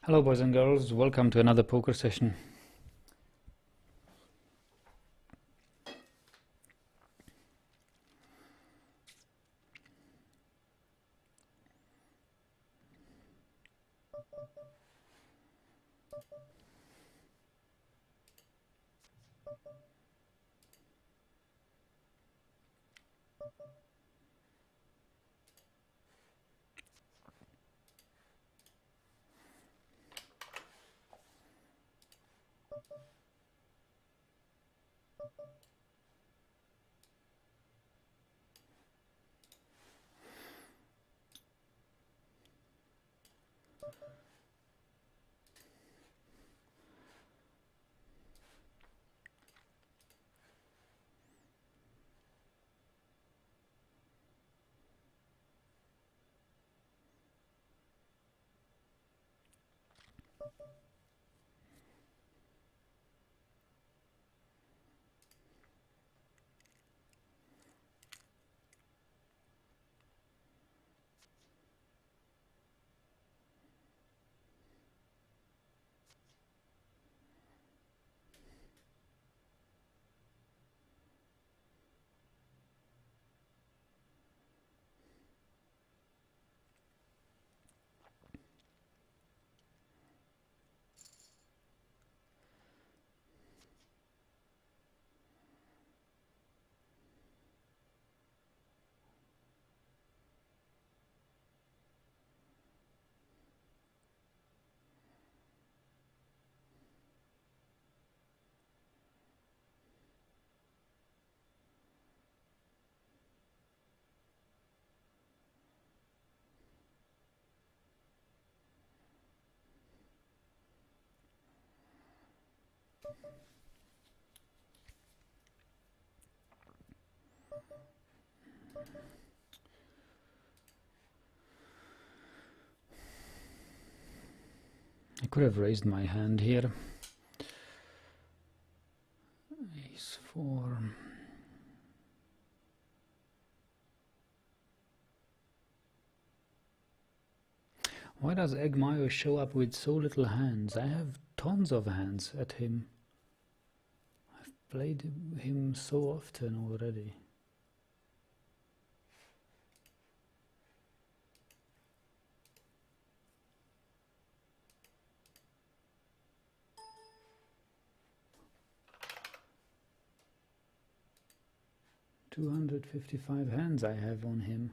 Hello boys and girls, welcome to another poker session. I could have raised my hand here. Ace 4. Why does Eggmayo show up with so little hands? I have tons of hands at him. I've played him so often already. $255 hands I have on him.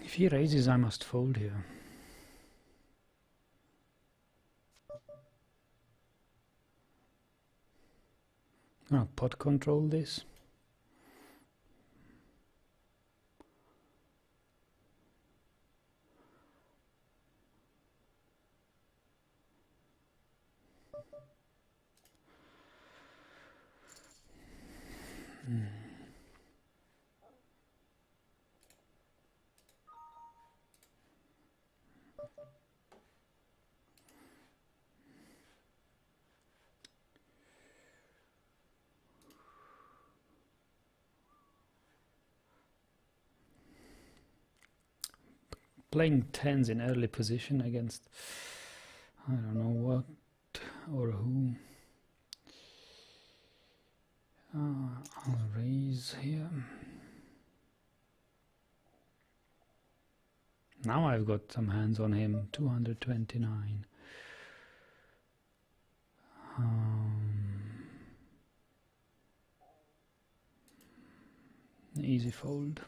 If he raises, I must fold here. I'll pot control this. Playing tens in early position against I don't know what or who. I'll raise here. Now I've got some hands on him. 229. Easy fold.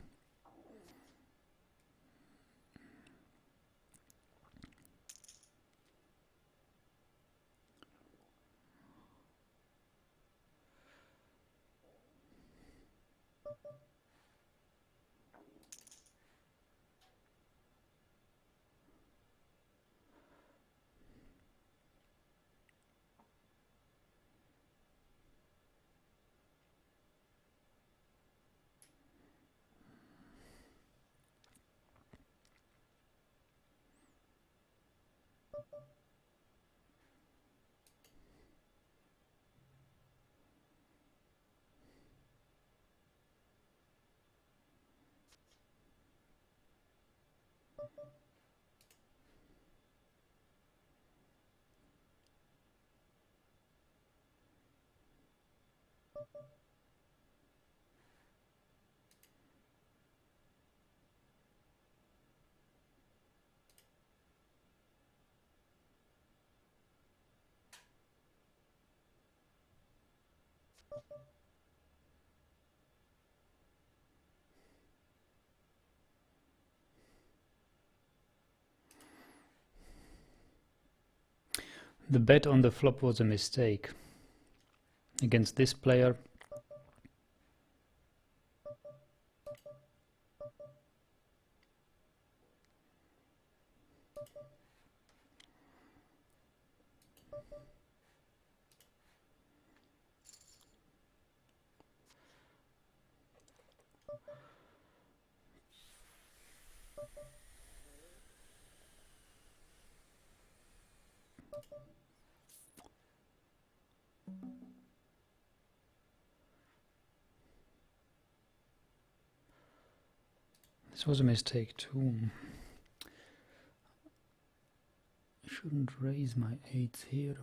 The bet on the flop was a mistake. Against this player, this was a mistake too. I shouldn't raise my eights here.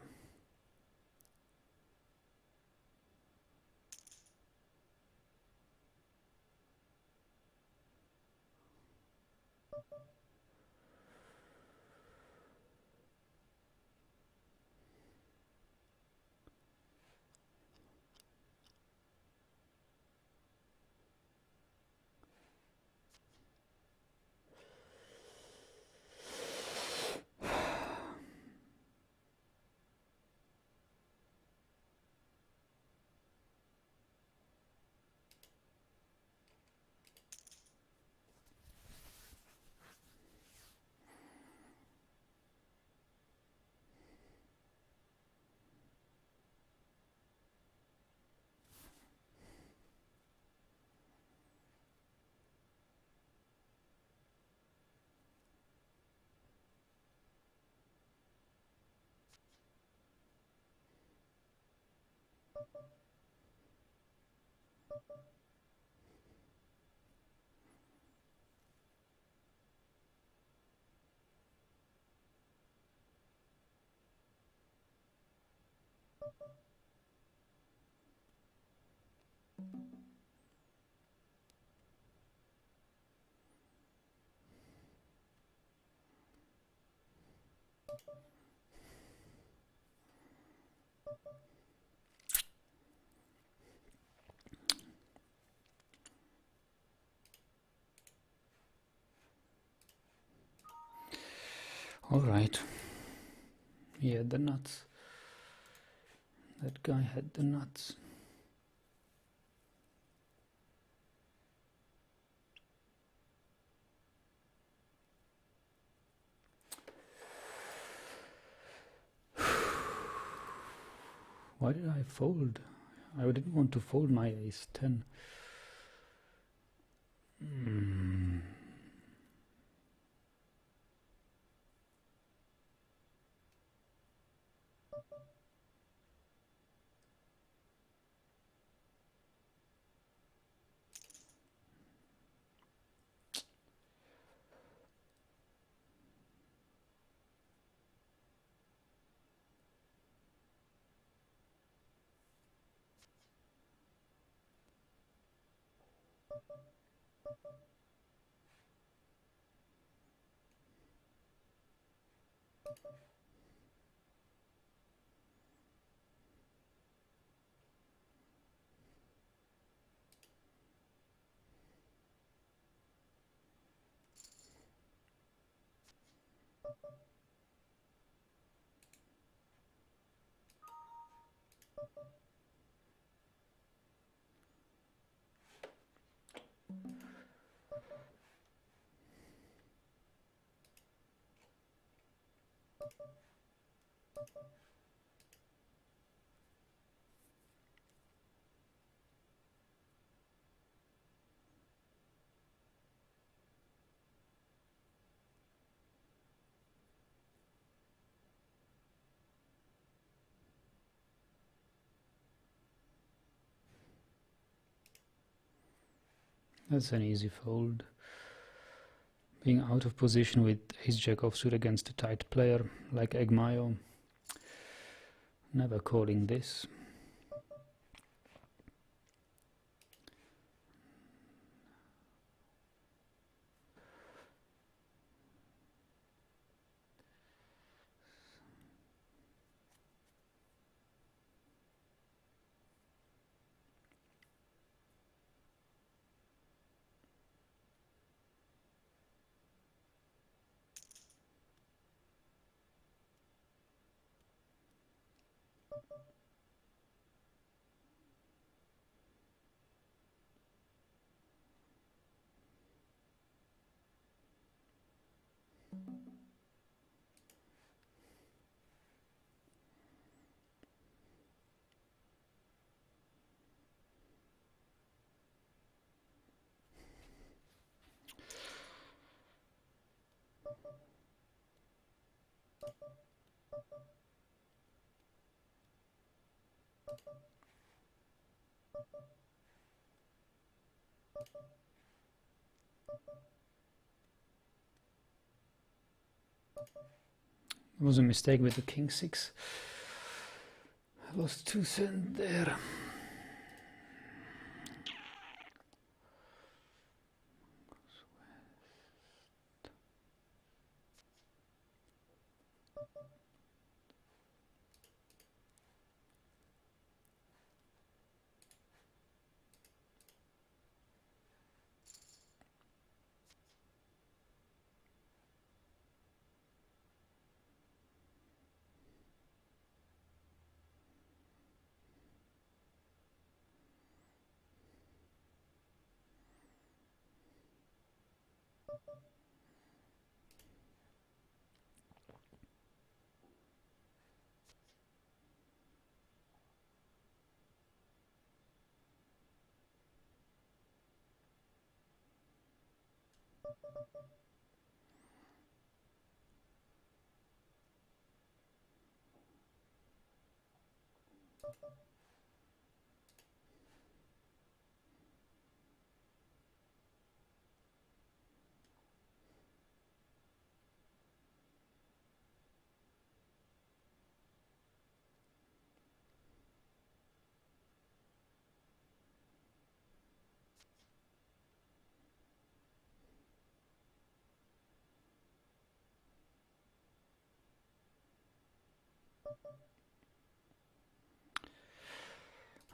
All right. He had the nuts. That guy had the nuts. Why did I fold? I didn't want to fold my ace 10. That's an easy fold. Being out of position with ace-jack offsuit against a tight player like Egmaio. Never calling this. It was a mistake with the king 6. I lost 2 cents there.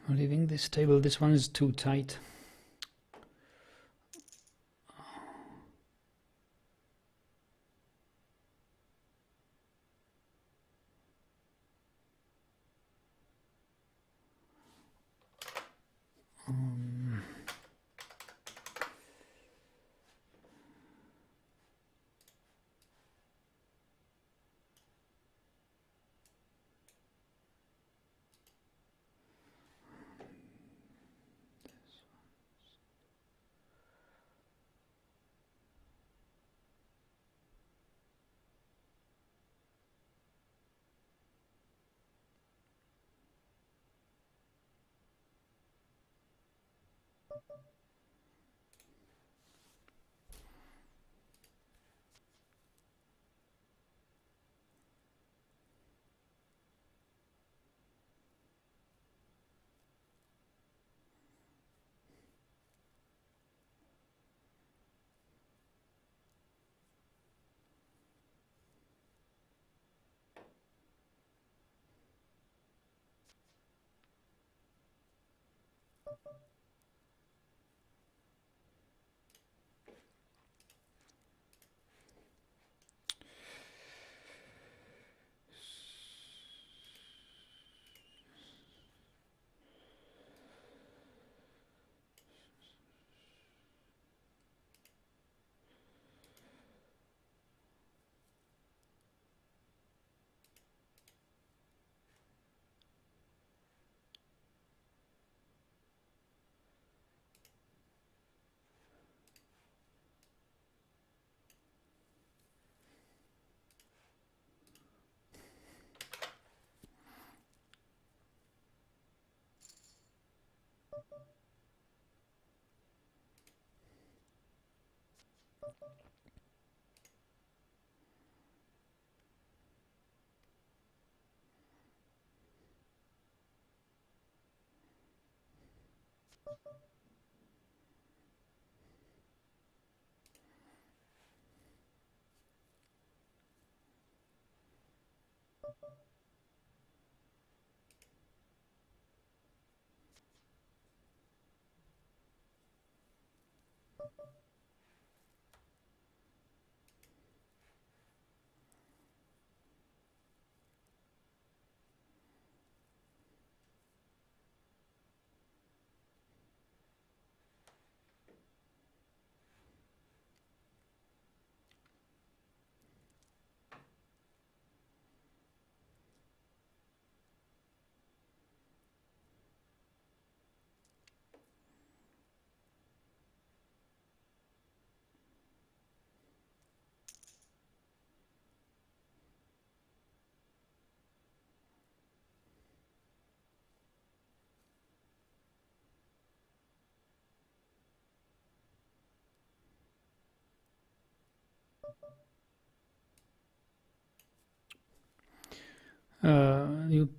I'm leaving this table. This one is too tight.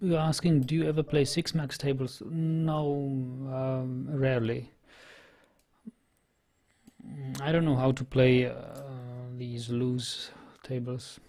You're asking, do you ever play 6-max tables? No, rarely. I don't know how to play these loose tables.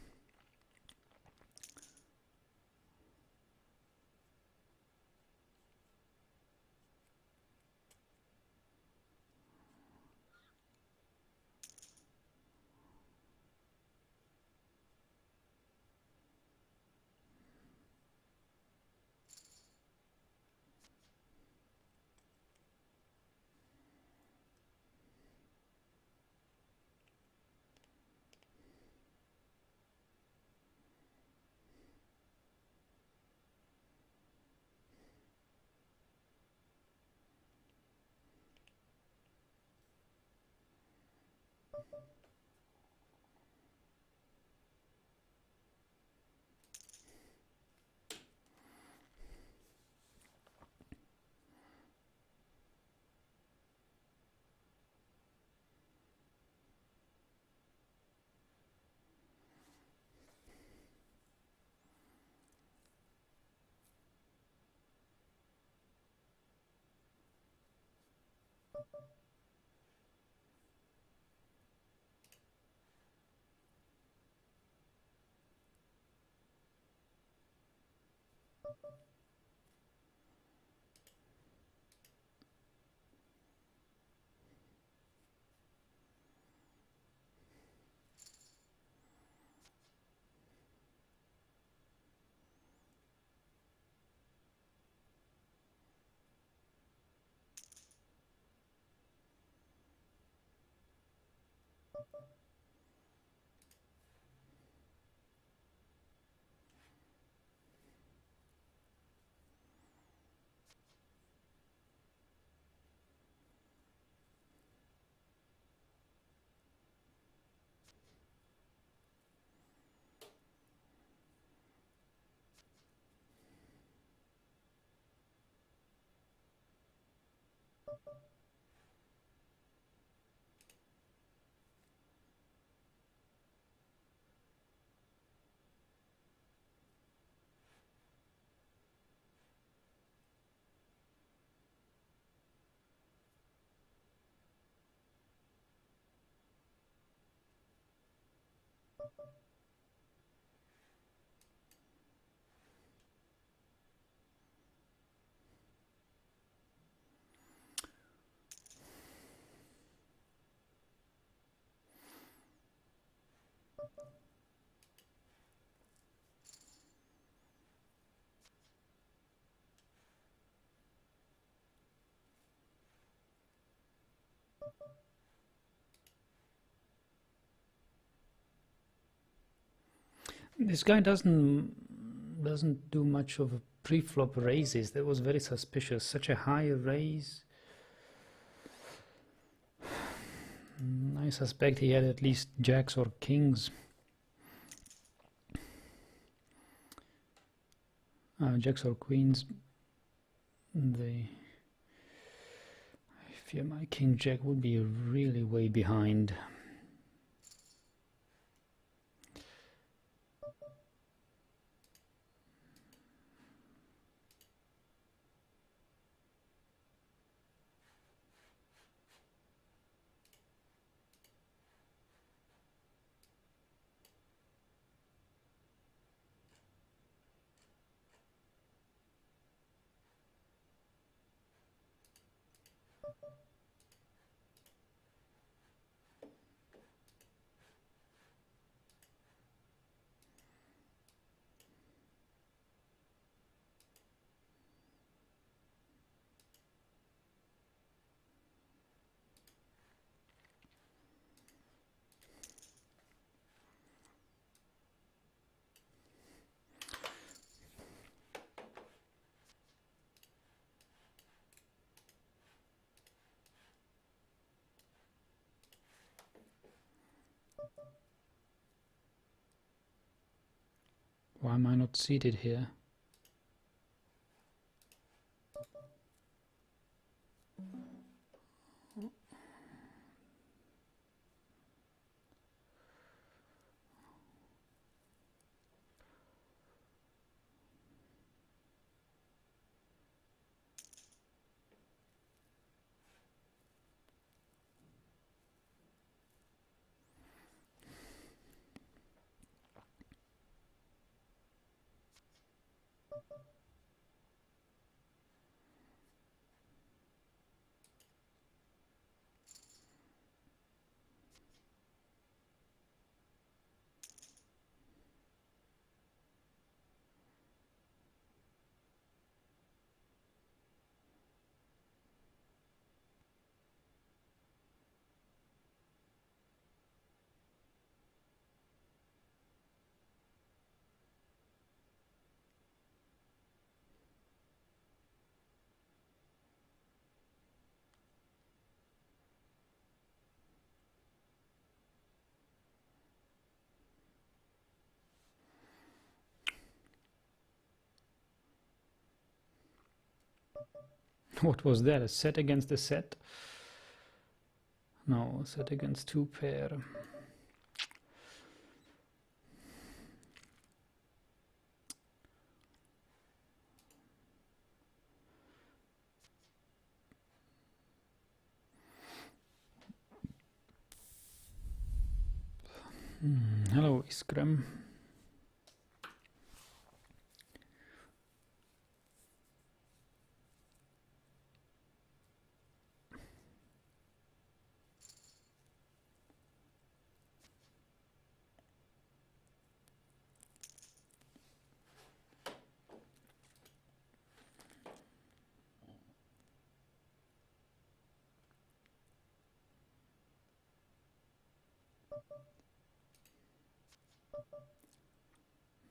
This guy doesn't do much of a pre-flop raises. That was very suspicious. Such a high raise. I suspect he had at least jacks or kings. Jacks or queens. I fear my king jack would be really way behind. Why am I not seated here? What was that? A set against a set? No, a set against two pair. Hello, Iskrem.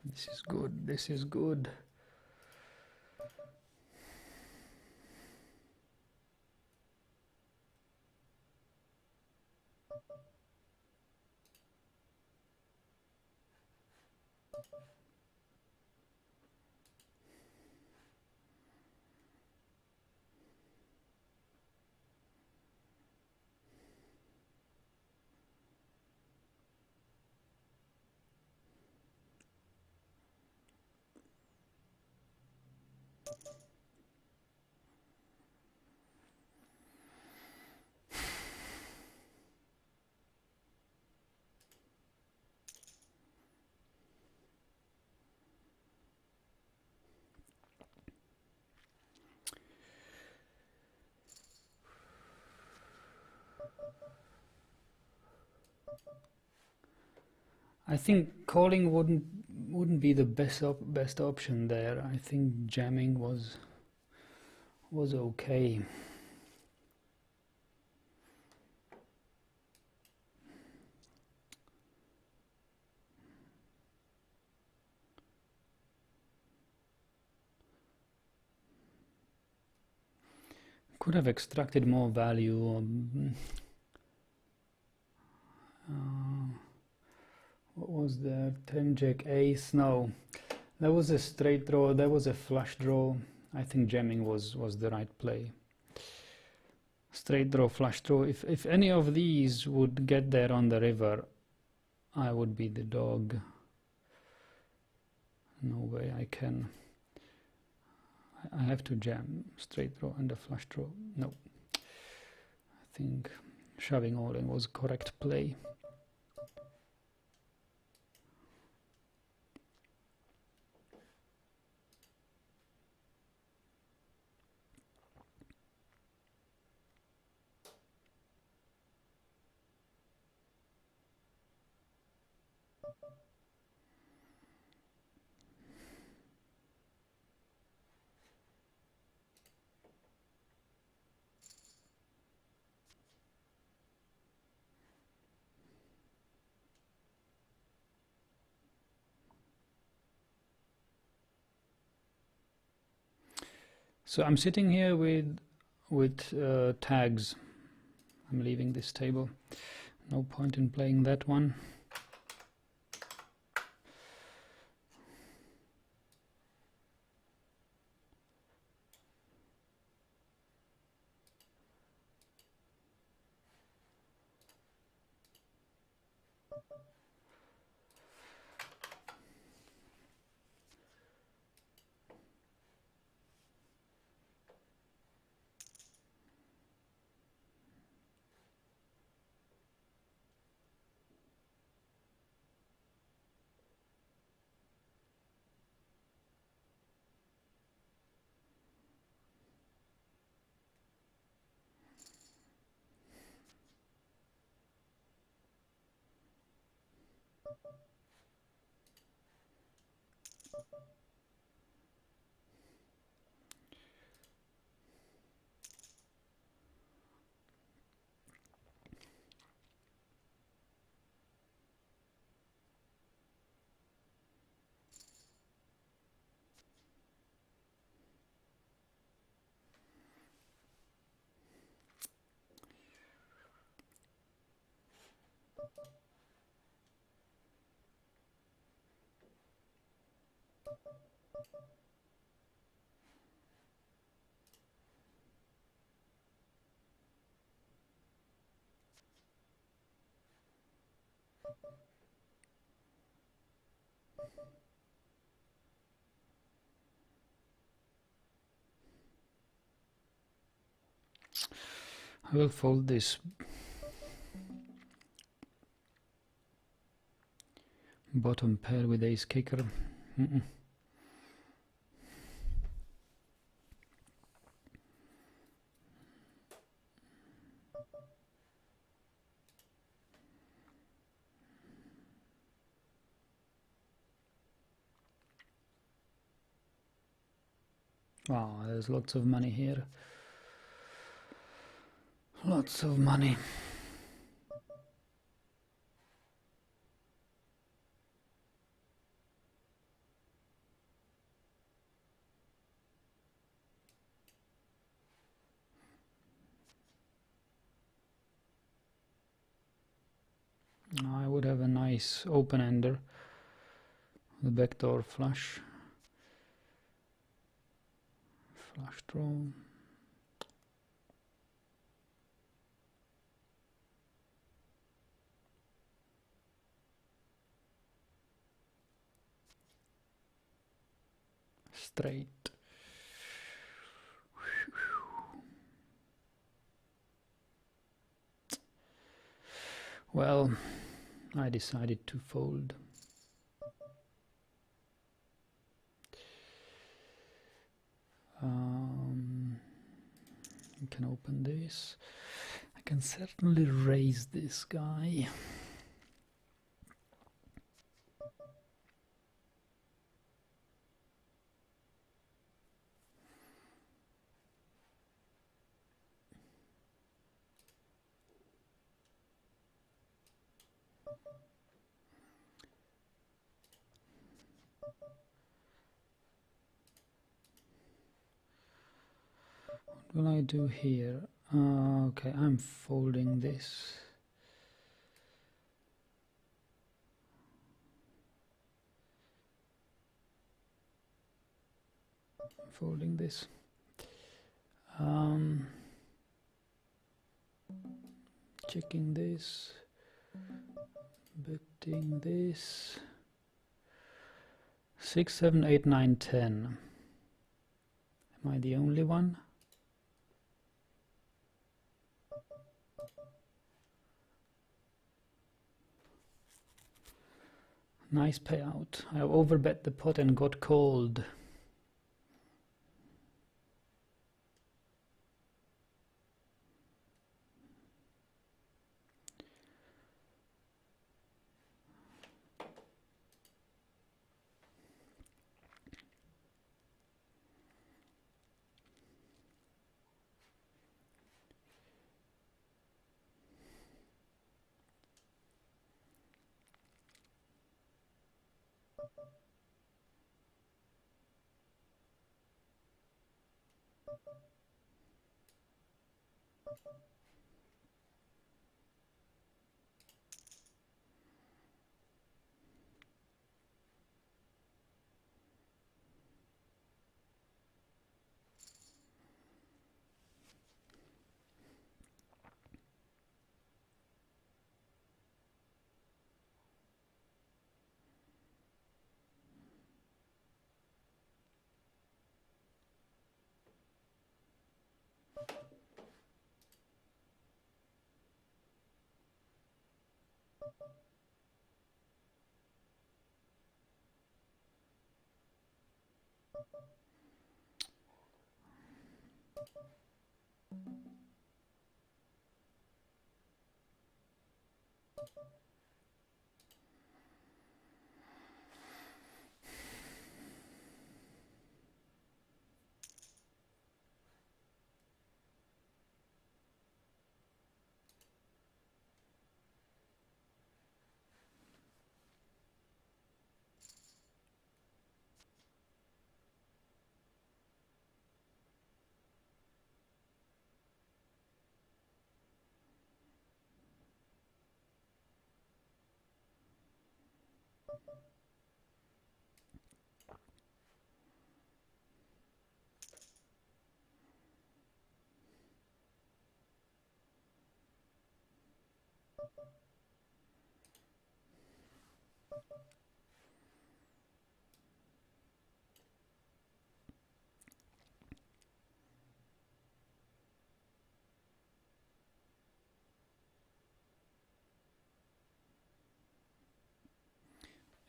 This is good, this is good. I think calling wouldn't be the best option there. I think jamming was okay. Could have extracted more value. What was there? 10 jack ace. No, that was a straight draw. That was a flush draw. I think jamming was the right play. Straight draw, flush draw. If any of these would get there on the river, I would be the dog. No way I can. I have to jam straight draw and a flush draw. No. I think shoving all in was correct play. So I'm sitting here with tags. I'm leaving this table. No point in playing that one. I will fold this bottom pair with ace kicker. Wow, there's lots of money here. Lots of money. I would have a nice open-ender, the backdoor flush draw. Straight. Well, I decided to fold. I can open this. I can certainly raise this guy. What will I do here? Okay, I'm folding this. Folding this. Checking this. Betting this. 6, 7, 8, 9, 10. Am I the only one? Nice payout. I overbet the pot and got called.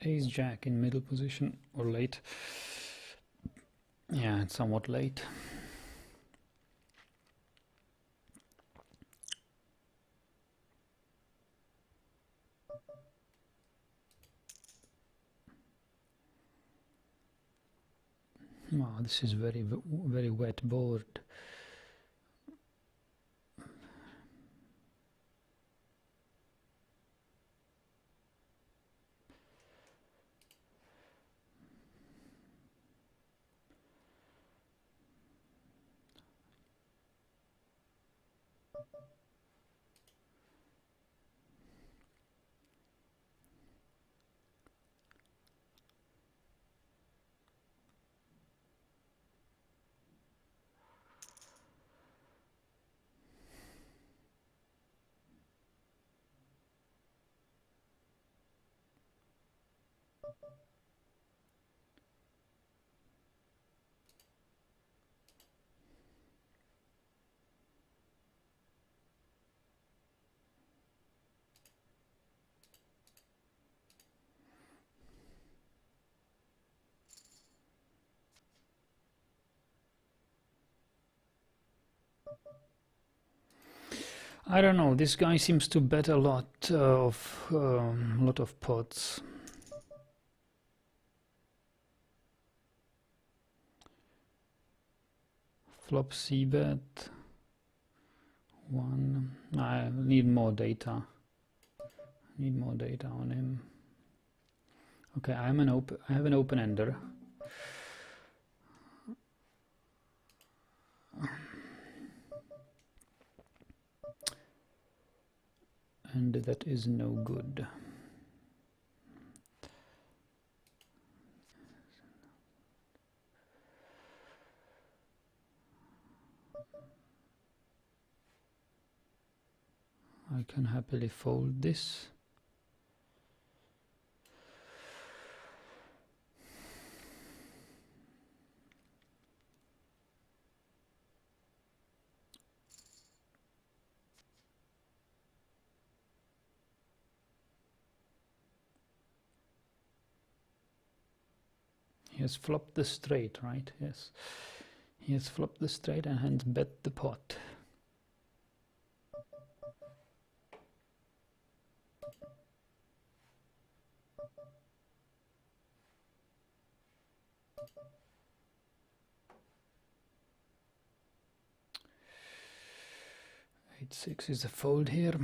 Ace Jack in middle position or late. Yeah, it's somewhat late. Wow, this is very wet board. I don't know, this guy seems to bet a lot of pots. Flop c-bet. One. I need more data. Need more data on him. Okay, I have an open ender. And that is no good. I can happily fold this. He has flopped the straight, right? Yes. He has flopped the straight and hence bet the pot. Eight six is a fold here.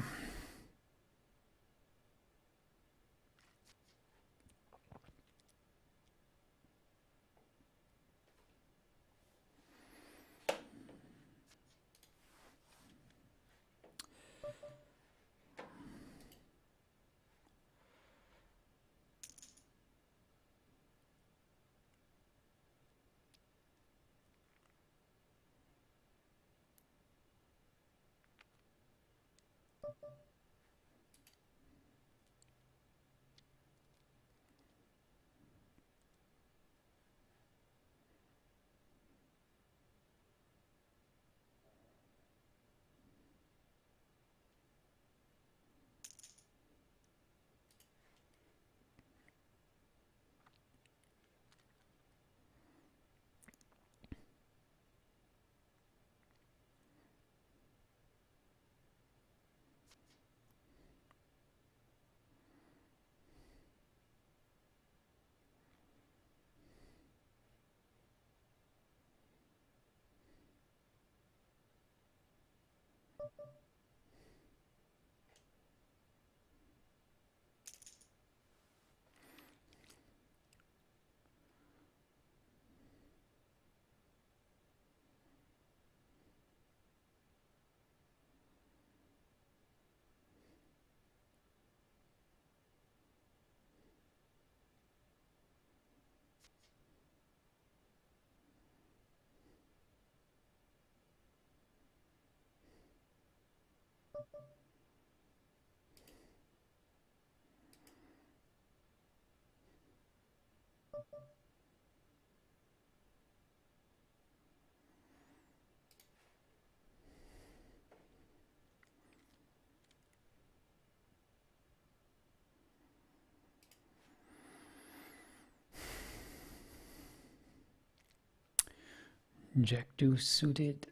Jack deuce suited.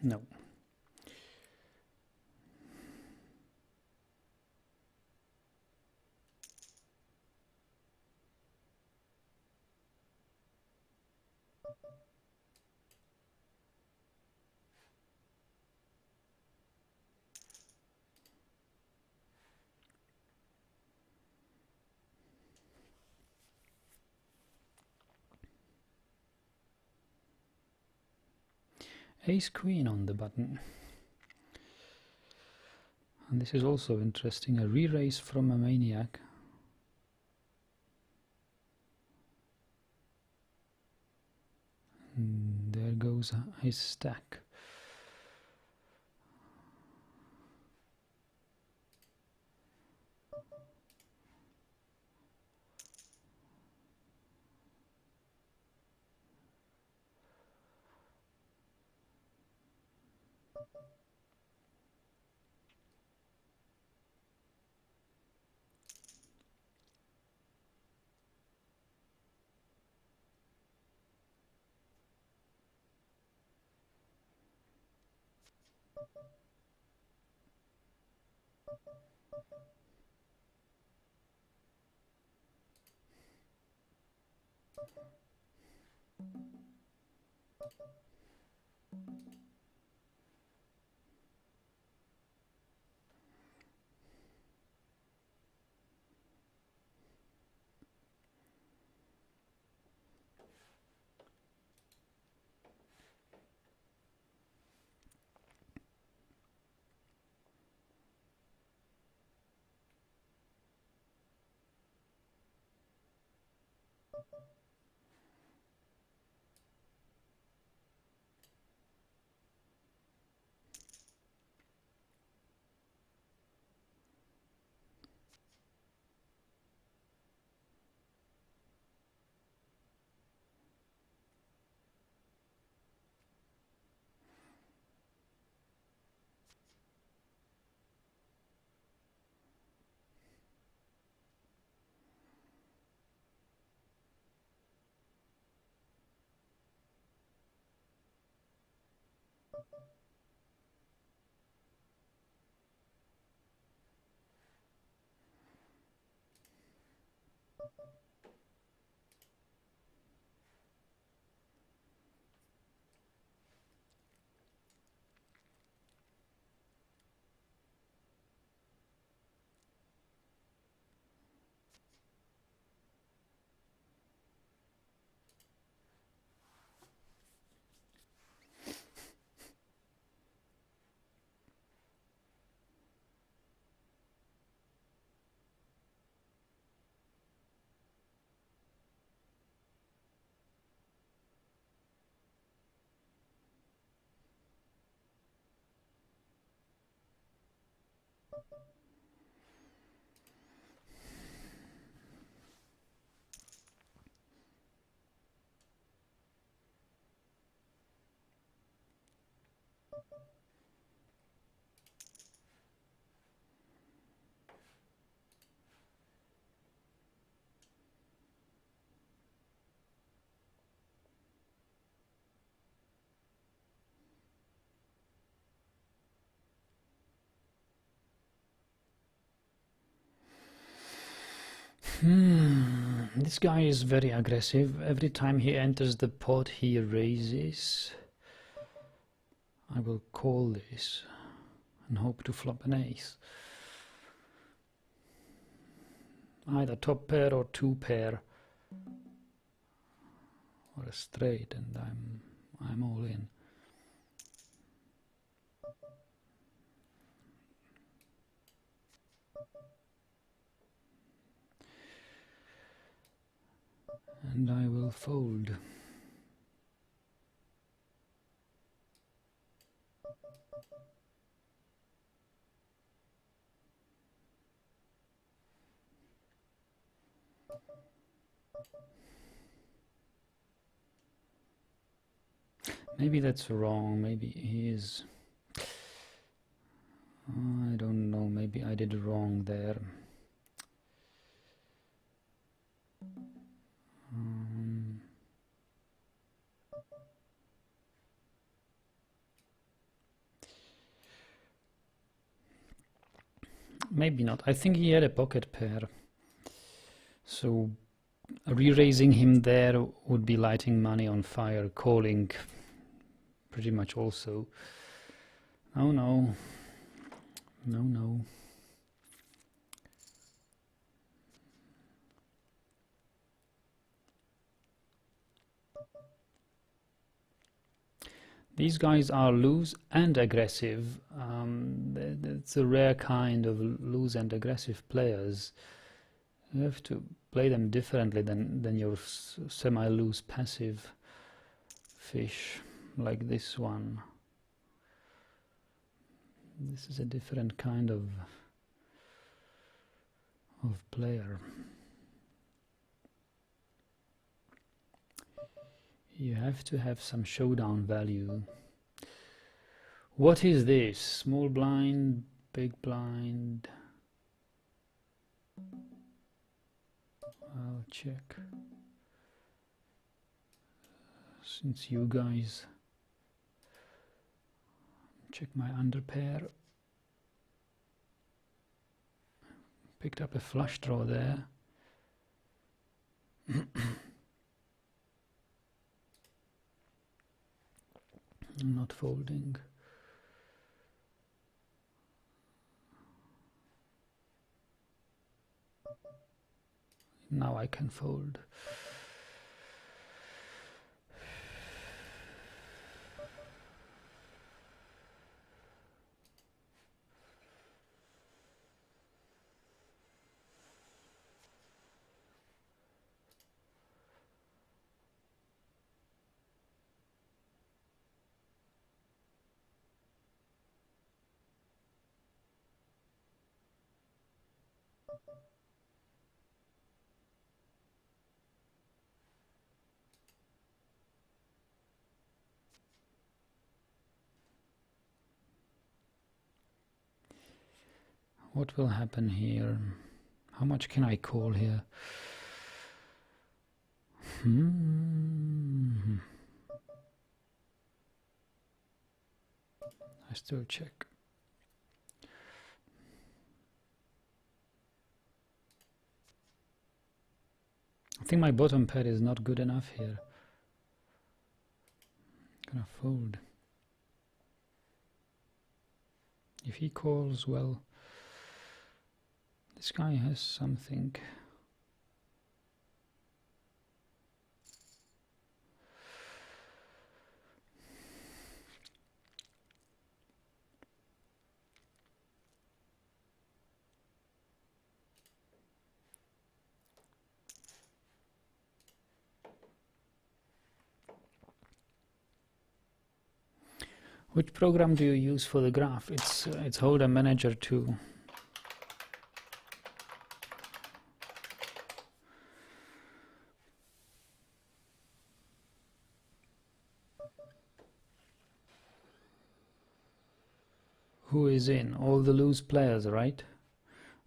No. Ace queen on the button. And this is also interesting, a re-raise from a maniac. And there goes his stack. This guy is very aggressive. Every time he enters the pot, he raises. I will call this and hope to flop an ace. Either top pair or two pair, or a straight, and I'm all in. And I will fold. Maybe that's wrong, maybe he is... I don't know, maybe I did wrong there. Maybe not. I think he had a pocket pair. So re-raising him there would be lighting money on fire, calling pretty much also. Oh no. No, no. These guys are loose and aggressive. It's a rare kind of loose and aggressive players. You have to play them differently than your semi-loose passive fish, like this one. This is a different kind of player. You have to have some showdown value What is this? Small blind, big blind. I'll check. Since you guys check my under pair. Picked up a flush draw there. I'm not folding. Now I can fold. What will happen here? How much can I call here? I still check. I think my bottom pair is not good enough here. I'm gonna fold. If he calls, well, this guy has something. Which program do you use for the graph? It's Hold'em Manager 2. Who is in? All the loose players, right?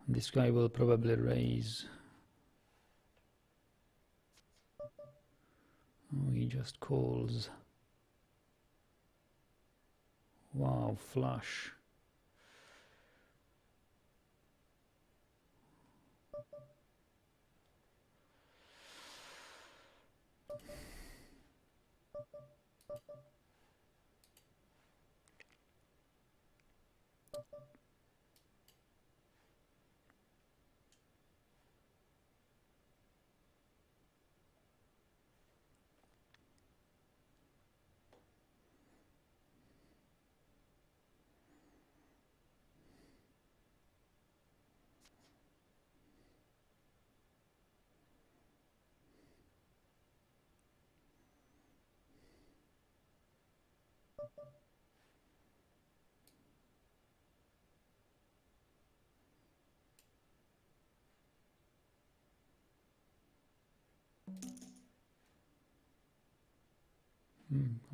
This guy will probably raise. Oh, he just calls. Wow, flush.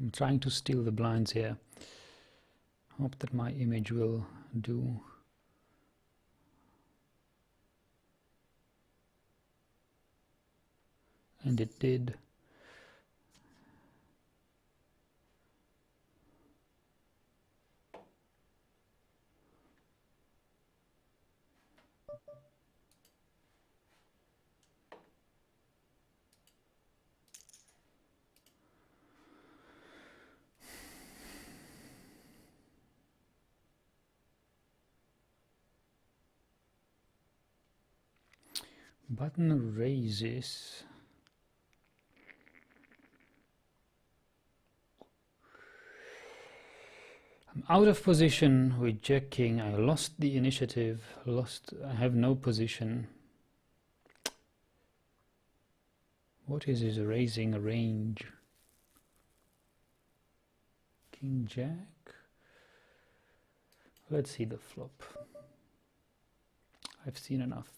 I'm trying to steal the blinds here. Hope that my image will do. And it did. Button raises. I'm out of position with Jack King. I lost the initiative. I have no position. What is his raising range? King Jack. Let's see the flop. I've seen enough.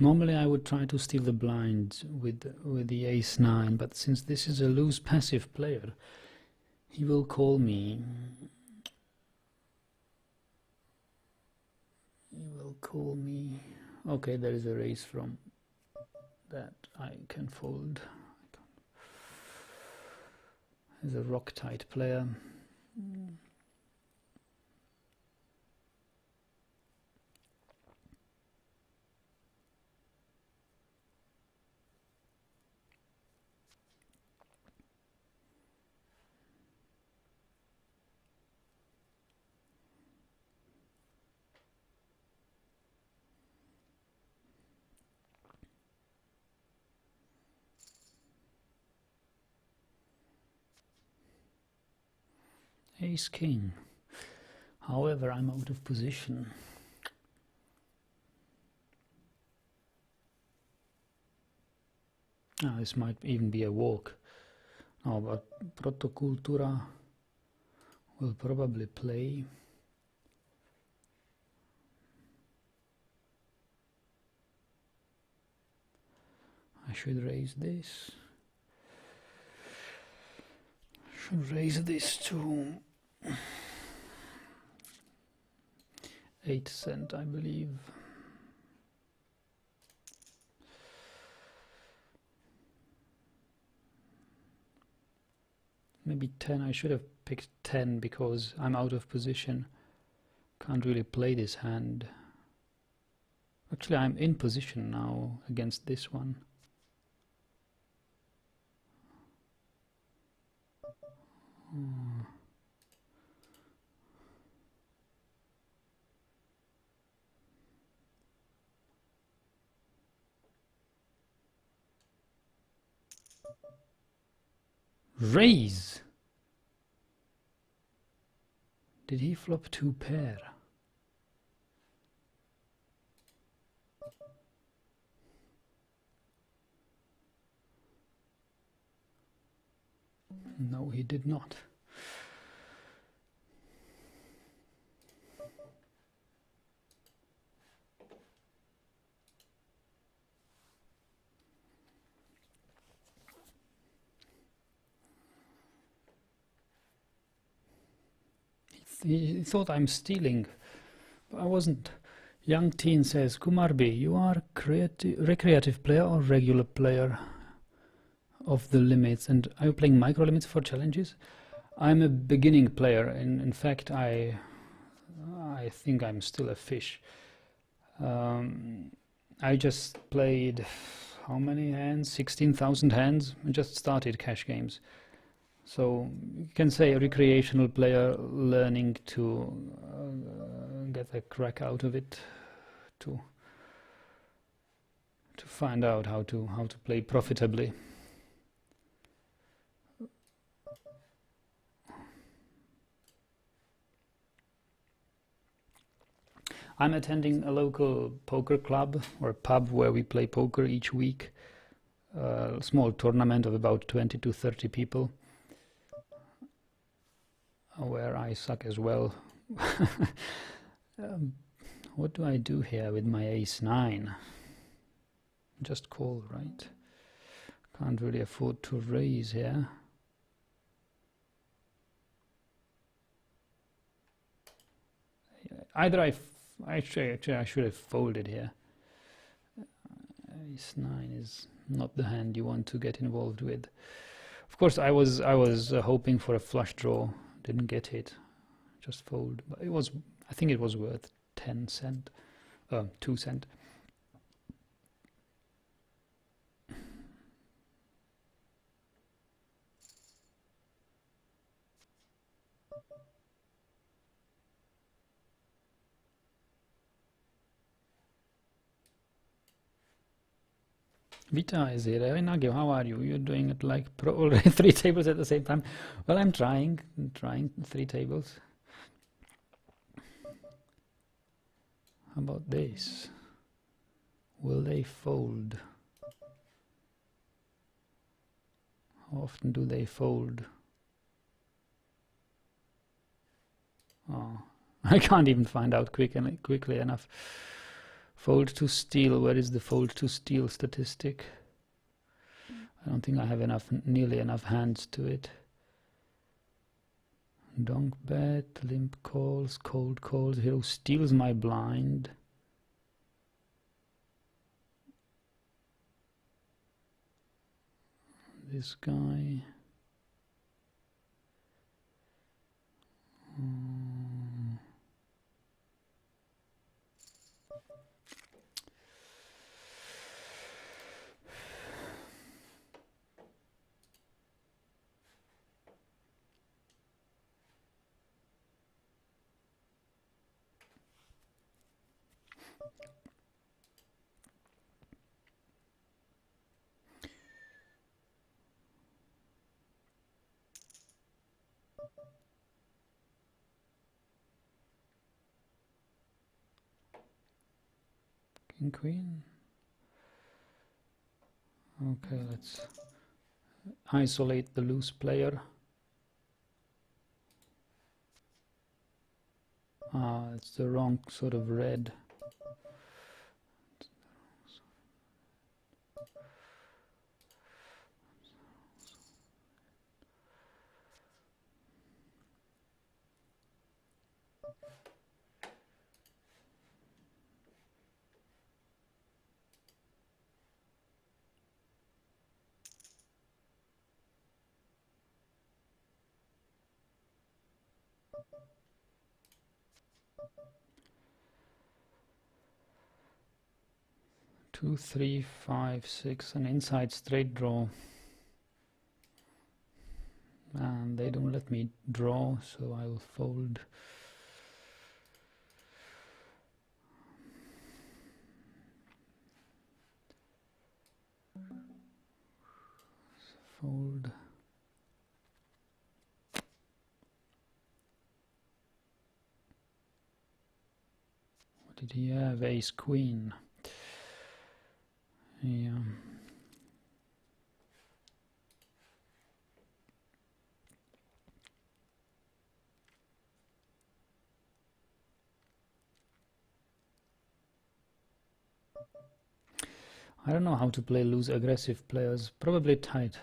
Normally I would try to steal the blind with the ace-9, but since this is a loose passive player, he will call me. He will call me. Okay, there is a raise from that I can fold. He's a rock-tight player. Ace King. However, I'm out of position. This might even be a walk. No, but Protocultura will probably play. I should raise this. Should raise this to 8 cent, I believe. maybe 10. I should have picked 10 because I'm out of position. Can't really play this hand. Actually, I'm in position now against this one. Raise! Did he flop 2 pair? No, he did not. He thought I'm stealing, but I wasn't. Young Teen says, Kumar B, you are recreative player or regular player of the limits, and are you playing micro limits for challenges? I'm a beginning player, and in fact I think I'm still a fish. I just played how many hands? 16,000 hands. I just started cash games. So you can say a recreational player learning to get a crack out of it, to find out how to play profitably. I'm attending a local poker club or pub where we play poker each week. A small tournament of about 20 to 30 people, where I suck as well. What do I do here with my ace-9? Just call, right? Can't really afford to raise here. Either actually I should have folded here. Ace-9 is not the hand you want to get involved with. Of course, I was hoping for a flush draw. Didn't get it. Just fold. But it was. I think it was worth 10 cent, 2 cent. Vita is here. Nagio, how are you? You're doing it like already 3 tables at the same time. Well, I'm trying 3 tables. How about this? Will they fold? How often do they fold? Oh, I can't even find out quickly enough. Fold to steal. Where is the fold to steal statistic? I don't think I have nearly enough hands to it. Donk bet, limp calls, cold calls. Hero steals my blind. This guy. King, queen. Okay, let's isolate the loose player. Ah, it's the wrong sort of red. Two, 3, 5, 6, an inside straight draw. And they don't let me draw, so I will fold. Fold. What did he have? Ace queen. Yeah. I don't know how to play loose aggressive players. Probably tight.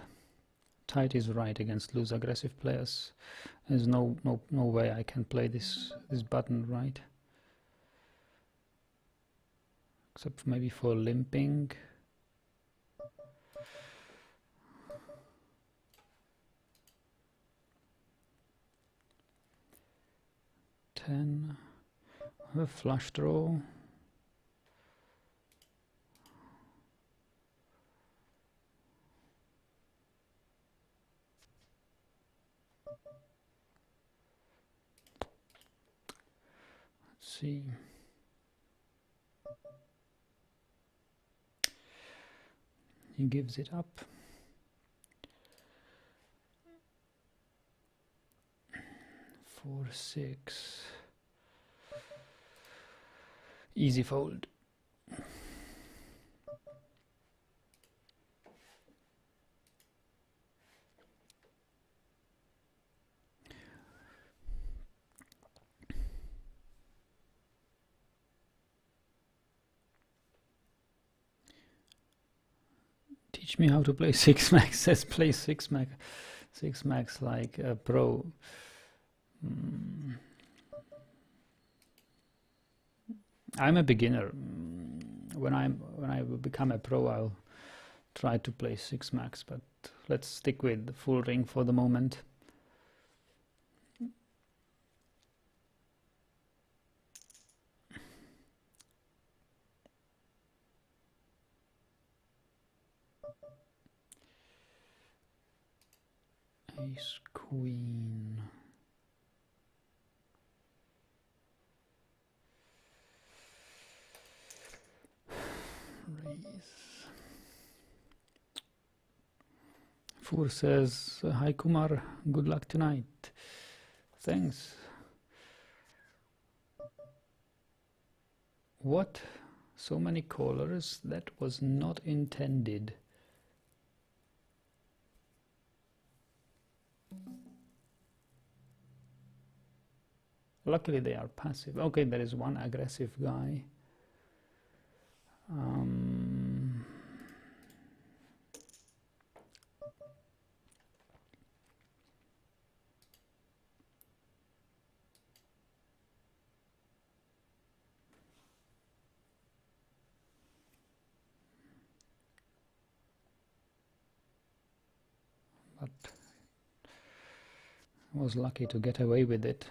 Tight is right against loose aggressive players. There's no way I can play this button right. Except maybe for limping. Ten. A flush draw. Let's see. He gives it up. Four, 6. Easy fold. Teach me how to play 6-max. Says play 6-max. 6-max like a pro. I'm a beginner. When I will become a pro, I'll try to play 6-max, but let's stick with the full ring for the moment. Ace queen. Raise. Four says, hi Kumar, good luck tonight. Thanks. What? So many callers? That was not intended. Luckily they are passive. Okay, there is one aggressive guy. But I was lucky to get away with it.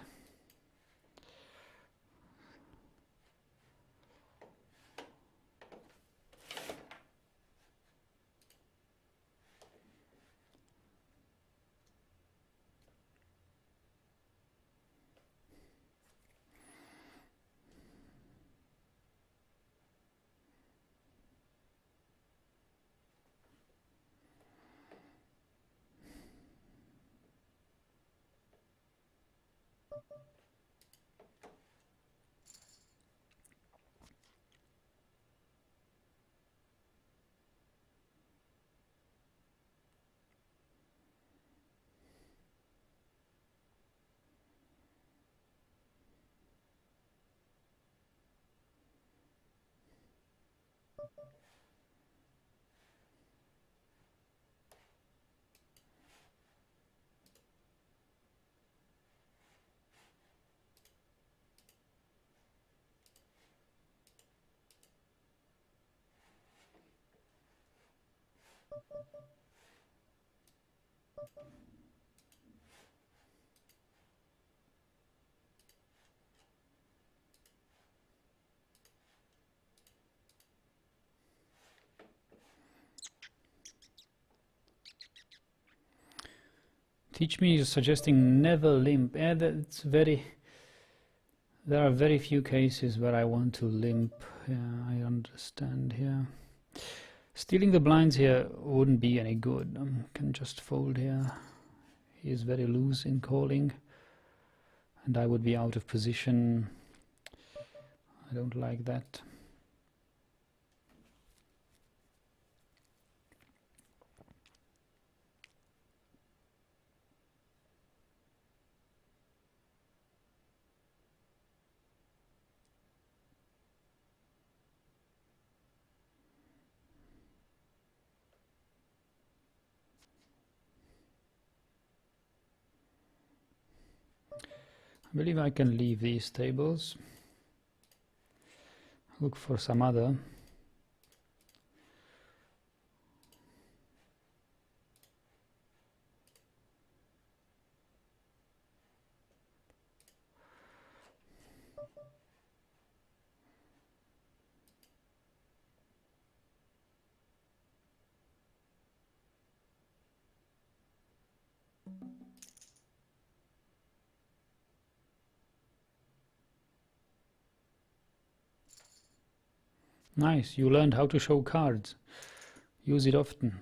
Teach Me is suggesting never limp. That's very... There are very few cases where I want to limp. Yeah, I understand here. Stealing the blinds here wouldn't be any good. Can just fold here. He is very loose in calling, and I would be out of position. I don't like that. I believe I can leave these tables, look for some other. Nice, you learned how to show cards. Use it often.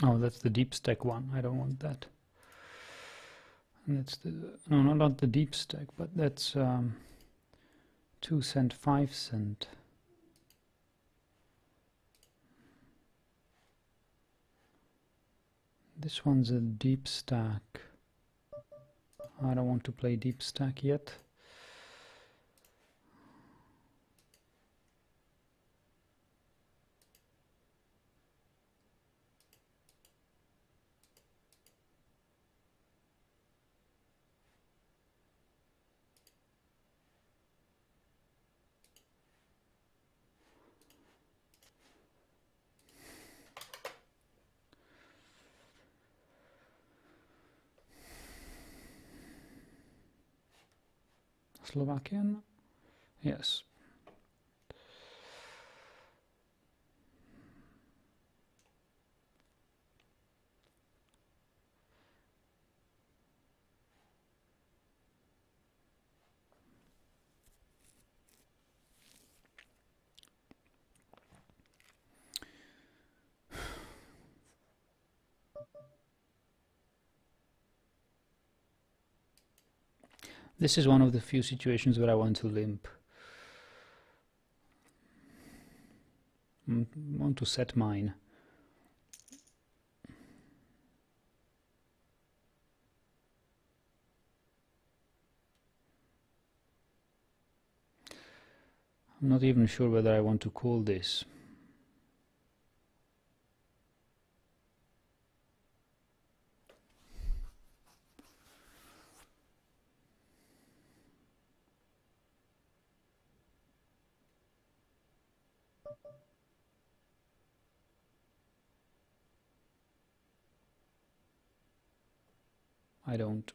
Oh, that's the deep stack one. I don't want that. And that's the... No, not the deep stack, but that's 2 cent, 5 cent. This one's a deep stack. I don't want to play deep stack yet. Slovakian? Yes. This is one of the few situations where I want to limp. I want to set mine. I'm not even sure whether I want to call this. I don't.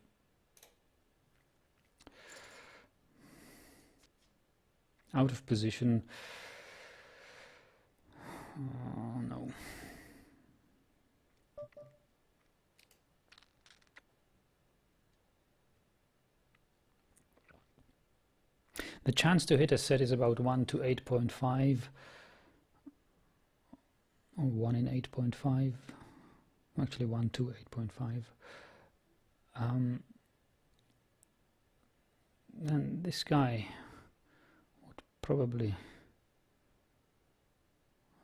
Out of position. No. The chance to hit a set is about 1 to 8.5, or 1 in 8.5, actually 1 to 8.5. And this guy would probably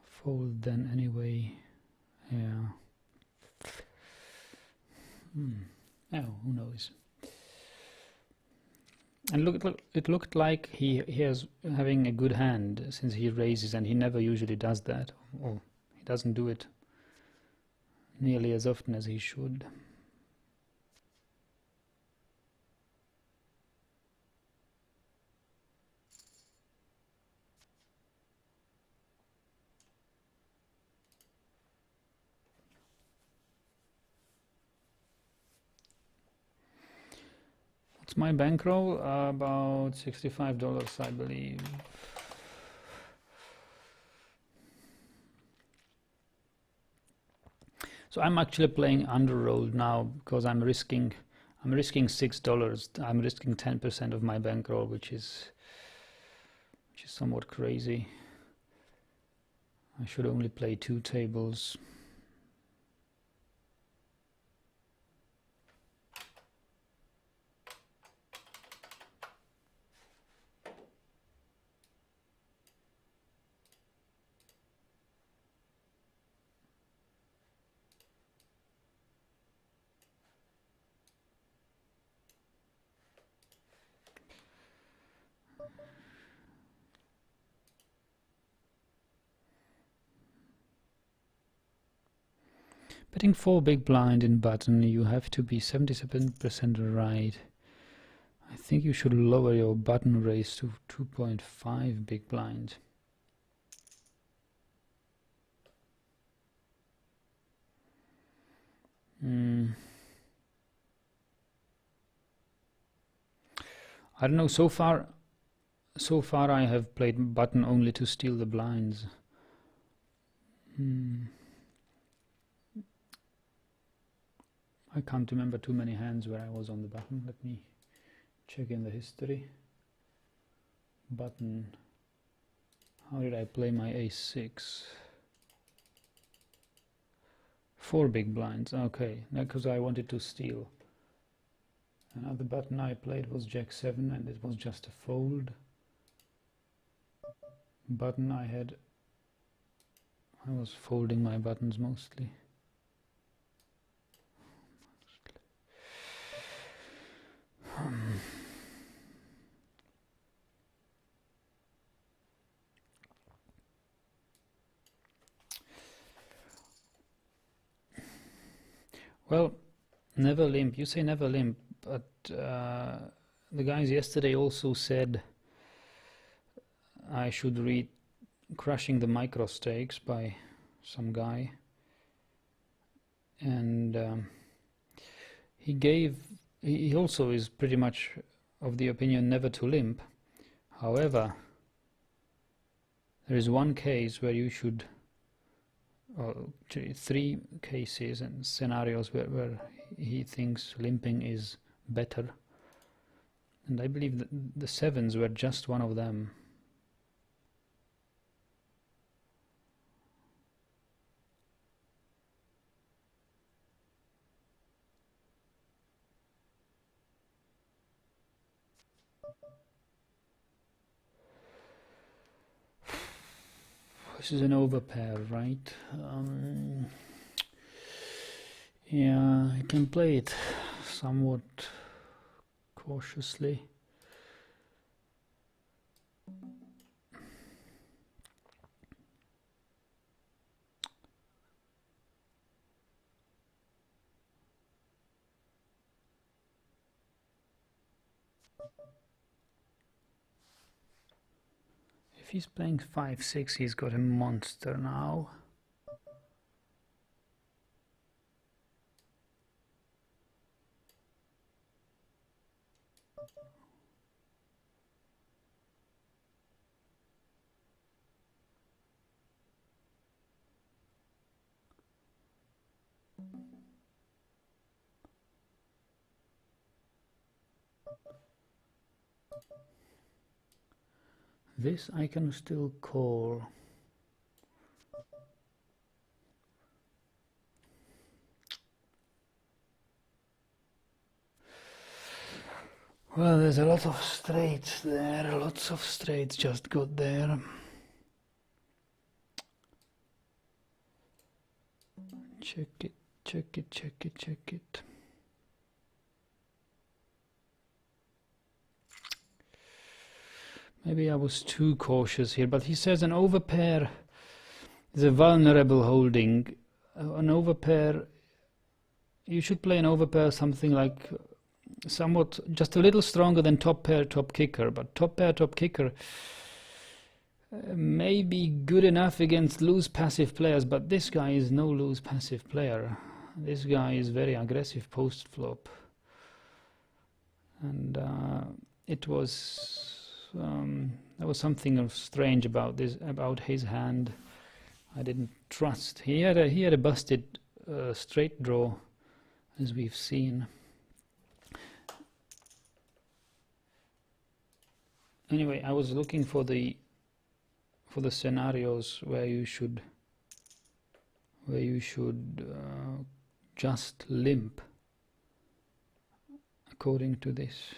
fold then anyway. Yeah. Oh, who knows? And look, it looked like he is having a good hand since he raises, and he never usually does that, or he doesn't do it nearly as often as he should. What's my bankroll? About $65, I believe. So I'm actually playing underrolled now because I'm risking $6. I'm risking 10% of my bankroll, which is somewhat crazy. I should only play 2 tables. Betting 4 big blind in button, you have to be 77% right. I think you should lower your button raise to 2.5 big blind. I don't know, so far I have played button only to steal the blinds. I can't remember too many hands where I was on the button. Let me check in the history. Button. How did I play my ace-6? 4 big blinds. Okay, because I wanted to steal. Another button I played was Jack-7, and it was just a fold. Button I was folding my buttons mostly. Well, never limp. You say never limp, but the guys yesterday also said I should read Crushing the Micro Stakes by some guy, and he also is pretty much of the opinion never to limp. However, there is one case where you should, 3 cases and scenarios where he thinks limping is better, and I believe that the 7s were just one of them. This is an overpair, right? Yeah, I can play it somewhat cautiously. If he's playing 5-6, he's got a monster now. This I can still call. Well, there's a lot of straights there, lots of straights just got there. Check it, check it, check it, check it. Maybe I was too cautious here, but he says an overpair is a vulnerable holding. An overpair, you should play an overpair something like somewhat just a little stronger than top pair, top kicker, but top pair, top kicker may be good enough against loose passive players, but this guy is no loose passive player. This guy is very aggressive post flop, and it was there was something strange about this, about his hand. I didn't trust. He had a busted straight draw, as we've seen. Anyway, I was looking for the scenarios where you should just limp according to this.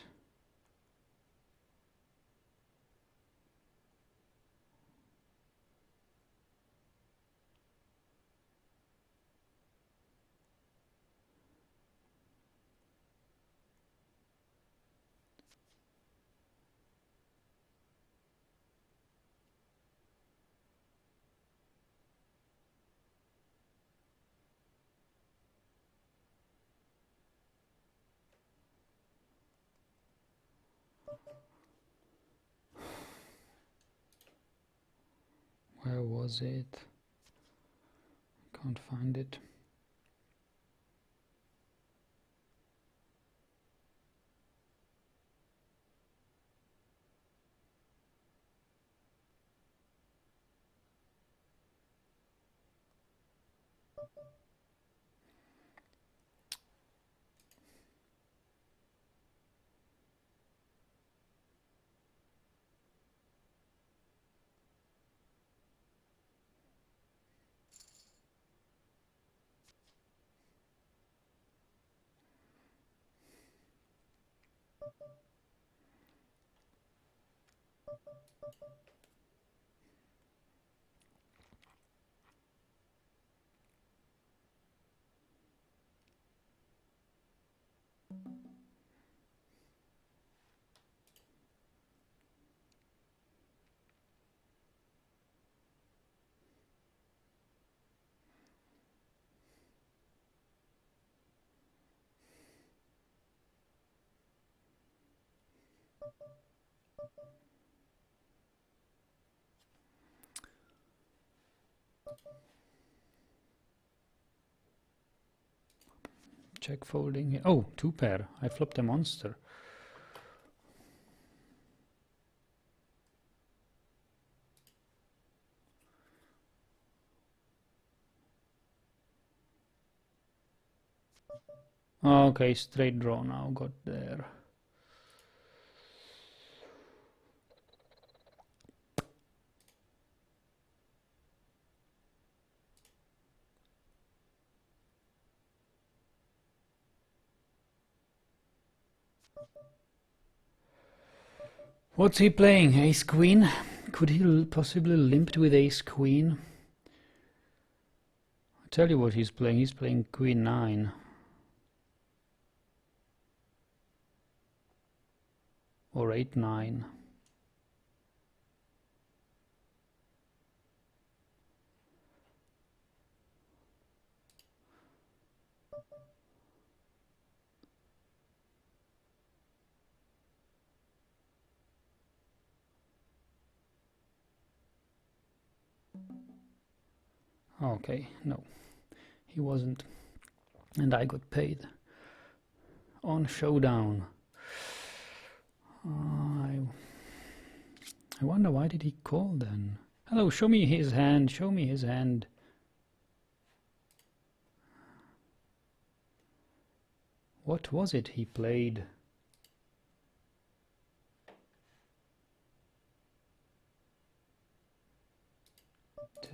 Where was it? Can't find it. Check folding here. Oh, two pair. I flopped a monster. Okay, straight draw now got there. What's he playing? Ace Queen? Could he possibly limped with Ace Queen? I'll tell you what he's playing. He's playing Queen 9. Or 8-9. Okay, no, he wasn't. And I got paid on Showdown. I wonder why did he call then? Hello, show me his hand, show me his hand. What was it he played?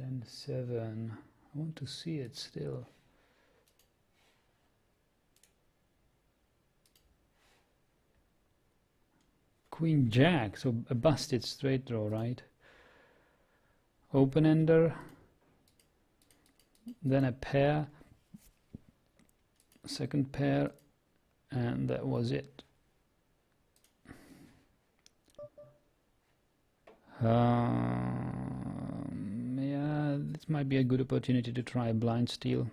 10-7. I want to see it still. Queen Jack, so a busted straight draw, right? Open-ender, then a pair, second pair, and that was it. Yeah, this might be a good opportunity to try a blind steal.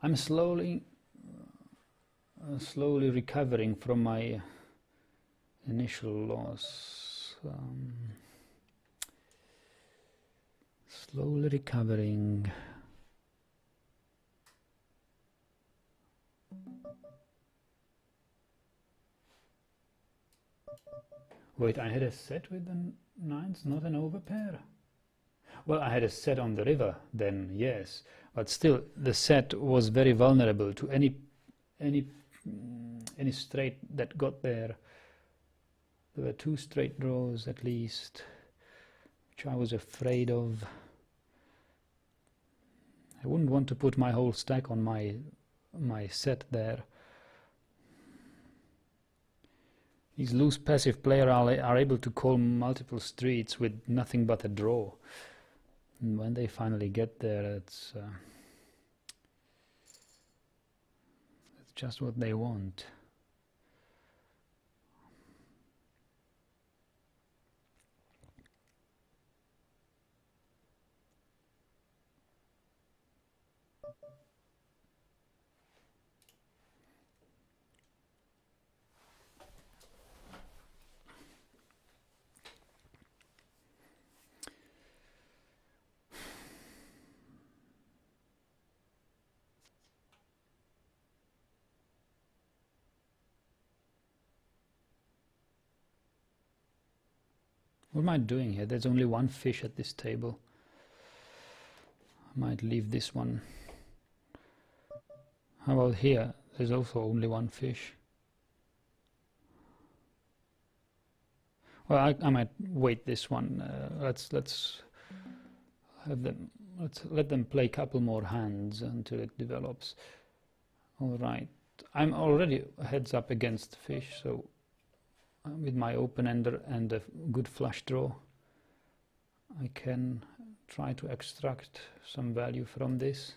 I'm slowly recovering from my initial loss. Slowly recovering. Wait, I had a set with the nines, not an overpair? Well, I had a set on the river then, yes, but still the set was very vulnerable to any straight that got there. There were 2 straight draws at least, which I was afraid of. I wouldn't want to put my whole stack on my set there. These loose passive players are able to call multiple streets with nothing but a draw. And when they finally get there, it's just what they want. What am I doing here? There's only one fish at this table. I might leave this one. How about here? There's also only one fish. Well, I might wait this one. Let's have them. Let's let them play a couple more hands until it develops. All right. I'm already heads up against fish, so with my open-ender and a good flush draw, I can try to extract some value from this.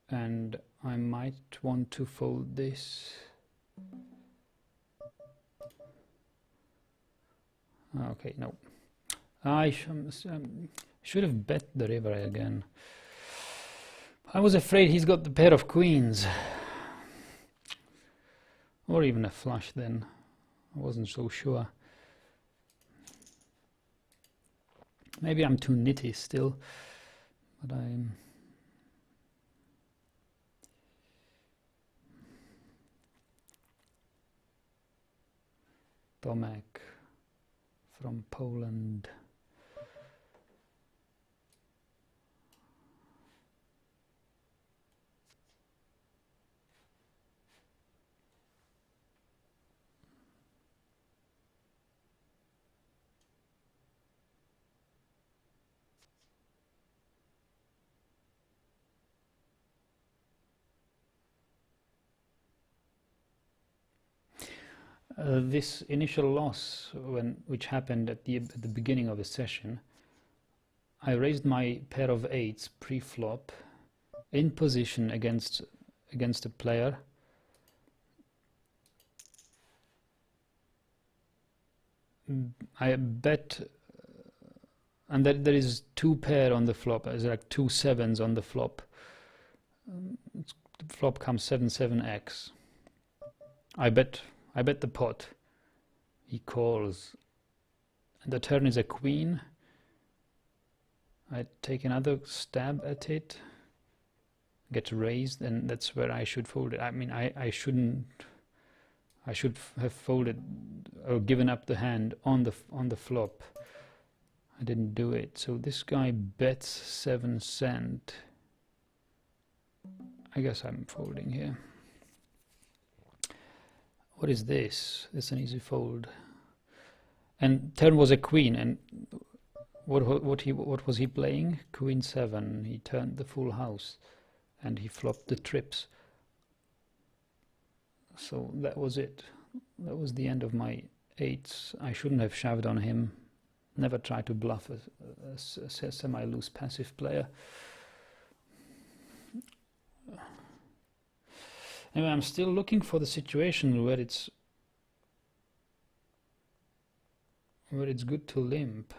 And I might want to fold this. Okay, no. I should have bet the river again. I was afraid he's got the pair of queens. Or even a flush then. I wasn't so sure. Maybe I'm too nitty still, but I'm... Tomek from Poland. This initial loss, which happened at the beginning of the session, I raised my pair of eights pre-flop in position against a player. I bet, and that there is 2 pair on the flop. There's like 2 sevens on the flop. The flop comes 7-7x. I bet the pot. He calls. And the turn is a queen. I take another stab at it. gets raised, and that's where I should fold it. I mean, I shouldn't. I should have folded or given up the hand on the flop. I didn't do it. So this guy bets 7 cent. I guess I'm folding here. What is this? It's an easy fold. And turn was a queen, and what was he playing? Queen 7. He turned the full house, and he flopped the trips. So that was it. That was the end of my 8s. I shouldn't have shoved on him. Never try to bluff a semi-loose passive player. Anyway, I'm still looking for the situation where it's good to limp.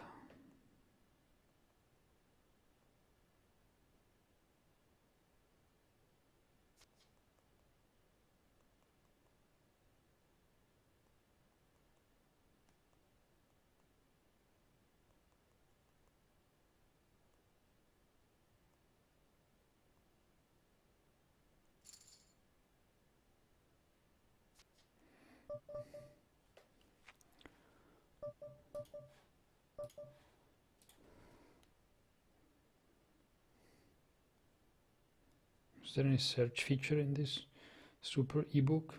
Is there any search feature in this super ebook?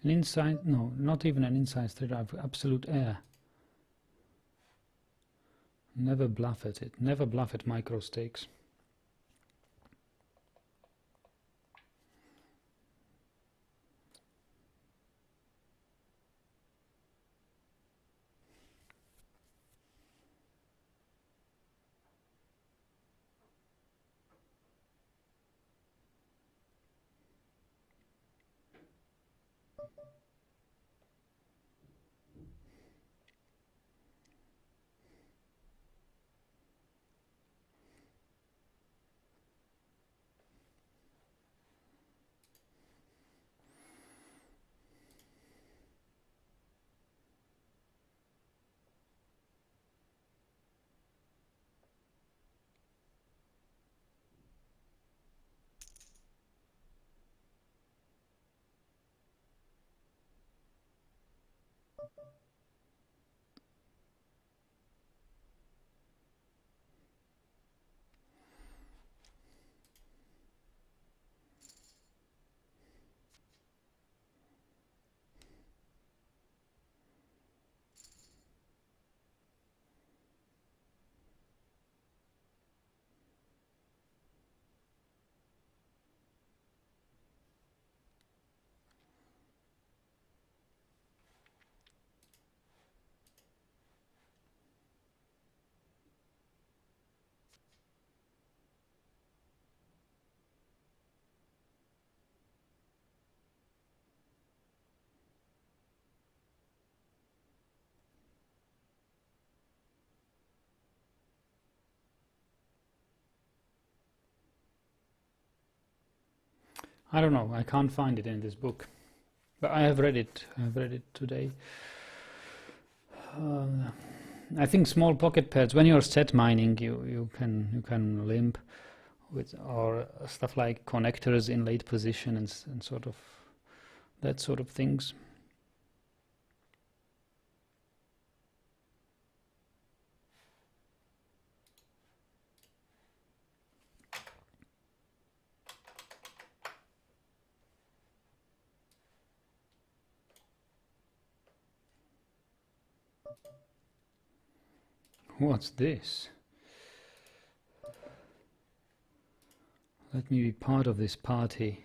An inside, no, not even an inside straight, I've absolute air. Never bluff at it, never bluff at micro stakes. I don't know, I can't find it in this book, but I have read it. I've read it today. I think small pocket pairs. When you're set mining, you can limp, with or stuff like connectors in late position and sort of that sort of things. What's this? Let me be part of this party.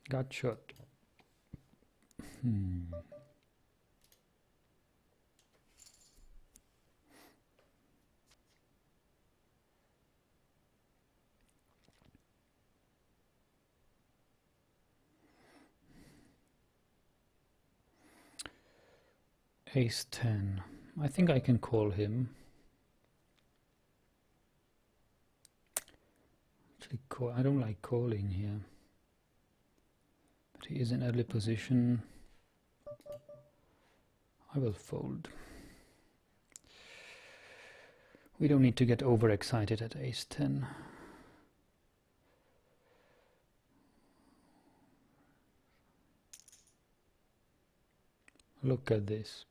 Got shot. Ace 10. I think I can call him. Actually, I don't like calling here. But he is in early position. I will fold. We don't need to get overexcited at Ace 10. Look at this.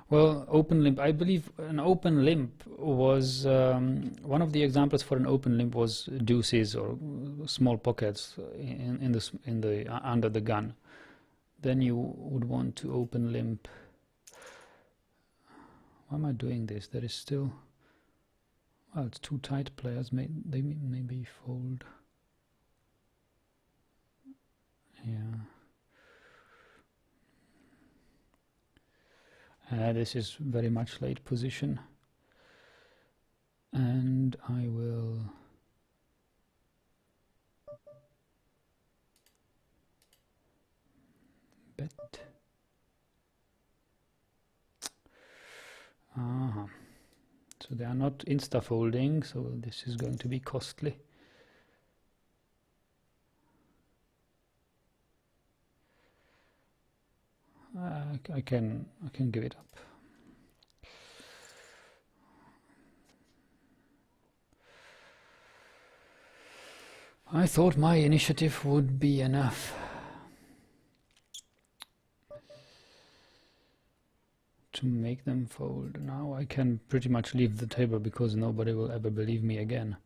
Well, open limp, I believe an open limp was one of the examples for an open limp was deuces or small pockets in the under the gun. Then you would want to open limp. Why am I doing this? There is still, well, it's too tight players. They maybe fold. Yeah. This is very much late position, and I will bet. So they are not insta folding, so this is going to be costly. I can give it up. I thought my initiative would be enough to make them fold. Now I can pretty much leave the table because nobody will ever believe me again.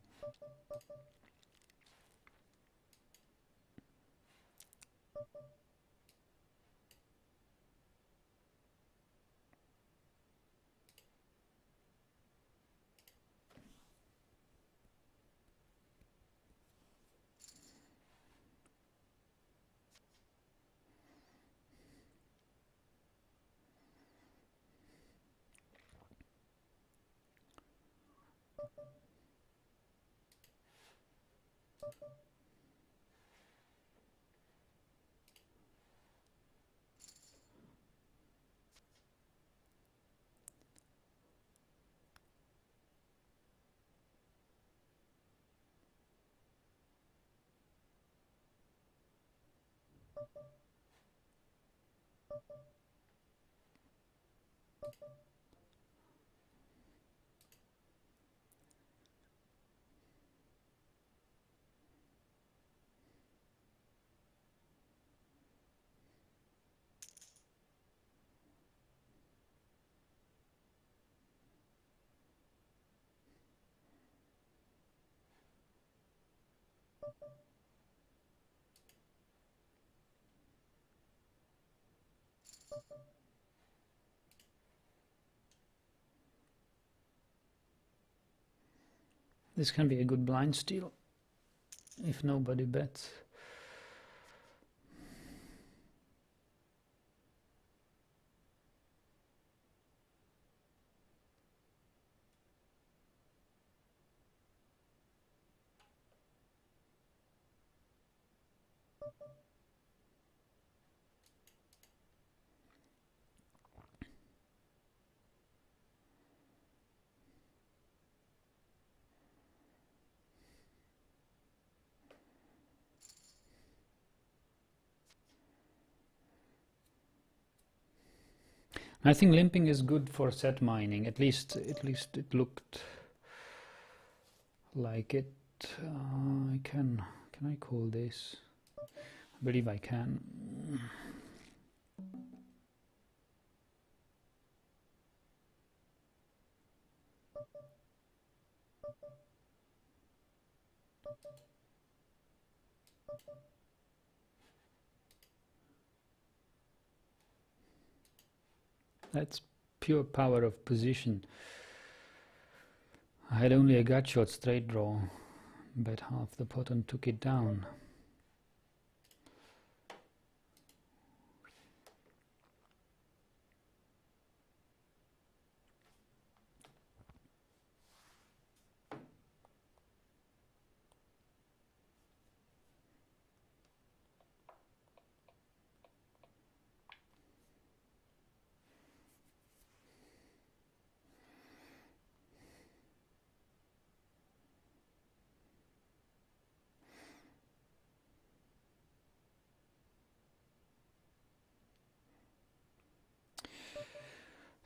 This can be a good blind steal if nobody bets. I think limping is good for set mining. At least it looked like it. Can I call this? I believe I can. That's pure power of position. I had only a gut shot straight draw, bet half the pot and took it down.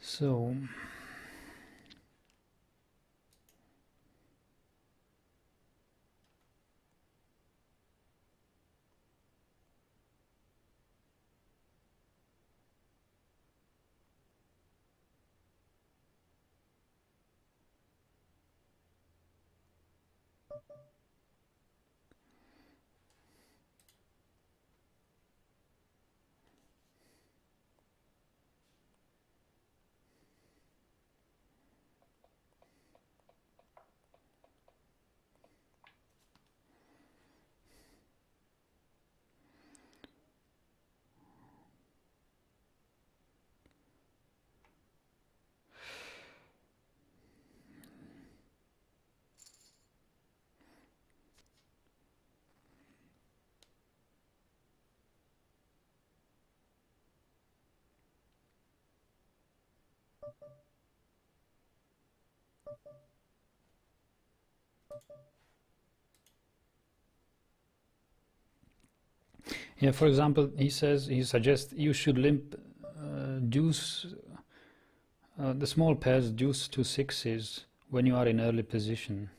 So yeah, for example, he suggests you should limp deuce, the small pairs deuce to sixes when you are in early position.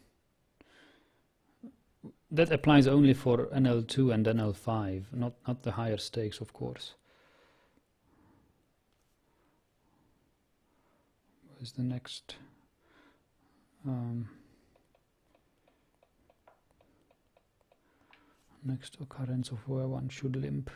That applies only for NL2 and NL5, not the higher stakes, of course. Where's the next? Next occurrence of where one should limp.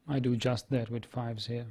I do just that with fives here.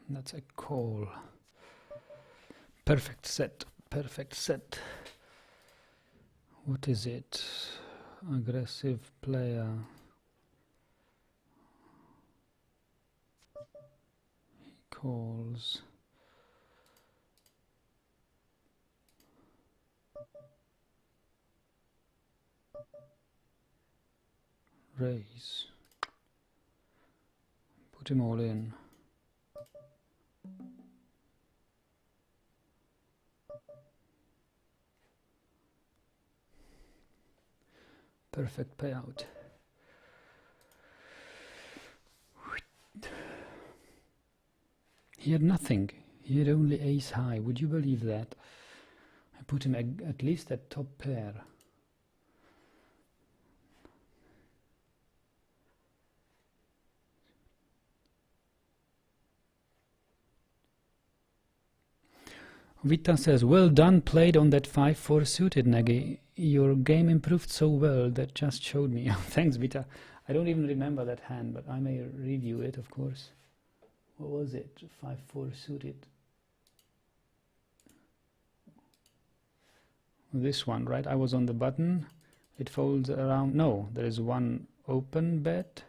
That's a call. Perfect set. Perfect set. What is it? Aggressive player. He calls. Raise. Put him all in. Perfect payout. He had nothing. He had only ace high. Would you believe that? I put him at least at top pair. Vita says, well done, played on that 5-4 suited, Nagy. Your game improved so well, that just showed me. Thanks, Vita. I don't even remember that hand, but I may review it, of course. What was it? 5-4 suited. This one, right? I was on the button. It folds around. No, there is one open bet.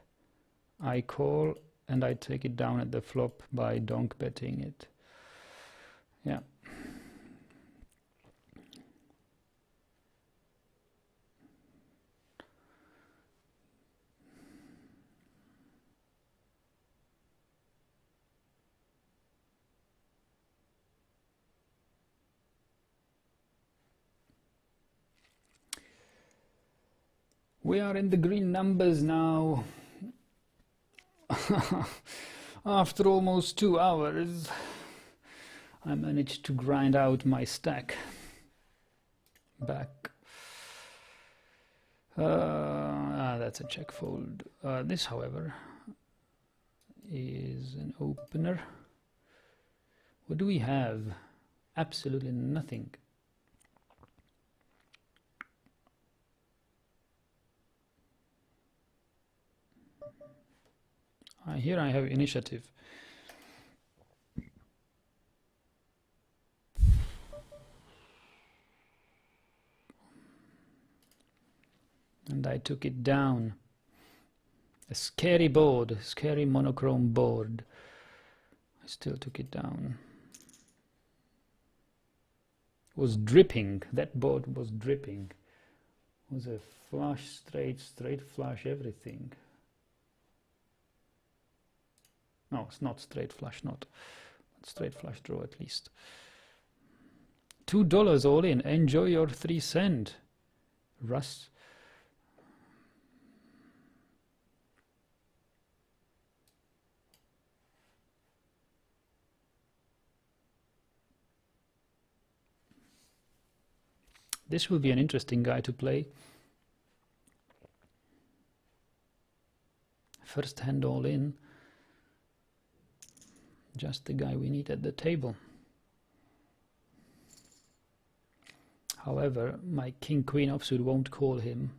I call, and I take it down at the flop by donk betting it. Yeah. We are in the green numbers now. After almost 2 hours, I managed to grind out my stack back. That's a check fold. This, however, is an opener. What do we have? Absolutely nothing. Here I have initiative. And I took it down. A scary board, a scary monochrome board. I still took it down. It was dripping. That board was dripping. It was a flush, straight flush, everything. No, it's not straight flush, not. Straight flush draw at least. $2 all in. Enjoy your 3 cents. Russ. This will be an interesting guy to play. First hand all in. Just the guy we need at the table. However, my king queen offsuit won't call him.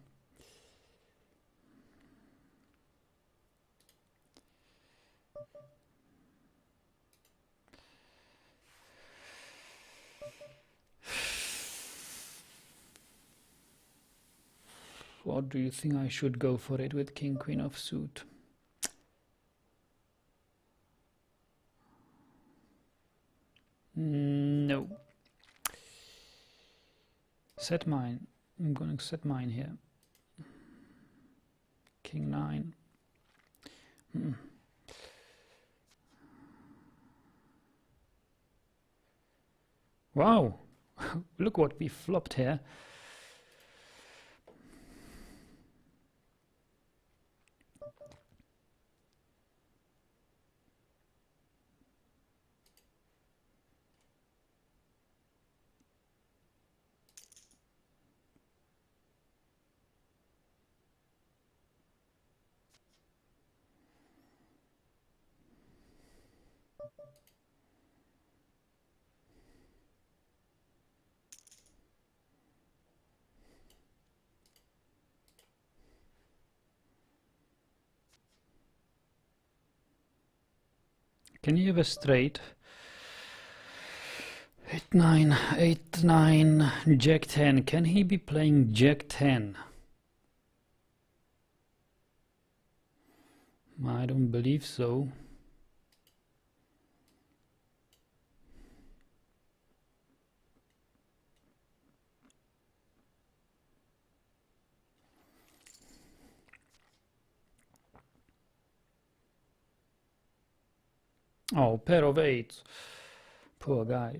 What do you think I should go for it with king queen offsuit? No. Set mine. I'm going to set mine here. King 9. Wow, look what we flopped here. Can you have a straight? 8-9, 8-9, Jack 10. Can he be playing Jack 10? I don't believe so. Oh, pair of 8s. Poor guy.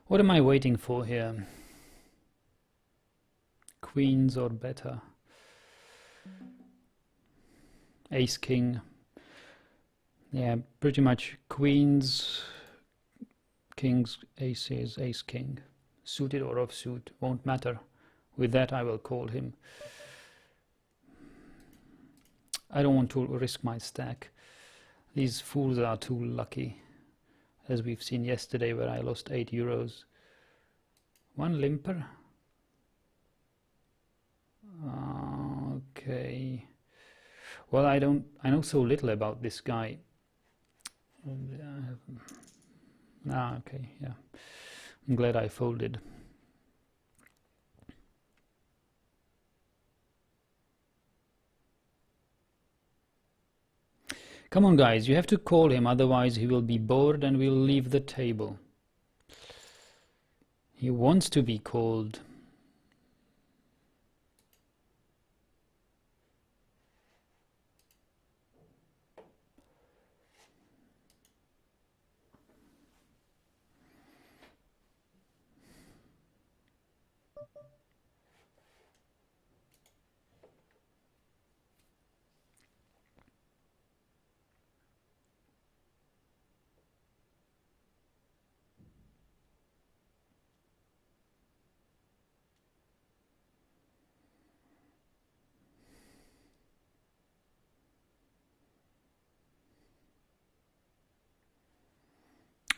What am I waiting for here? Queens or better? Ace King. Yeah, pretty much queens, kings, aces, ace king. Suited or offsuit, won't matter. With that I will call him. I don't want to risk my stack. These fools are too lucky, as we've seen yesterday where I lost €8. One limper. Okay. Well, I know so little about this guy. Okay, yeah. I'm glad I folded. Come on, guys, you have to call him, otherwise he will be bored and will leave the table. He wants to be called.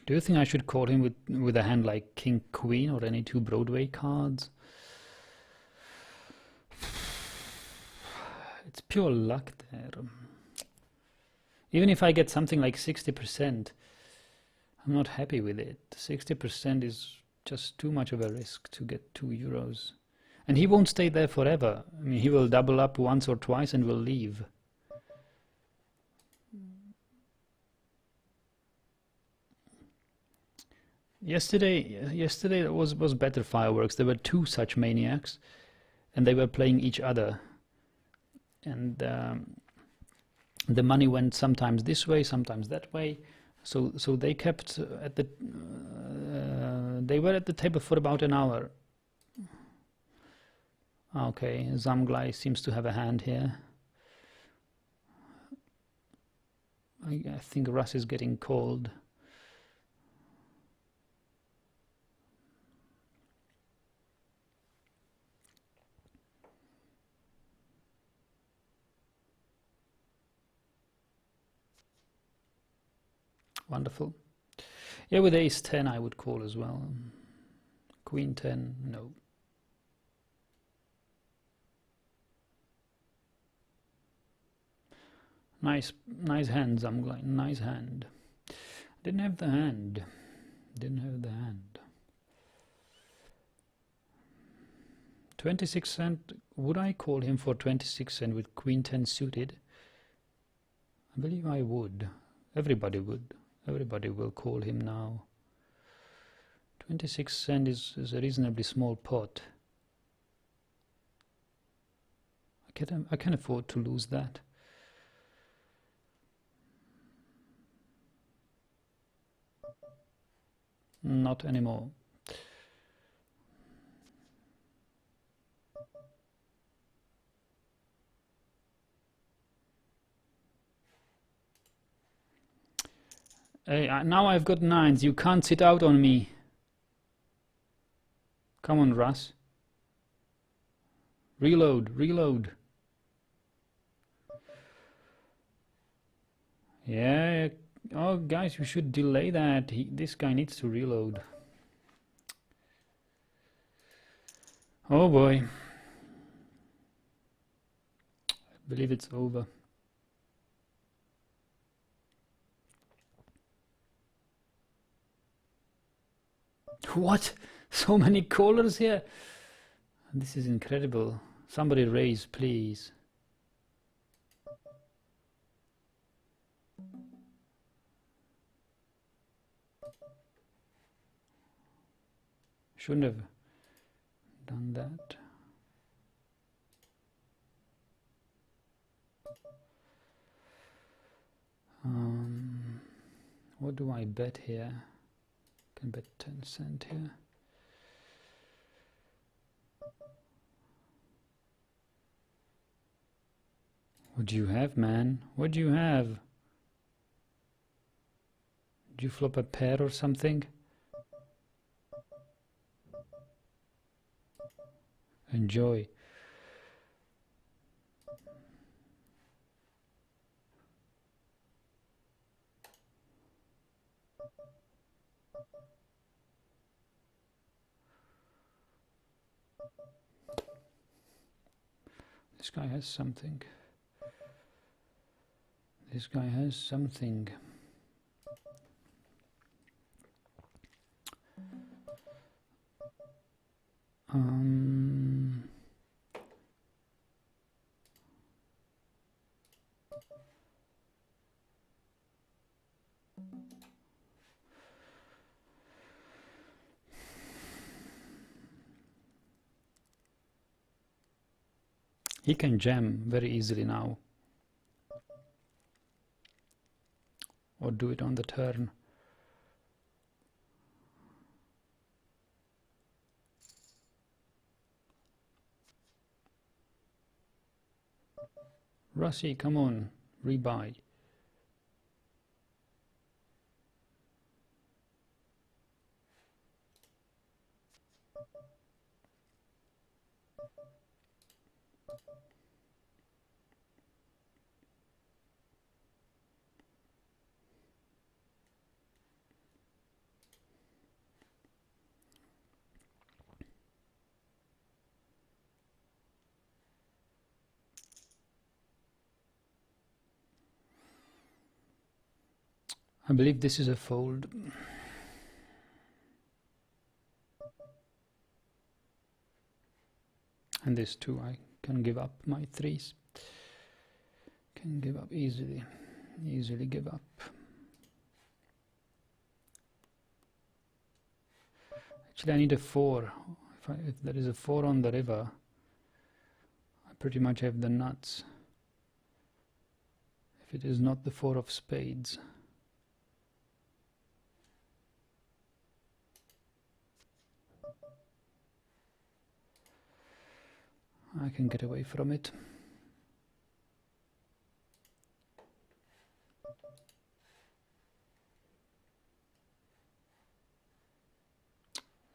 Do you think I should call him with a hand like King Queen or any two Broadway cards? It's pure luck there. Even if I get something like 60%, I'm not happy with it. 60% is just too much of a risk to get €2. And he won't stay there forever. I mean, he will double up once or twice and will leave. Yesterday was better fireworks. There were two such maniacs, and they were playing each other. And the money went sometimes this way, sometimes that way. So they kept at the. They were at the table for about an hour. Okay, Zamglai seems to have a hand here. I think Russ is getting called. Wonderful. Yeah, with ace 10 I would call as well. Queen 10, no. Nice hand, Zamglai. Nice hand. Didn't have the hand. 26 cent. Would I call him for 26 cent with queen 10 suited? I believe I would. Everybody would. Everybody will call him now. 26 cent is a reasonably small pot. I can afford to lose that. Not anymore. Hey, now I've got 9s. You can't sit out on me. Come on, Russ. Reload, reload. Yeah. Oh, guys, you should delay that. This guy needs to reload. Oh boy. I believe it's over. What? So many callers here? This is incredible. Somebody raise, please. Shouldn't have done that. What do I bet here? I can bet 10 cent here. What do you have, man? What do you have? Did you flop a pair or something? Enjoy. This guy has something. This guy has something. He can jam very easily now. Or do it on the turn. Russie, come on, rebuy. I believe this is a fold. And this too, I can give up my 3s. Can give up easily. Easily give up. Actually, I need a 4. If there is a 4 on the river, I pretty much have the nuts. If it is not the 4 of spades. I can get away from it.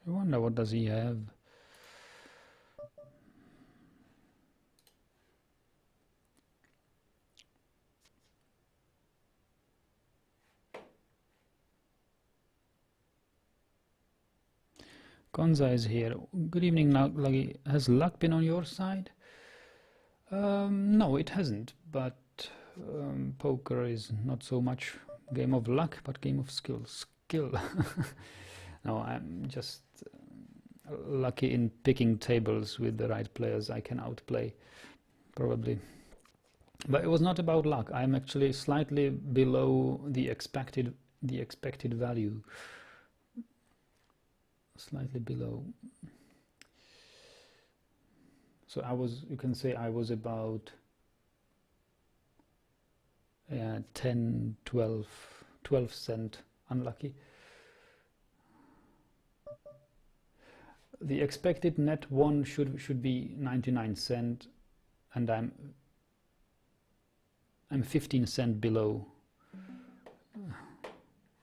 I wonder what does he have. Gonza is here. Good evening, Luggy. Has luck been on your side? No, it hasn't, but poker is not so much game of luck, but game of skill. No, I'm just lucky in picking tables with the right players. I can outplay, probably. But it was not about luck. I'm actually slightly below the expected value. Slightly below. So you can say I was about 10, 12 cent unlucky. The expected net one should be 99 cent, and I'm 15 cent below.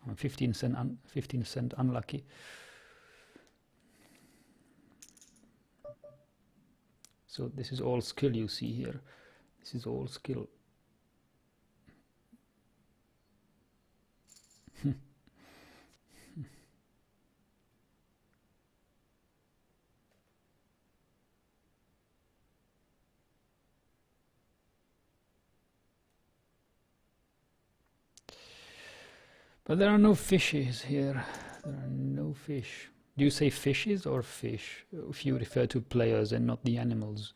I'm 15 cent unlucky. So this is all skill you see here. This is all skill. But there are no fishes here. There are no fish. Do you say fishes or fish if you refer to players and not the animals?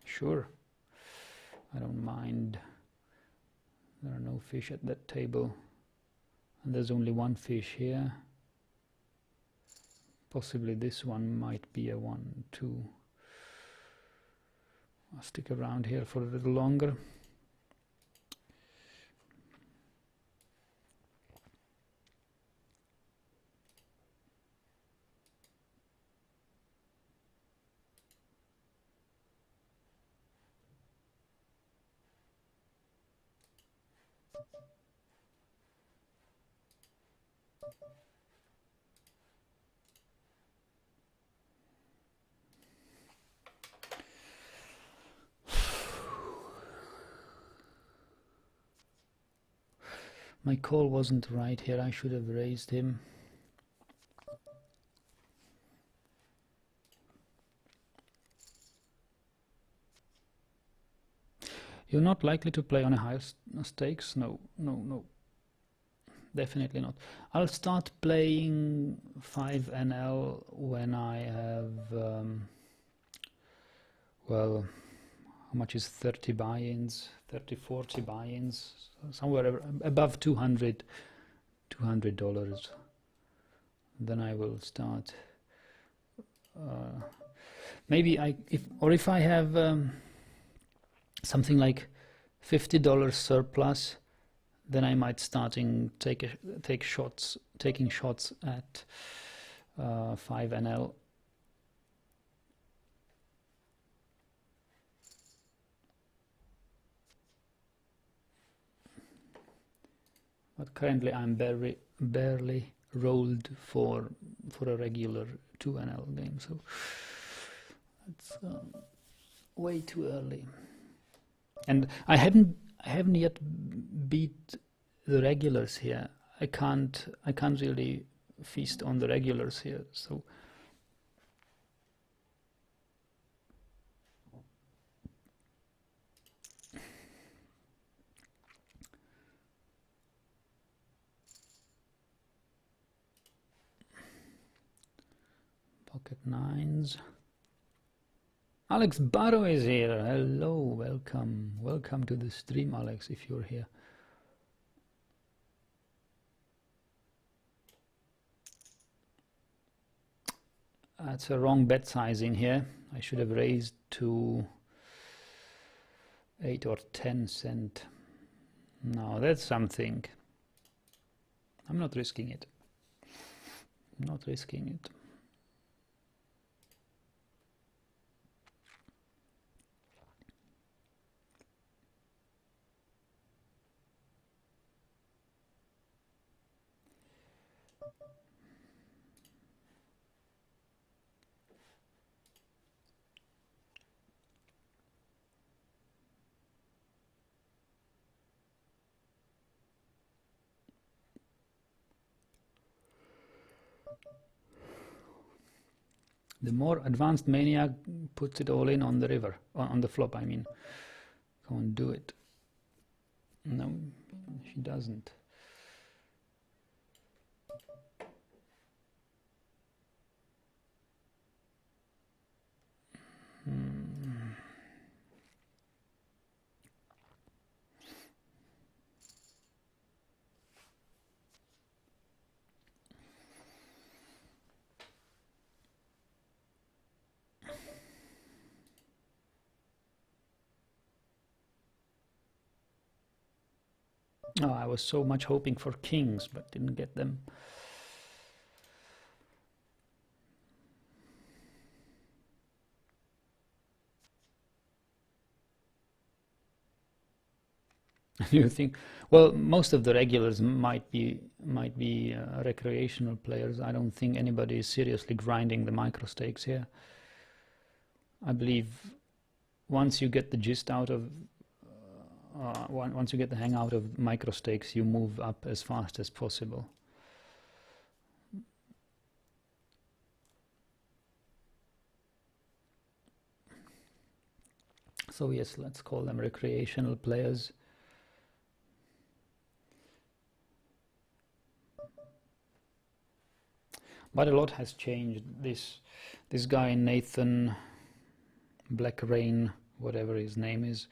Sure. I don't mind. There are no fish at that table. And there's only one fish here. Possibly this one might be a 1, 2. I'll stick around here for a little longer. My call wasn't right here. I should have raised him. You're not likely to play on a higher stakes? No, no, no. Definitely not. I'll start playing 5NL when I have, well, how much is 30 buy-ins? 30, 40 buy-ins? Somewhere above $200. Then I will start. Maybe if I have something like $50 surplus, then I might taking shots at 5NL. But currently I'm barely rolled for a regular 2NL game, so it's way too early. And I haven't yet beat the regulars here. I can't really feast on the regulars here, so pocket nines. Alex Barrow is here. Hello, welcome to the stream, Alex, if you're here. That's a wrong bet sizing here. I should have raised to 8 or 10 cent. No, that's something. I'm not risking it. I'm not risking it. The more advanced maniac puts it all in on the river, on the flop, I mean. Go and do it. No, she doesn't. Oh, I was so much hoping for kings, but didn't get them. You think? Well, most of the regulars might be recreational players. I don't think anybody is seriously grinding the micro stakes here. I believe once you get the gist out of once you get the hang out of micro stakes, you move up as fast as possible. So yes, let's call them recreational players. But a lot has changed. This guy Nathan Black Rain, whatever his name is,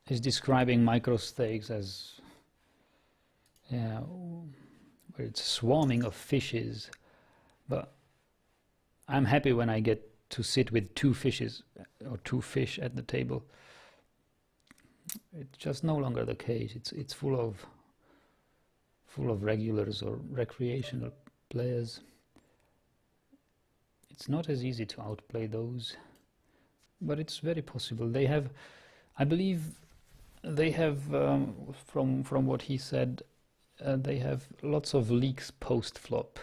is describing micro stakes as where it's swarming of fishes, but I'm happy when I get to sit with two fishes or two fish at the table. It's just no longer the case. It's full of regulars or recreational players. It's not as easy to outplay those, but it's very possible. They have, I believe, they have from what he said, they have lots of leaks post flop.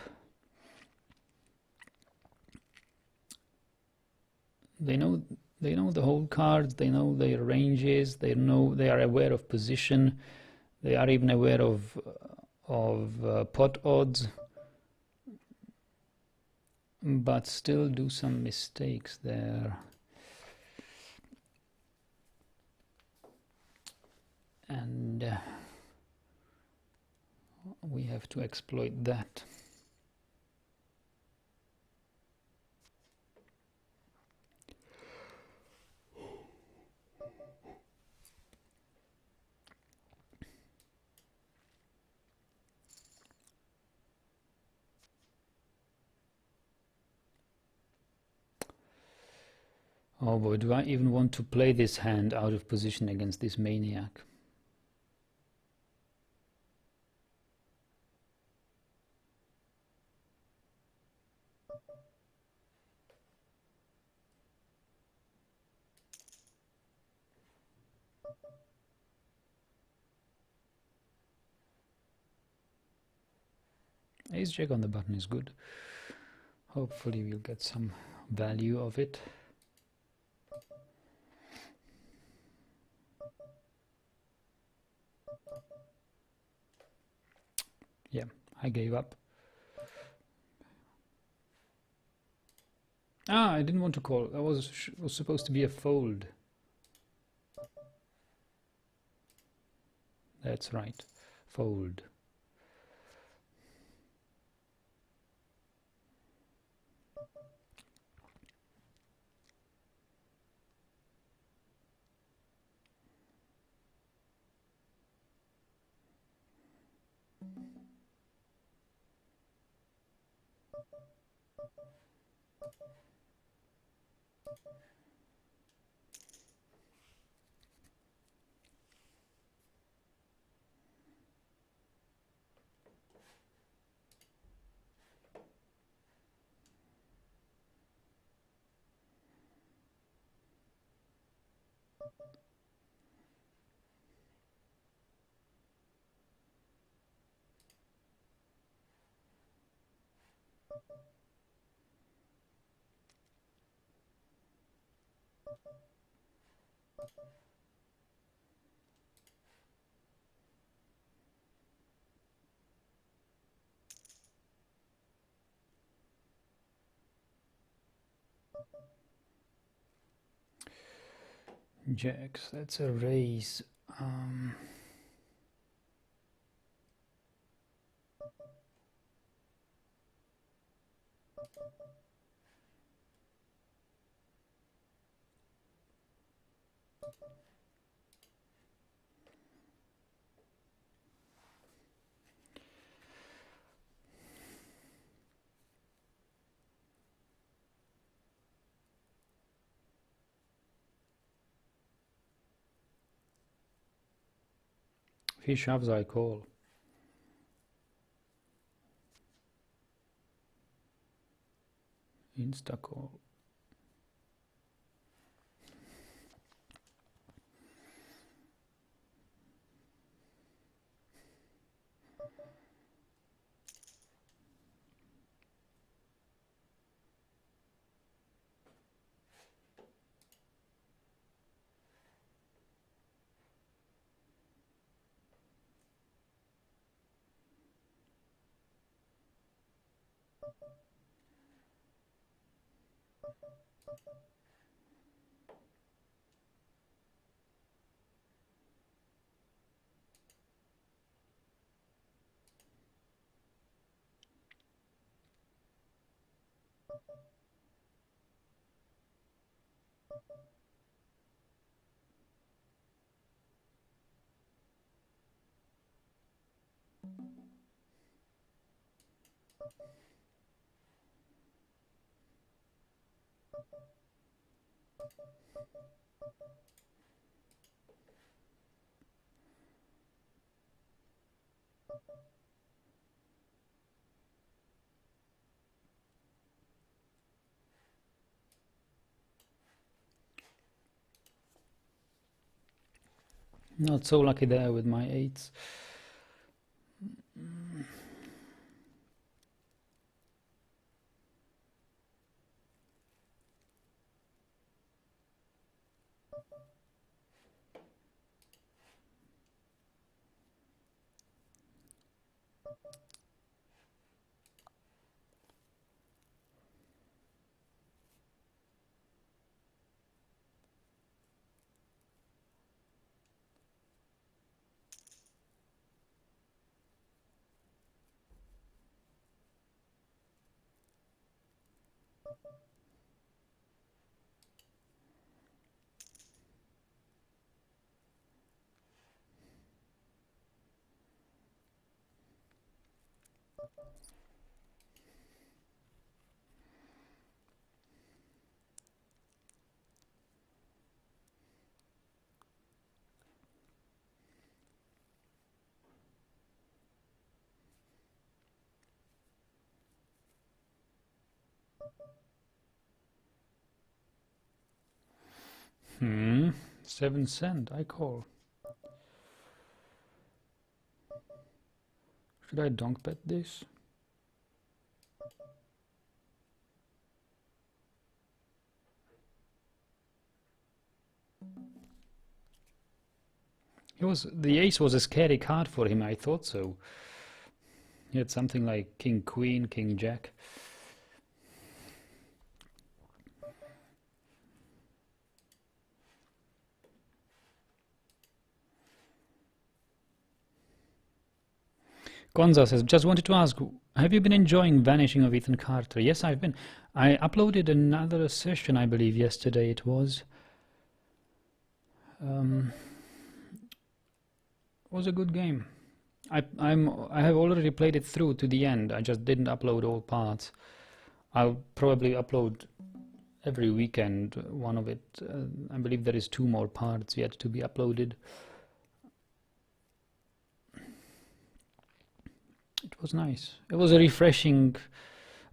They know the whole cards, they know their ranges, they are aware of position, they are even aware of pot odds, but still do some mistakes there. And we have to exploit that. Oh boy, do I even want to play this hand out of position against this maniac? Ace Jack on the button is good. Hopefully we'll get some value of it. Yeah, I gave up. Ah, I didn't want to call. That was supposed to be a fold. That's right, fold. Jacks, that's a raise. If he shoves, I call. Insta call. Not so lucky there with my eights. Hmm, 7 cent, I call. Should I donk bet this? The ace was a scary card for him, I thought so. He had something like king queen, king jack. Gonza says, just wanted to ask, have you been enjoying Vanishing of Ethan Carter? Yes, I've been. I uploaded another session, I believe, yesterday it was. It was a good game. I have already played it through to the end. I just didn't upload all parts. I'll probably upload every weekend one of it. I believe there is 2 more parts yet to be uploaded. It was nice. It was a refreshing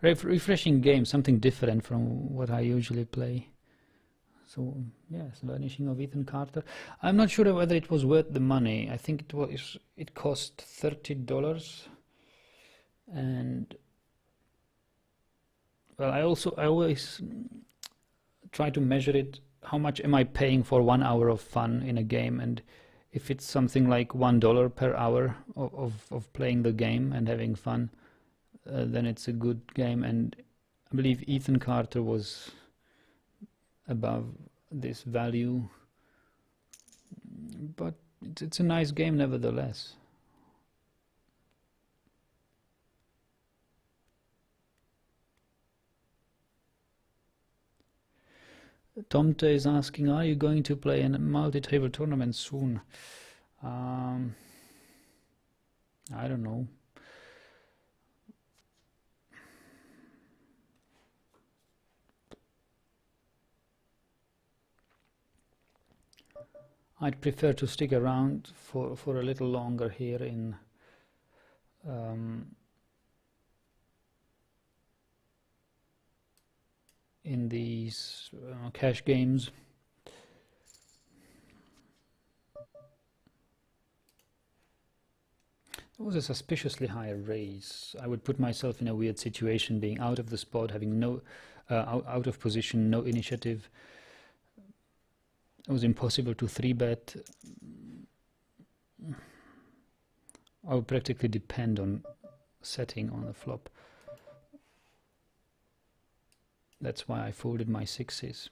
game, something different from what I usually play. So yes, Vanishing of Ethan Carter. I'm not sure whether it was worth the money. I think it cost $30, and well, I always try to measure it. How much am I paying for 1 hour of fun in a game? And if it's something like $1 per hour of playing the game and having fun, then it's a good game. And I believe Ethan Carter was above this value, but it's a nice game nevertheless. Tomte is asking, are you going to play in a multi-table tournament soon? I don't know. I'd prefer to stick around for a little longer here in these cash games. It was a suspiciously high raise. I would put myself in a weird situation, being out of the spot, having no out of position, no initiative. It was impossible to 3-bet. I would practically depend on setting on the flop. That's why I folded my sixes.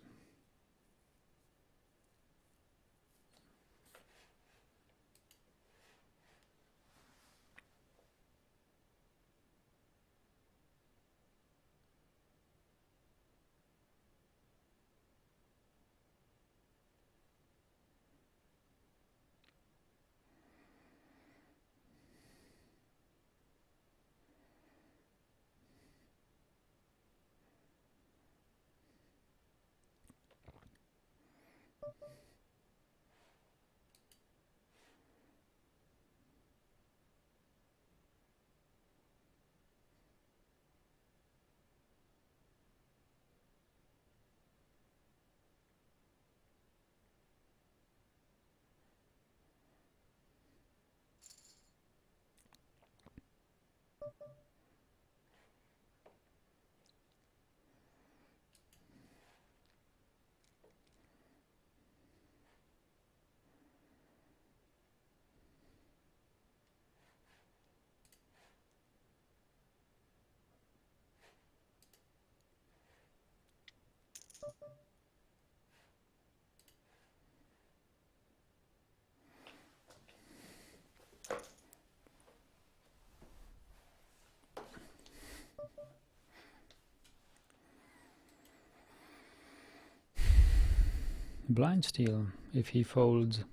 Blind steal if he folds.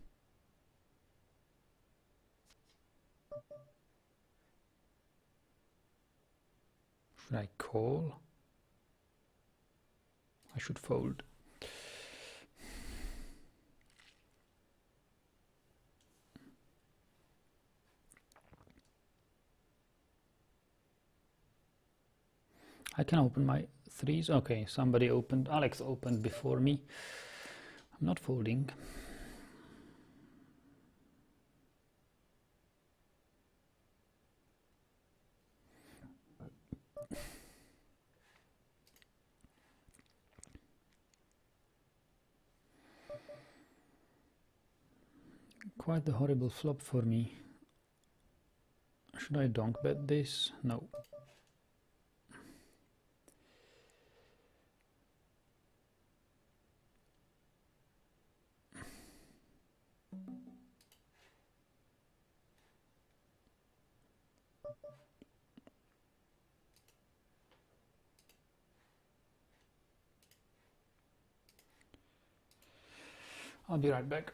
Should I call? I should fold. I can open my threes. Okay, somebody opened. Alex opened before me. I'm not folding. Quite the horrible flop for me. Should I donk bet this? No. I'll be right back.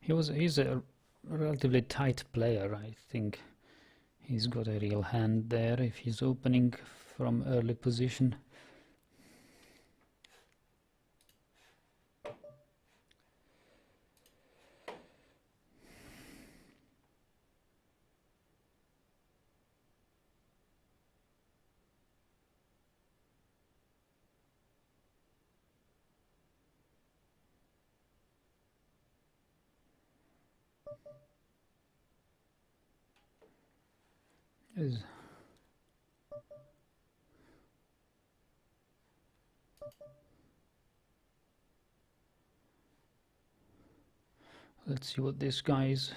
He's a relatively tight player. I think he's got a real hand there if he's opening from early position. Let's see what this guy is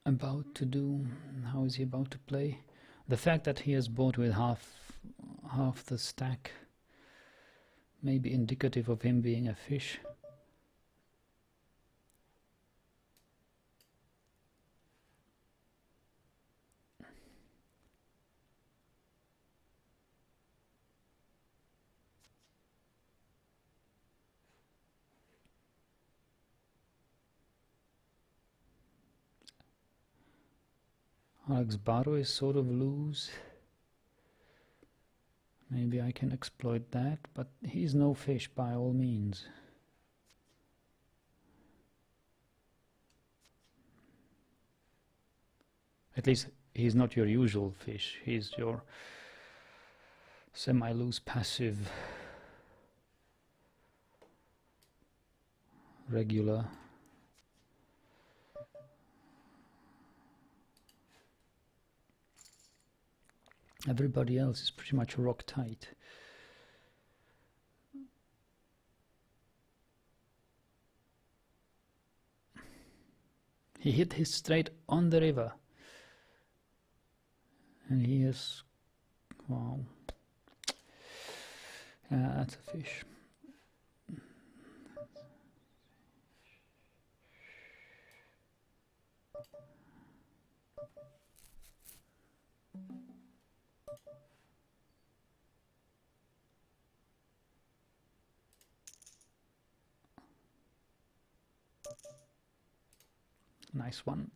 about to do. How is he about to play? The fact that he has bought with half the stack may be indicative of him being a fish. Alex Barrow is sort of loose. Maybe I can exploit that, but he's no fish by all means. At least he's not your usual fish. He's your semi-loose passive regular. Everybody else is pretty much rock tight. He hit his straight on the river. And he is, wow. That's a fish. Nice one.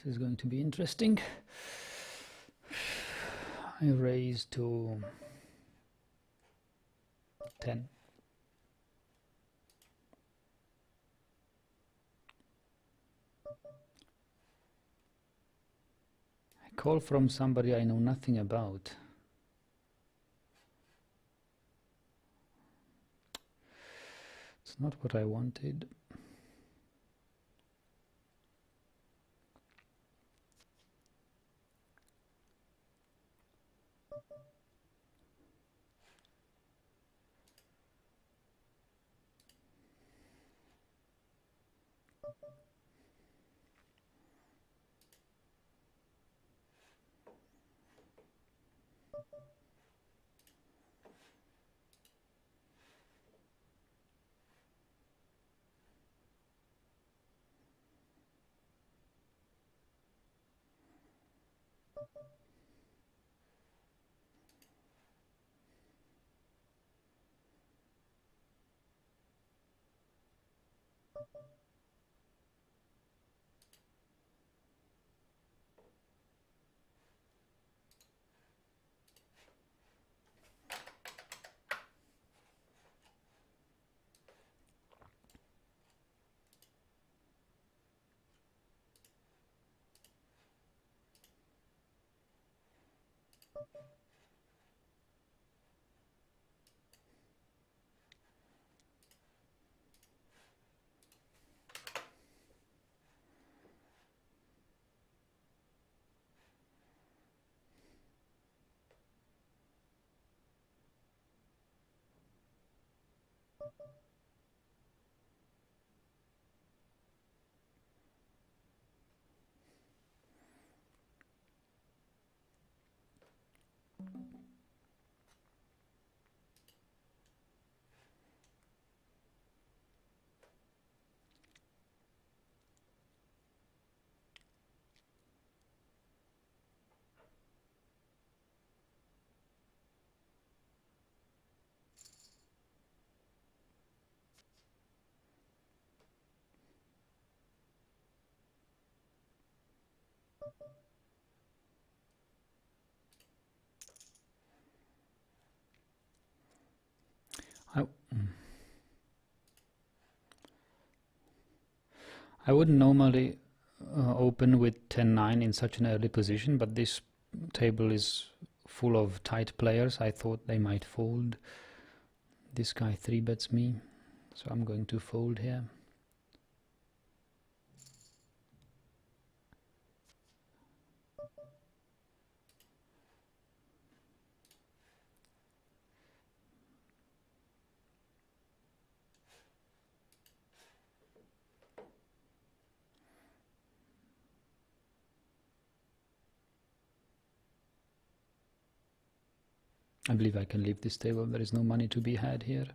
This is going to be interesting. I raise to 10. I call from somebody I know nothing about. It's not what I wanted. I wouldn't normally open with 10-9 in such an early position, but this table is full of tight players. I thought they might fold. This guy 3-bets me, so I'm going to fold here. I believe I can leave this table. There is no money to be had here.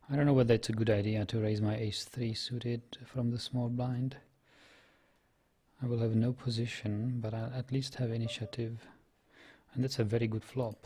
I don't know whether it's a good idea to raise my ace-3 suited from the small blind. I will have no position, but I'll at least have initiative. And that's a very good flop.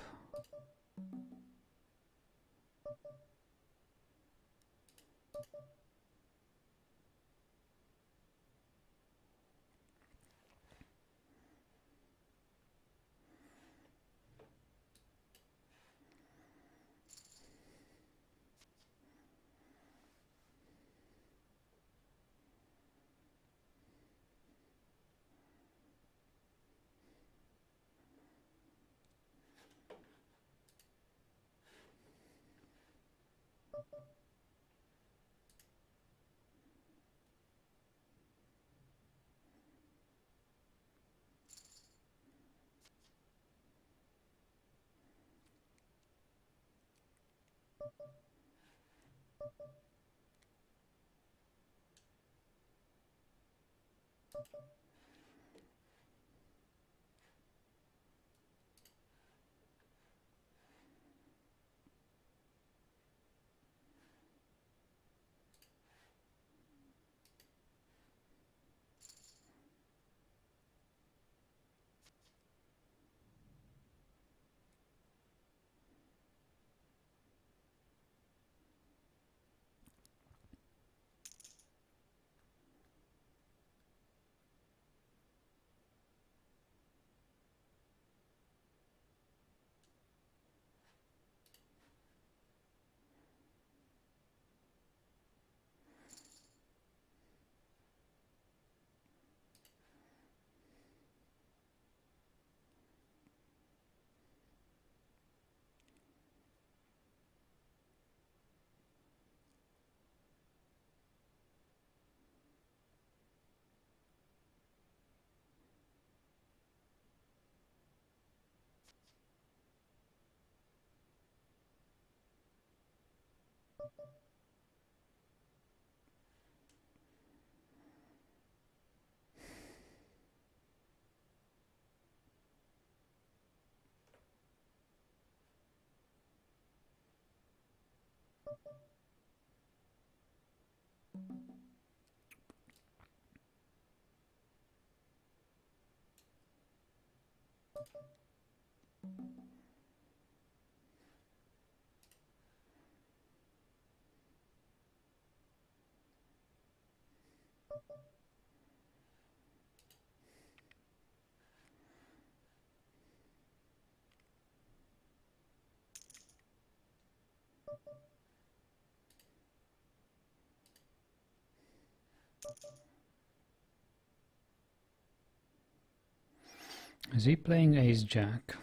Is he playing ace jack?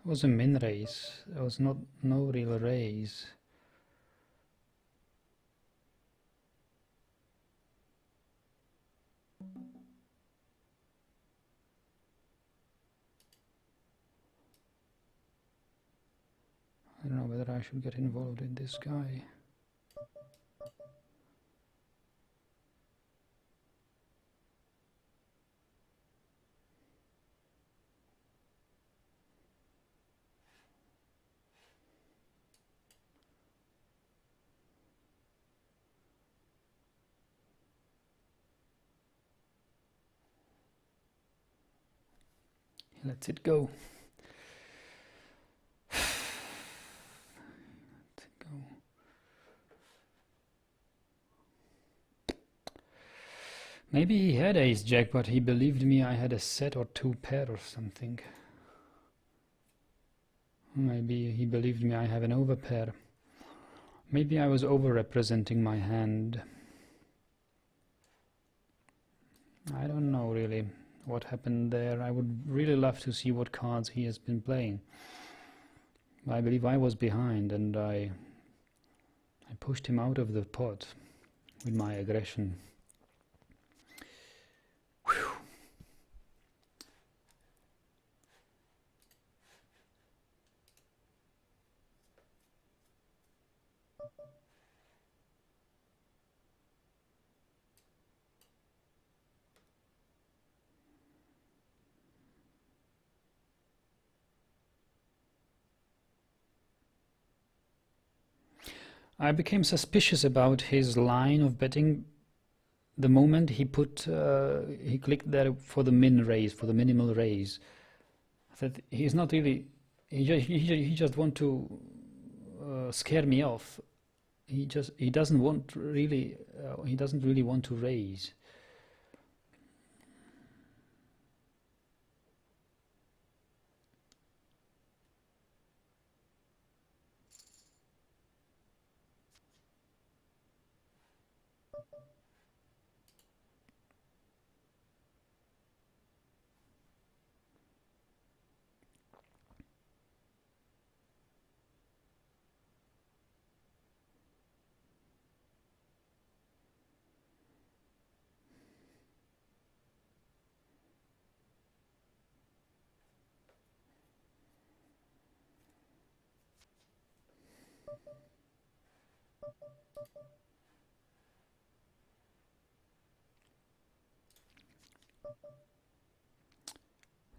It was a min raise. There was no real raise. I don't know whether I should get involved in this guy. He lets it go. Maybe he had ace jack, but he believed me I had a set or two pair or something. Maybe he believed me I have an overpair. Maybe I was over-representing my hand. I don't know really what happened there. I would really love to see what cards he has been playing. I believe I was behind and I pushed him out of the pot with my aggression. Whew. I became suspicious about his line of betting the moment he clicked there for the min raise, for the minimal raise. That he's not really, he just want to scare me off. He doesn't really want to raise.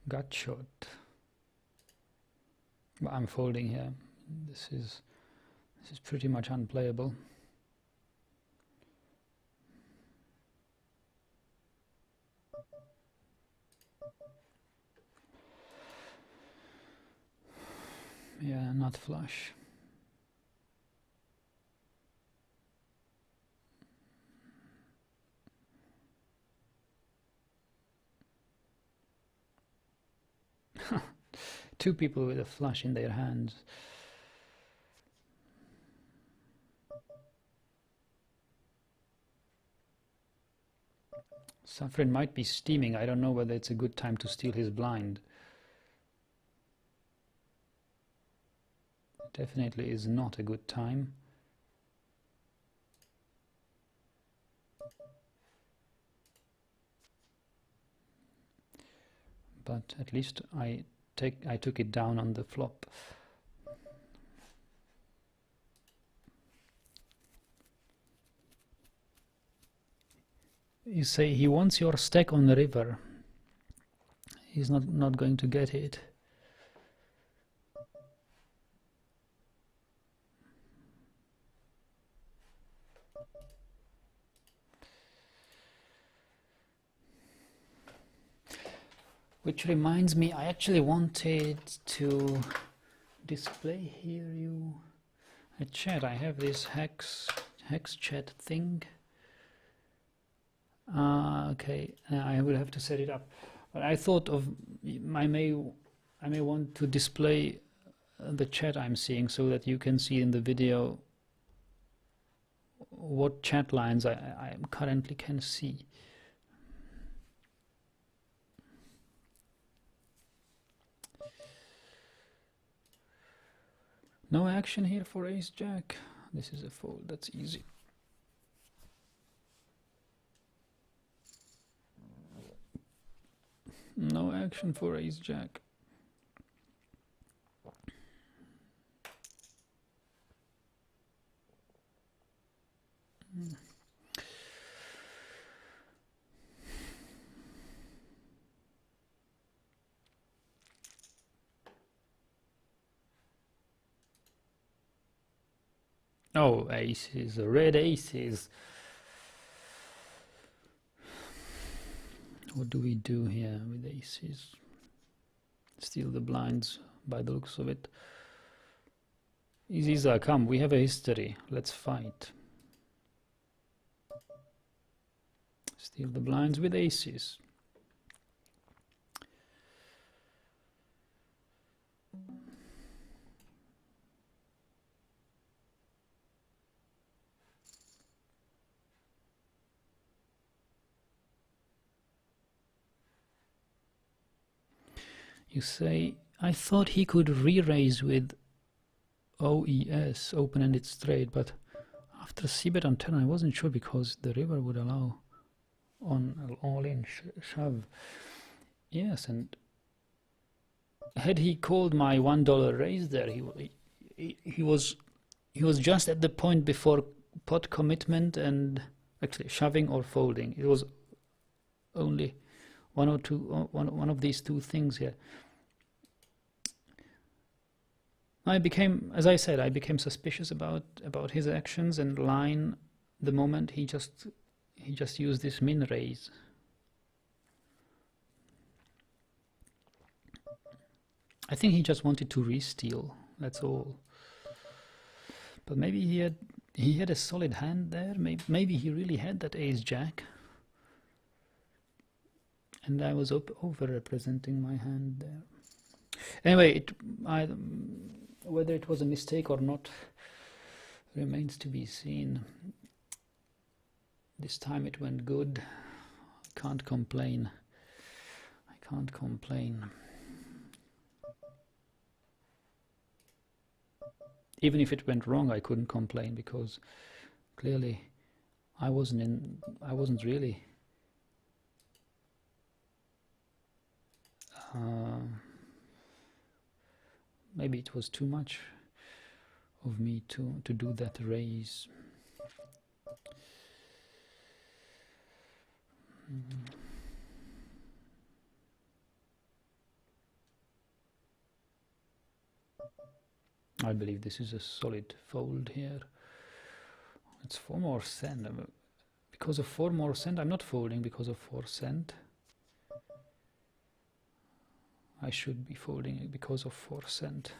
Gut shot. But I'm folding here. This is pretty much unplayable. Yeah, not flush. Two people with a flush in their hands. Safrin might be steaming. I don't know whether it's a good time to steal his blind. Definitely is not a good time. But at least I took it down on the flop. You say he wants your stack on the river. He's not going to get it. Which reminds me, I actually wanted to display here a chat. I have this hex chat thing. Okay, I will have to set it up. But I thought of I may want to display the chat I'm seeing so that you can see in the video what chat lines I currently can see. No action here for ace jack. This is a fold, that's easy. No action for ace jack. Oh, aces, red aces. What do we do here with aces? Steal the blinds by the looks of it. Iziza, come, we have a history. Let's fight. Steal the blinds with aces. You say, I thought he could re-raise with OES, open-ended straight, but after c-bet on turn I wasn't sure because the river would allow on all-in shove. Yes, and had he called my $1 raise there, he was just at the point before pot commitment and actually shoving or folding. It was only one of these two things here. I became, as I said, I became suspicious about his actions and line the moment he just used this min raise. I think he just wanted to re-steal, that's all. But maybe he had a solid hand there. Maybe he really had that ace jack. And I was over-representing my hand there. Anyway, whether it was a mistake or not remains to be seen. this time it went good. I can't complain. I can't complain. Even if it went wrong, I couldn't complain, because clearly I wasn't really maybe it was too much of me to do that raise. I believe this is a solid fold here. It's 4 more cent. Because of 4 more cent, I'm not folding because of 4 cent. I should be folding because of 4 cent.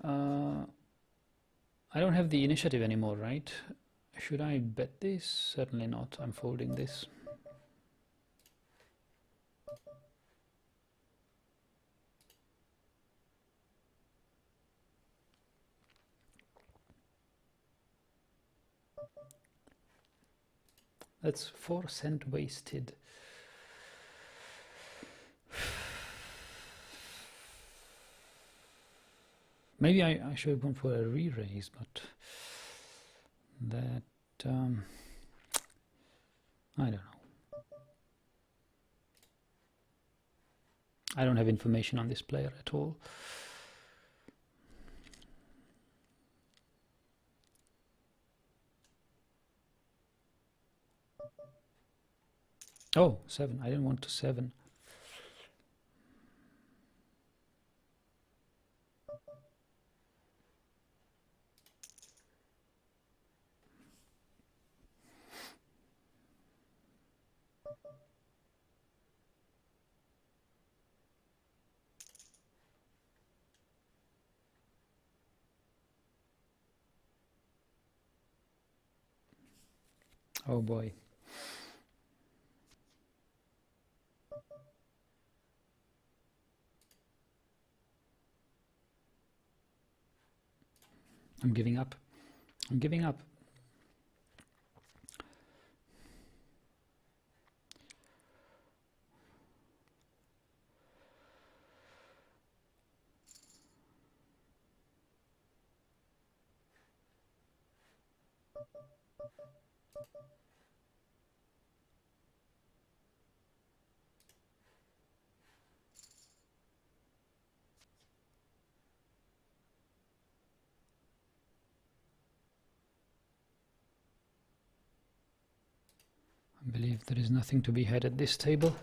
I don't have the initiative anymore, right? Should I bet this? Certainly not. I'm folding this. That's 4 cent wasted. Maybe I should have gone for a re-raise, but that I don't know. I don't have information on this player at all. Oh, 7. I didn't want to 7. Oh boy. I'm giving up. I'm giving up. I believe there is nothing to be had at this table.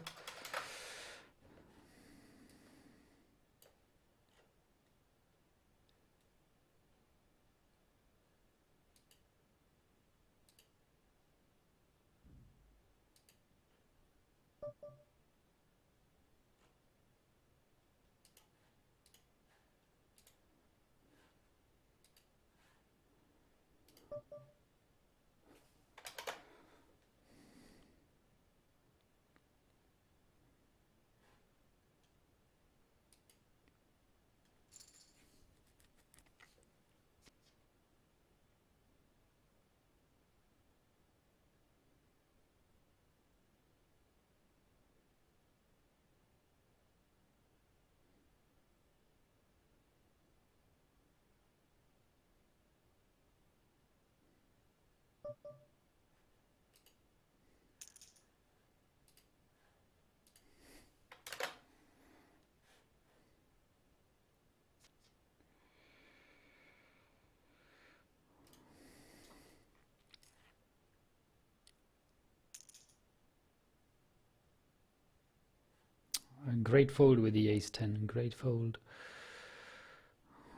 A great fold with the ace 10. Great fold,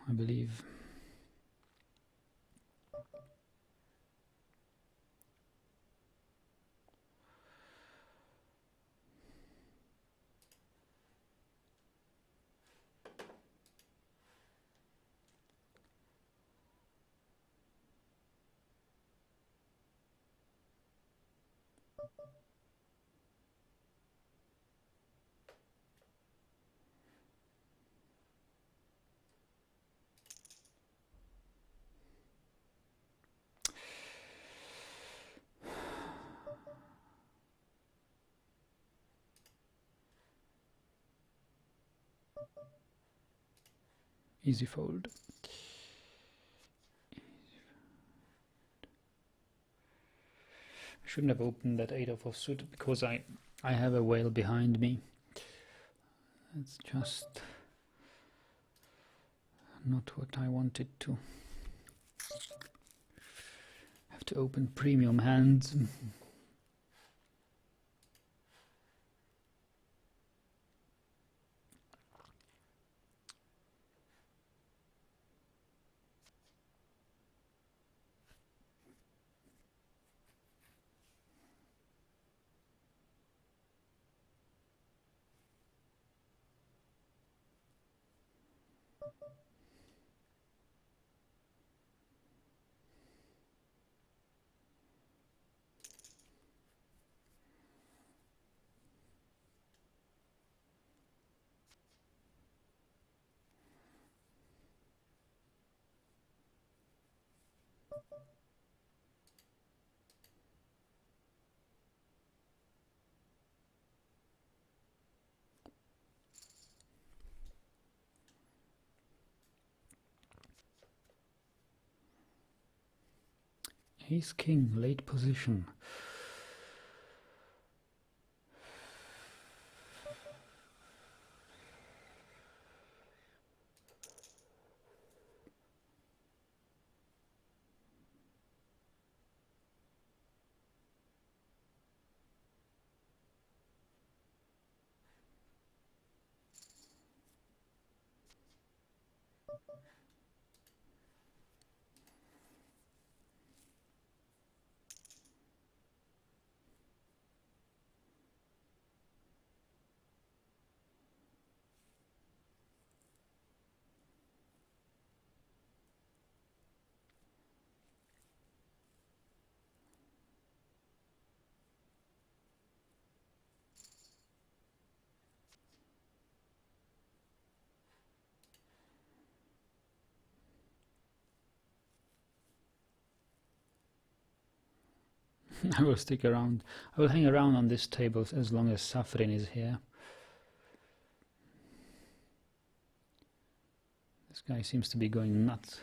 I believe. Easy fold. I shouldn't have opened that 8 of offsuit because I have a whale behind me. It's just not what I wanted to. Have to open premium hands. Ace King, late position. I will stick around. I will hang around on this table as long as Safrin is here. This guy seems to be going nuts.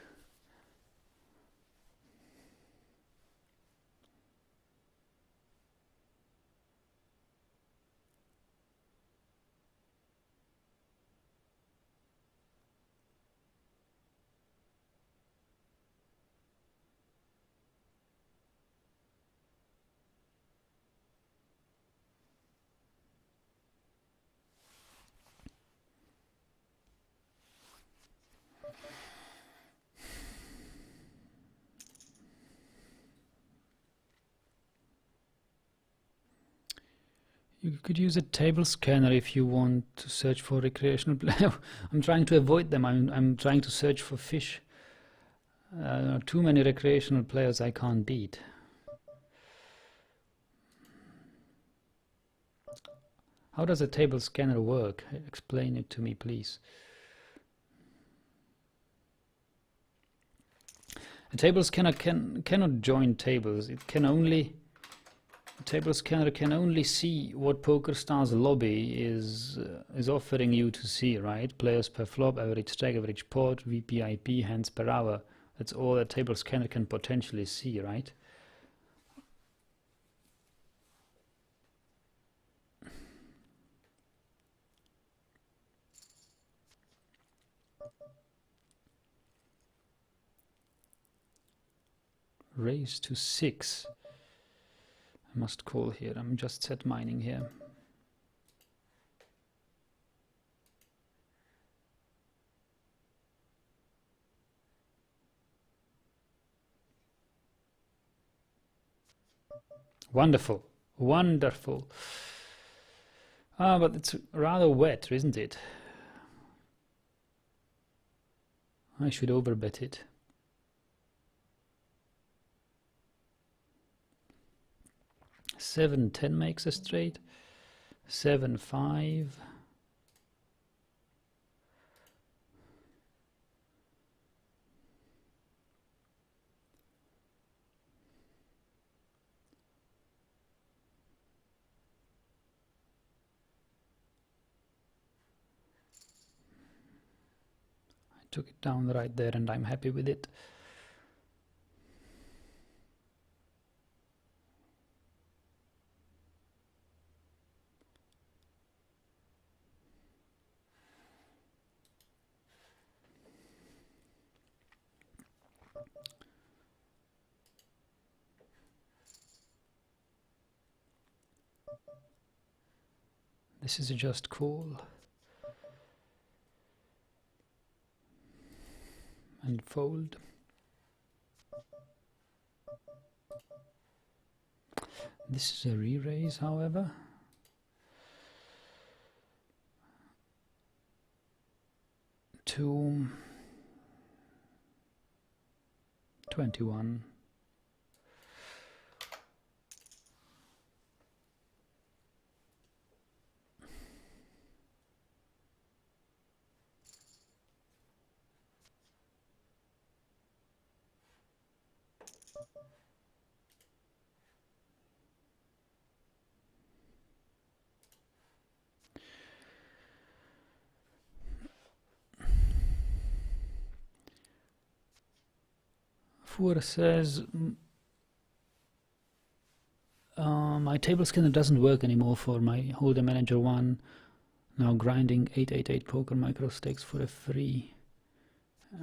You could use a table scanner if you want to search for recreational play. I'm trying to avoid them. I'm trying to search for fish. Too many recreational players I can't beat. How does a table scanner work? Explain it to me, please. A table scanner cannot join tables. It can only... The table scanner can only see what PokerStars lobby is offering you to see, right? Players per flop, average stack, average pot, VPIP, hands per hour. That's all a table scanner can potentially see, right? Raise to 6. I must call here. I'm just set mining here. Wonderful. Wonderful. Ah, but it's rather wet, isn't it? I should overbet it. 7-10 makes a straight. 7-5. Took it down right there and I'm happy with it. This is a just call. And fold. This is a re-raise, however. To 21. Four says my table scanner doesn't work anymore for my Holder Manager 1. Now grinding 888 poker micro stakes for a free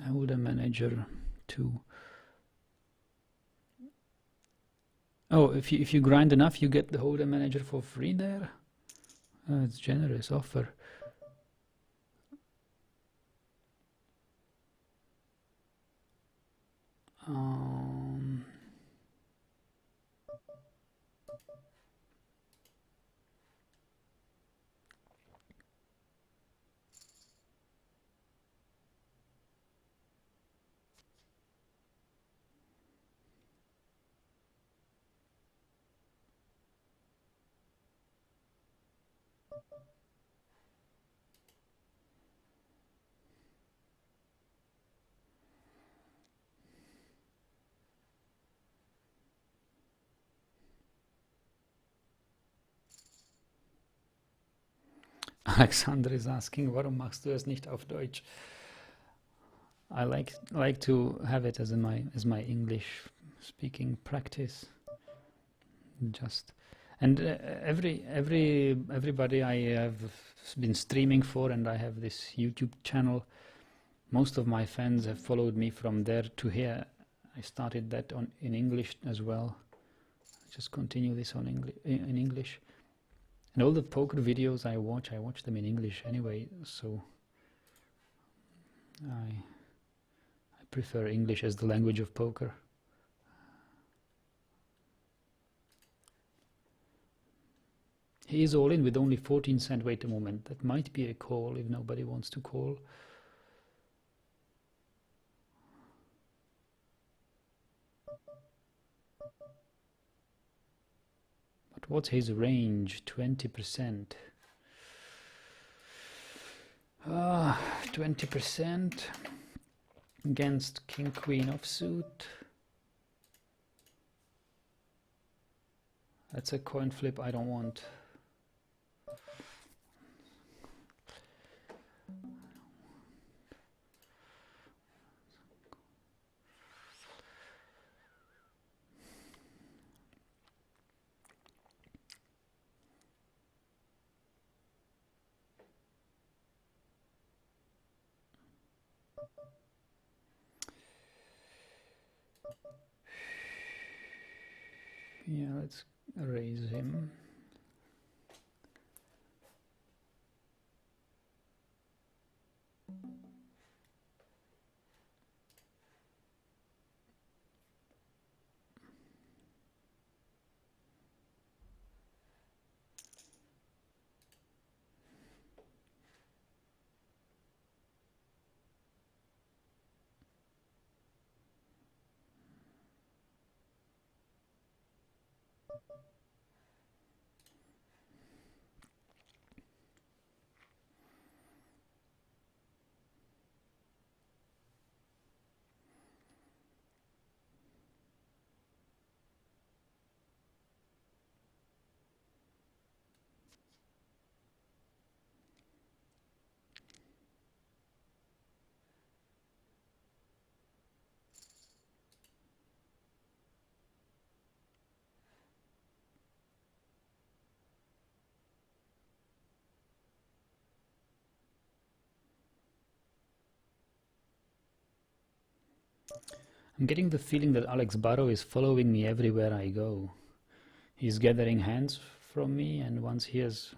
Holder Manager 2. Oh, if you grind enough, you get the Holder Manager for free there. It's generous offer. Alexander is asking, warum machst du es nicht auf Deutsch? I like to have it as my English speaking practice. Everybody I have been streaming for, and I have this YouTube channel. Most of my fans have followed me from there to here. I started that in English as well. Just continue this in English. And all the poker videos I watch them in English anyway, so I prefer English as the language of poker. He is all in with only 14 cent. Wait a moment, that might be a call if nobody wants to call. But what's his range? 20%. 20% against King Queen offsuit. That's a coin flip I don't want. Yeah, let's raise him. I'm getting the feeling that Alex Barrow is following me everywhere I go. He's gathering hands from me, and once he has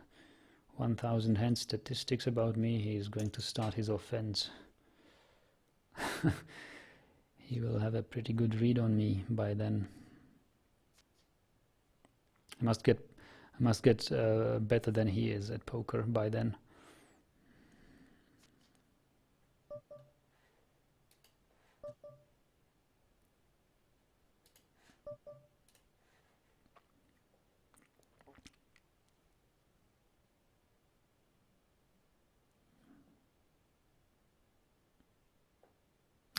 1,000 hand statistics about me, he is going to start his offense. He will have a pretty good read on me by then. I must get better than he is at poker by then.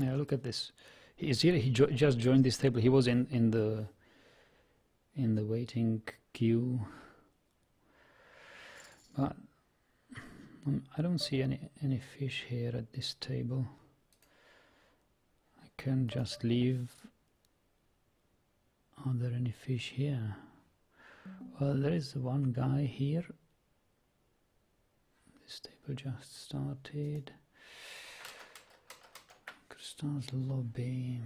Yeah, look at this. He is here. He just joined this table. He was in the waiting queue, but I don't see any fish here at this table. I can just leave. Are there any fish here? Well, there is one guy here. This table just started. Start the lobby.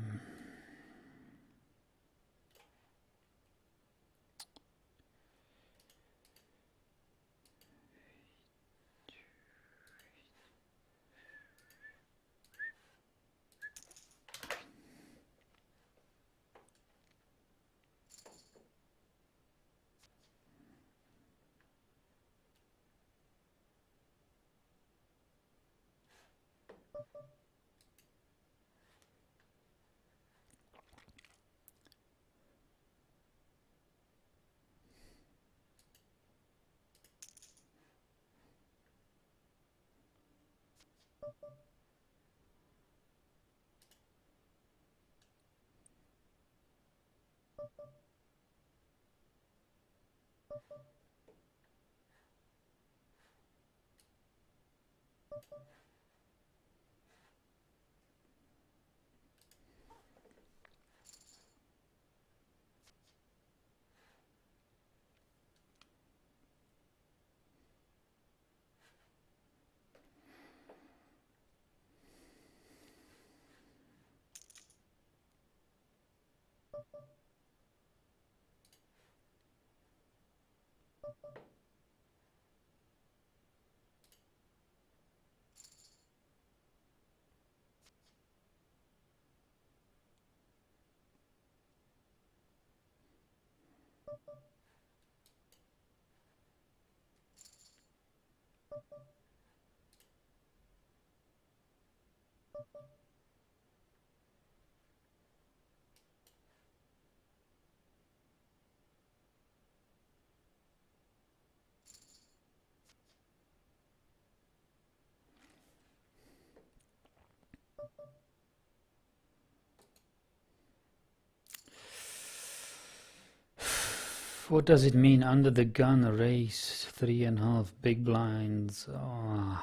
What does it mean? Under the gun, raise 3.5 big blinds. Oh.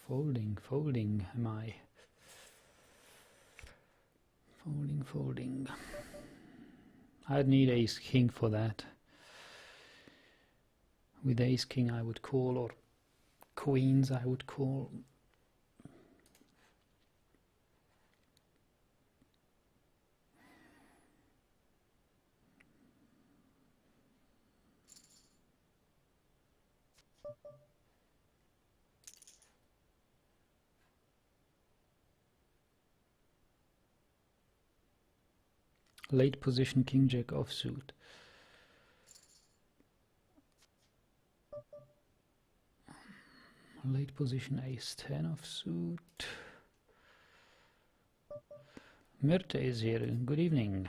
Folding, am I? Folding. I'd need ace king for that. With ace king I would call, or queens I would call. Late position king jack offsuit. Late position ace 10 offsuit. Myrte is here. Good evening.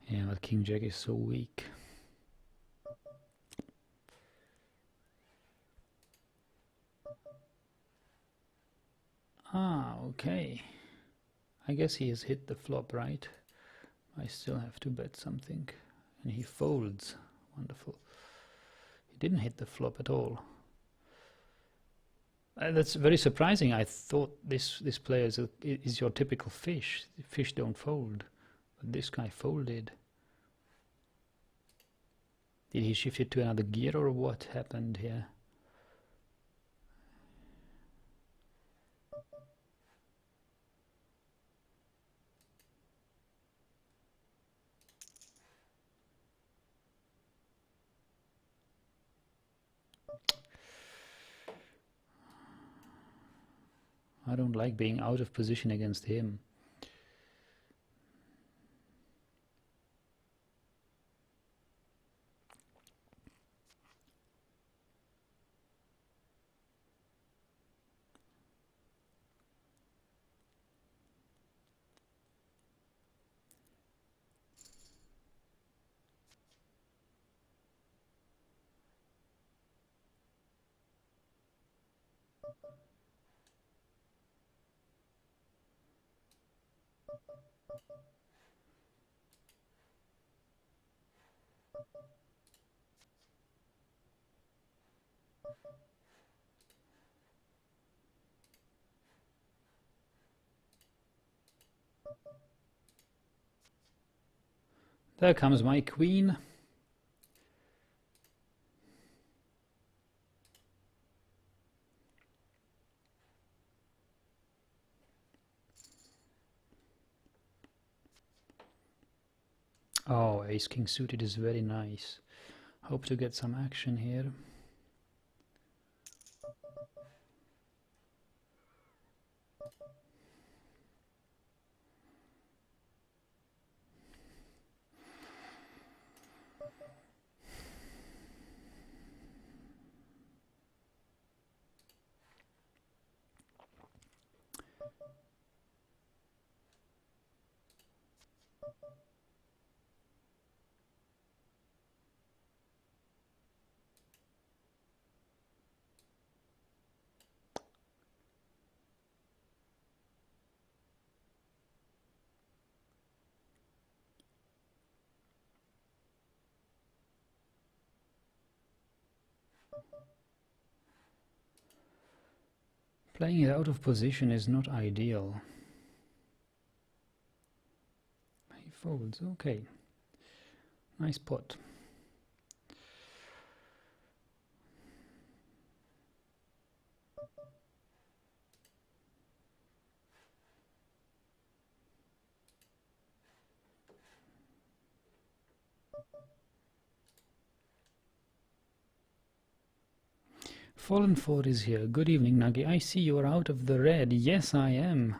Yeah, but king jack is so weak. Ah, okay. I guess he has hit the flop, right? I still have to bet something. And he folds. Wonderful. He didn't hit the flop at all. That's very surprising. I thought this player is your typical fish. Fish don't fold, but this guy folded. Did he shift it to another gear, or what happened here? I don't like being out of position against him. There comes my queen. Oh, ace king suited is very nice. Hope to get some action here. Playing it out of position is not ideal. He folds, okay. Nice pot. Fallen Ford is here. Good evening, Nagi. I see you are out of the red. Yes, I am.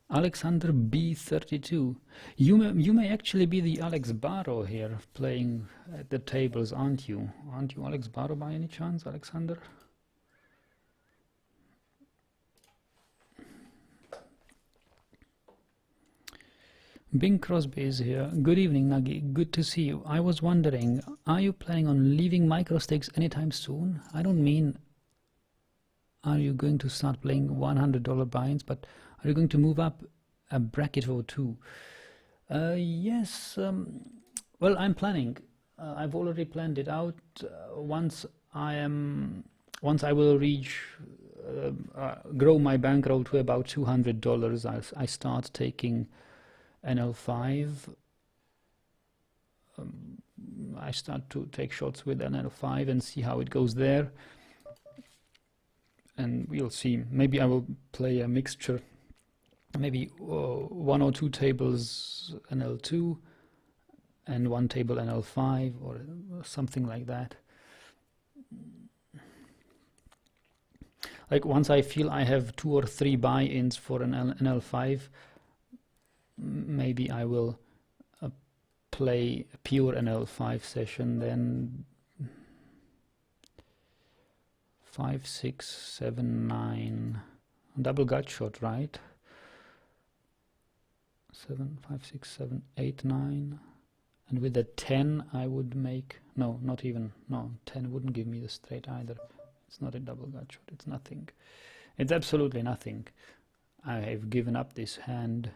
Alexander B32. You may actually be the Alex Barrow here, playing at the tables, aren't you? Aren't you Alex Barrow by any chance, Alexander? Bing Crosby is here. Good evening, Nagi. Good to see you. I was wondering, are you planning on leaving MicroStakes anytime soon? I don't mean, are you going to start playing $100 buy-ins, but are you going to move up a bracket or two? Yes, well, I'm planning. I've already planned it out. Once I will reach, grow my bankroll to about $200, I start taking NL5. I start to take shots with NL5 and see how it goes there, and we'll see. Maybe I will play a mixture, maybe 1 or 2 tables NL2 and 1 table NL5 or something like that. Like once I feel I have 2 or 3 buy-ins for an NL5, maybe I will play a pure NL5 session, then 5, 6, 7, 9, double gut shot, right? 7, 5, 6, 7, 8, 9, and with the 10 I would make, no, not even, no, 10 wouldn't give me the straight either. It's not a double gut shot, it's nothing. It's absolutely nothing. I have given up this hand.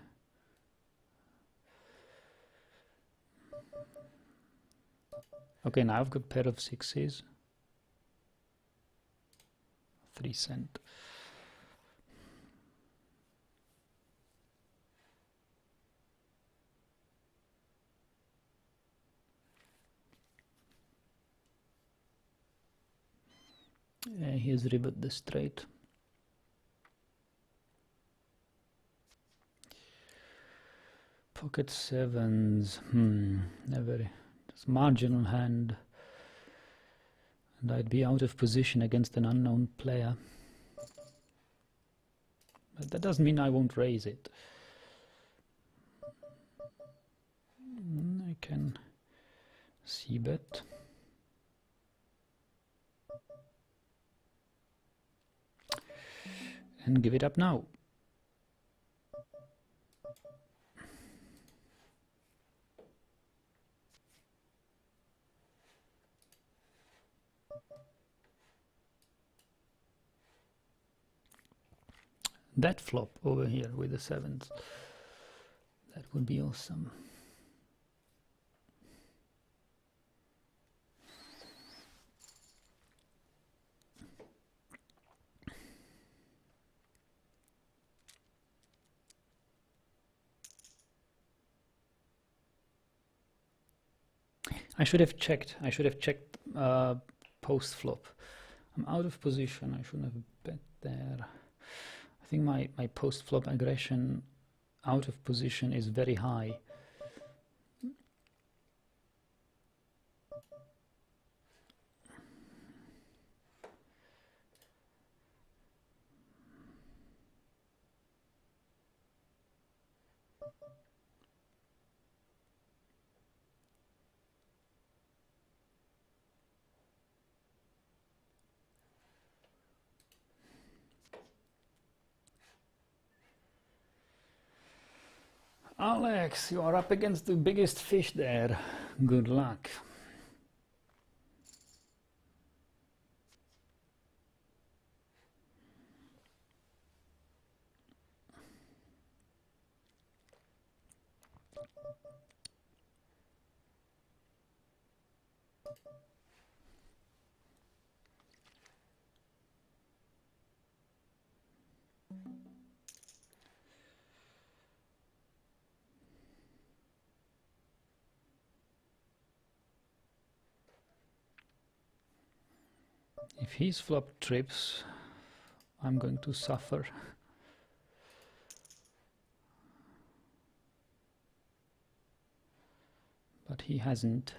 Okay, now I've got a pair of 6s. 3 cent. Here's reboot the straight. Pocket sevens, never. It's marginal hand, and I'd be out of position against an unknown player. But that doesn't mean I won't raise it. I can c-bet. And give it up now. That flop over here with the sevens, that would be awesome. I should have checked post flop. I'm out of position. I shouldn't have bet there. I think my post flop aggression out of position is very high. Alex, you are up against the biggest fish there. Good luck. If his flop trips, I'm going to suffer. But he hasn't.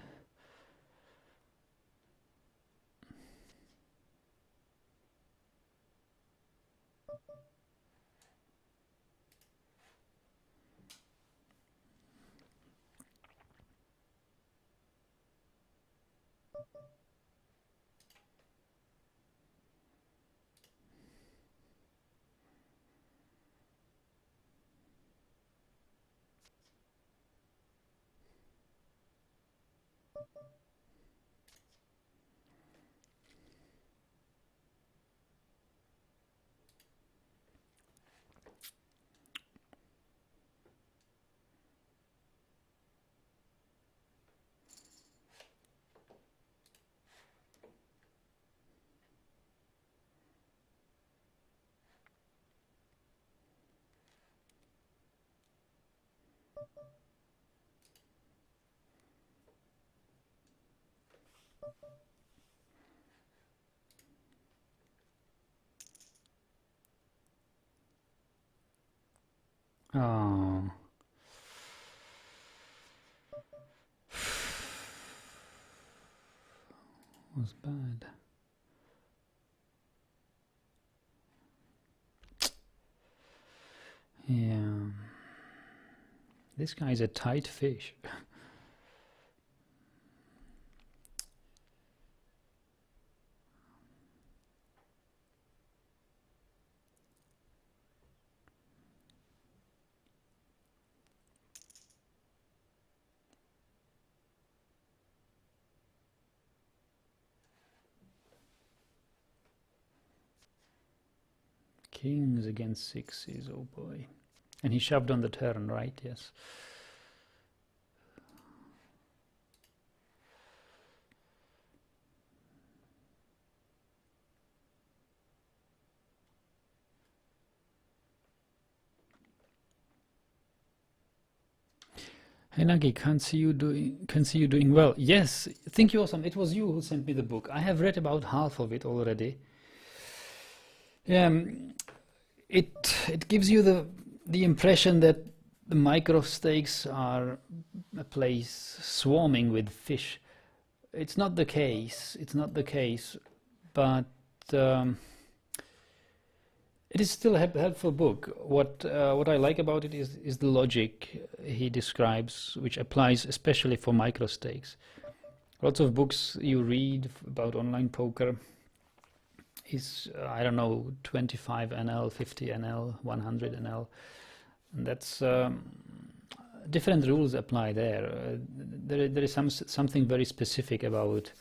Oh. Was bad. Yeah. This guy's a tight fish. Kings against sixes, oh boy. And he shoved on the turn, right? Yes. Hey Nagi, can see you doing well. Yes, thank you, awesome. It was you who sent me the book. I have read about half of it already. Yeah, it gives you the impression that the micro stakes are a place swarming with fish. It's not the case. It's not the case, but um, it is still a helpful book. What I like about it is the logic he describes, which applies especially for micro stakes. Lots of books you read about online poker is I don't know 25 NL, 50 NL, 100 NL, and that's different rules apply there. There is something very specific about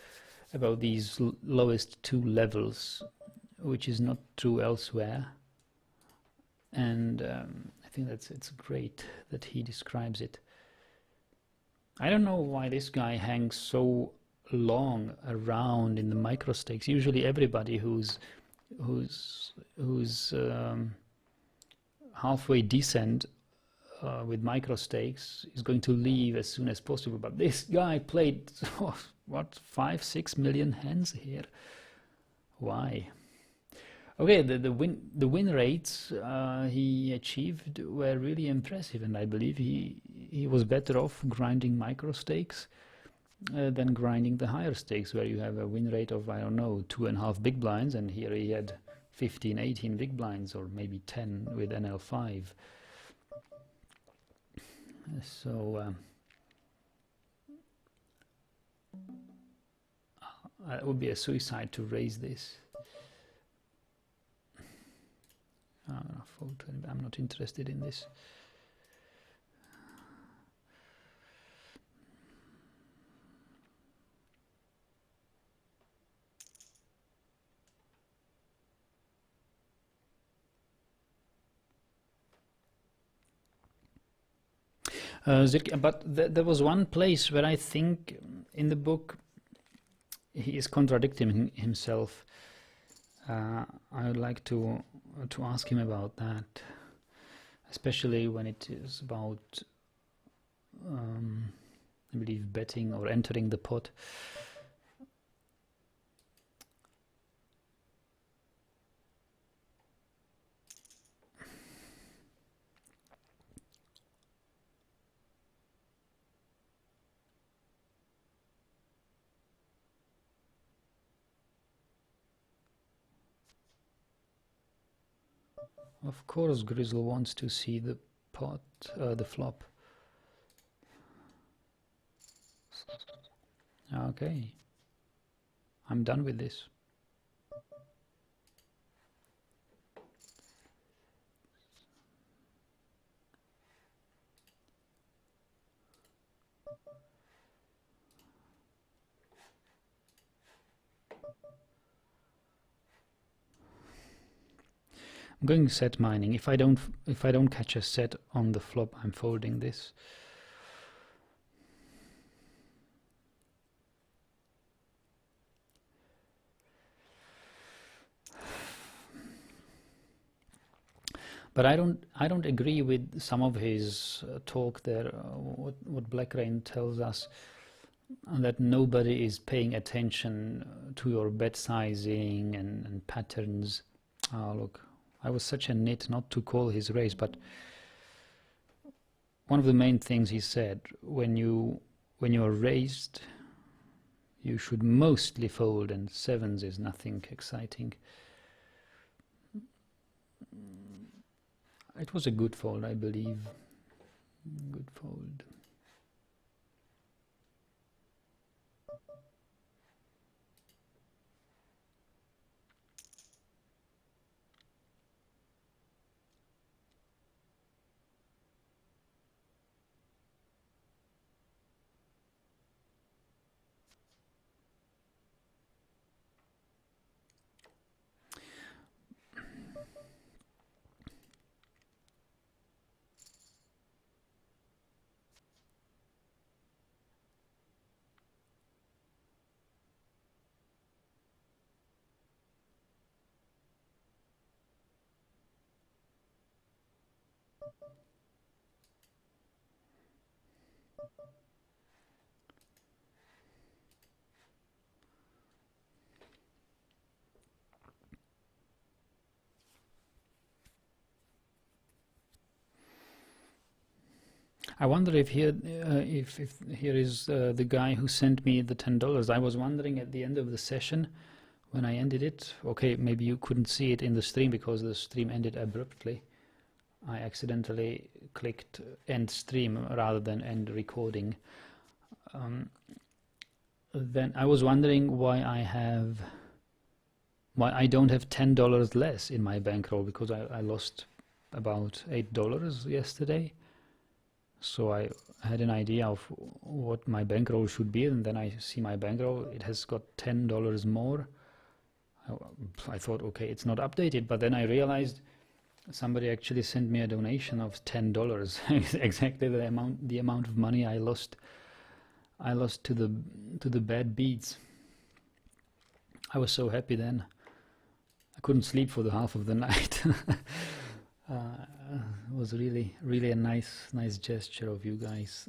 these lowest two levels, which is not true elsewhere. And I think it's great that he describes it. I don't know why this guy hangs so long around in the micro stakes. Usually, everybody who's halfway decent with micro stakes is going to leave as soon as possible. But this guy played what 5-6 million hands here. Why? Okay, the win rates he achieved were really impressive, and I believe he was better off grinding micro stakes than grinding the higher stakes, where you have a win rate of, I don't know, 2.5 big blinds, and here he had 15, 18 big blinds, or maybe 10 with NL5. So it would be a suicide to raise this. I'm not interested in this. But there was one place where I think in the book he is contradicting himself. I would like to ask him about that, especially when it is about, I believe, betting or entering the pot. Of course, Grizzle wants to see the pot, the flop. Okay, I'm done with this. I'm going set mining. If I don't catch a set on the flop, I'm folding this. But I don't agree with some of his talk there. What Black Rain tells us, that nobody is paying attention to your bet sizing and patterns. Oh, look, I was such a nit not to call his raise, but one of the main things he said, when you are raised, you should mostly fold, and sevens is nothing exciting. It was a good fold, I believe. Good fold. I wonder if here, if here is the guy who sent me the $10. I was wondering at the end of the session when I ended it. Okay, maybe you couldn't see it in the stream because the stream ended abruptly. I accidentally clicked end stream rather than end recording. Then I was wondering why I don't have $10 less in my bankroll, because I lost about $8 yesterday. So I had an idea of what my bankroll should be, and then I see my bankroll, it has got $10 more. I thought, okay, it's not updated, but then I realized somebody actually sent me a donation of $10, exactly the amount of money I lost to the bad beats. I was so happy then. I couldn't sleep for the half of the night. It was really a nice gesture of you guys.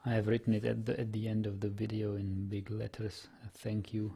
I have written it at the end of the video in big letters. Thank you.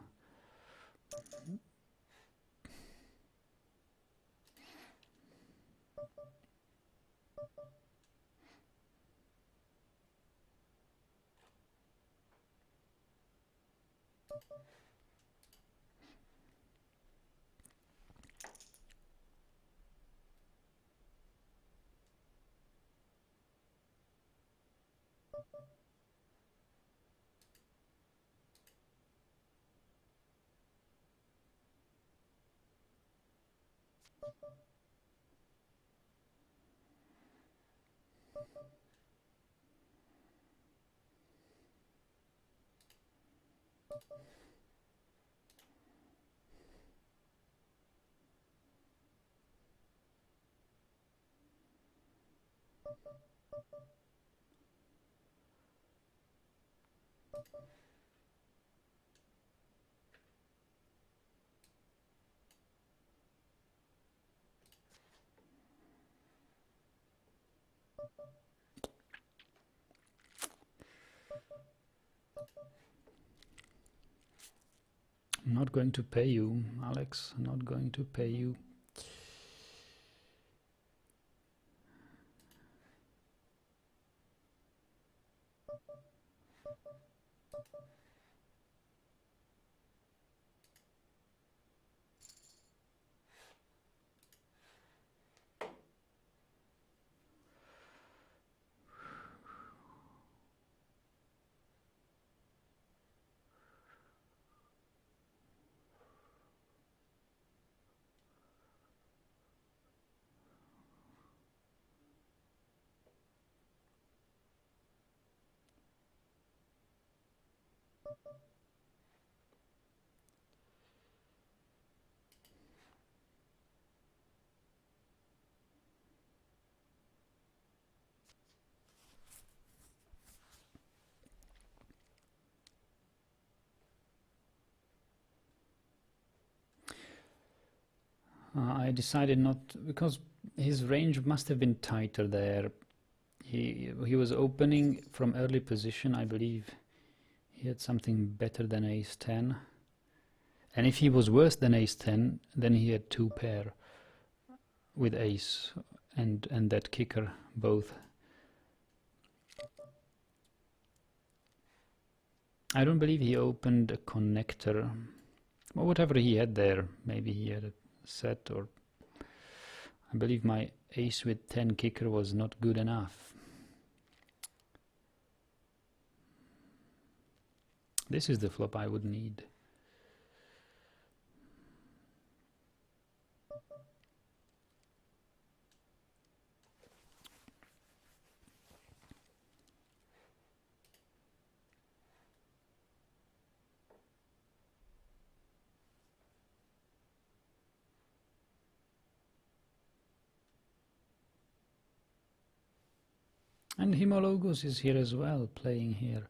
I'm not going to pay you, Alex. I'm not going to pay you. I decided not, because his range must have been tighter there. He was opening from early position, I believe. He had something better than ace 10. And if he was worse than ace 10, then he had two pair with ace and that kicker both. I don't believe he opened a connector. Well, whatever he had there, maybe he had a set, or I believe my ace with 10 kicker was not good enough. This is the flop I would need. And Homologous is here as well, playing here.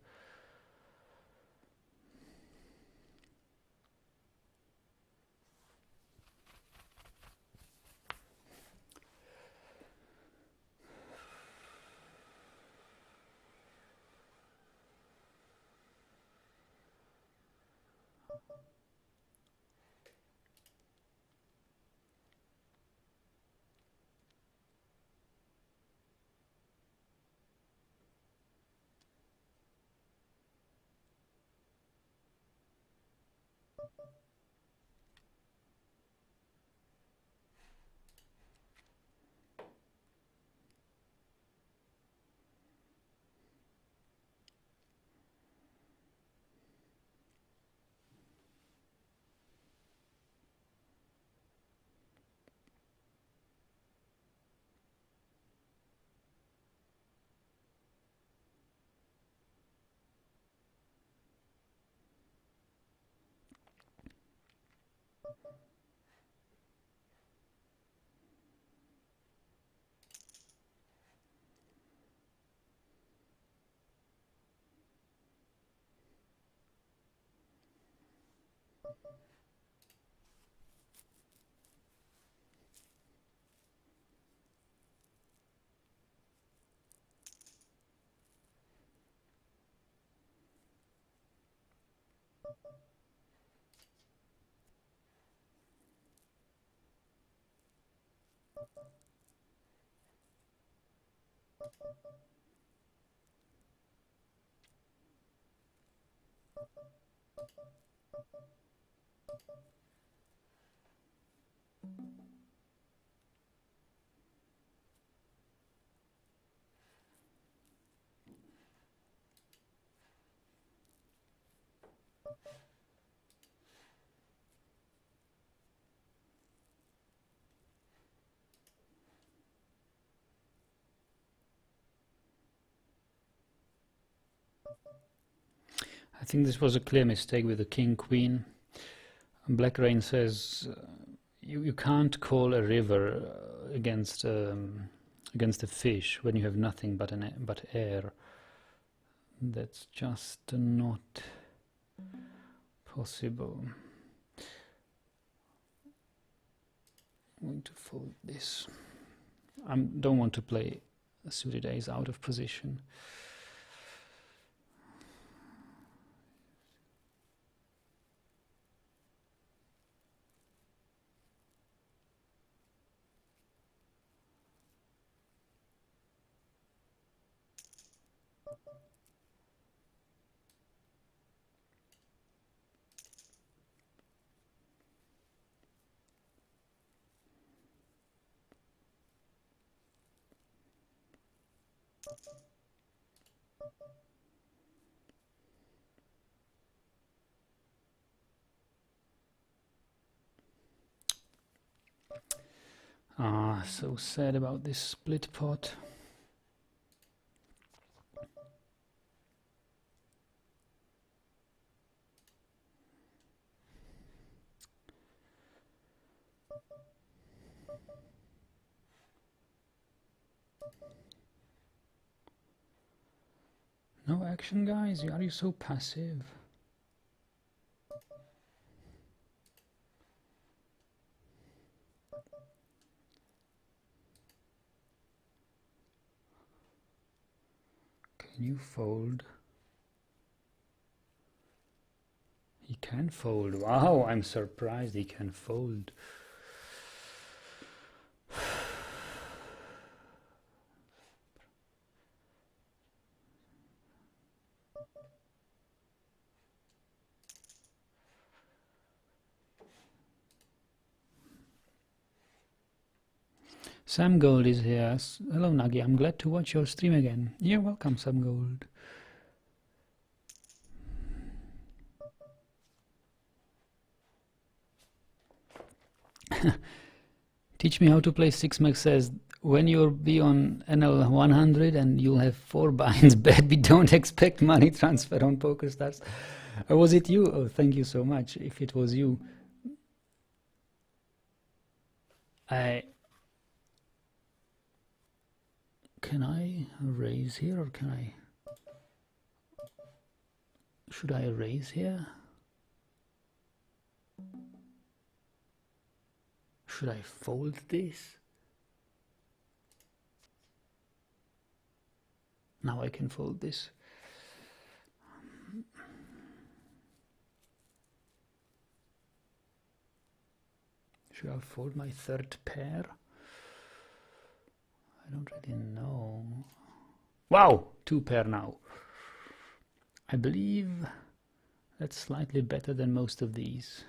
I think this was a clear mistake with the king queen. Black Rain says you can't call a river against a fish when you have nothing but air. That's just not possible. I'm going to fold this. I don't want to play suited ace out of position. So sad about this split pot. No action, guys. Are you so passive? Can you fold? He can fold. Wow, I'm surprised he can fold. Sam Gold is here. Hello Nagi, I'm glad to watch your stream again. You're welcome, Sam Gold. Teach me how to play 6max says, when you'll be on NL 100 and you'll have 4 binds, bet we don't expect money transfer on PokerStars. Was it you? Oh, thank you so much. If it was you. Can I raise here or can I? Should I raise here? Should I fold this? Now I can fold this. Should I fold my third pair? I don't really know. Wow, 2 pair now. I believe that's slightly better than most of these.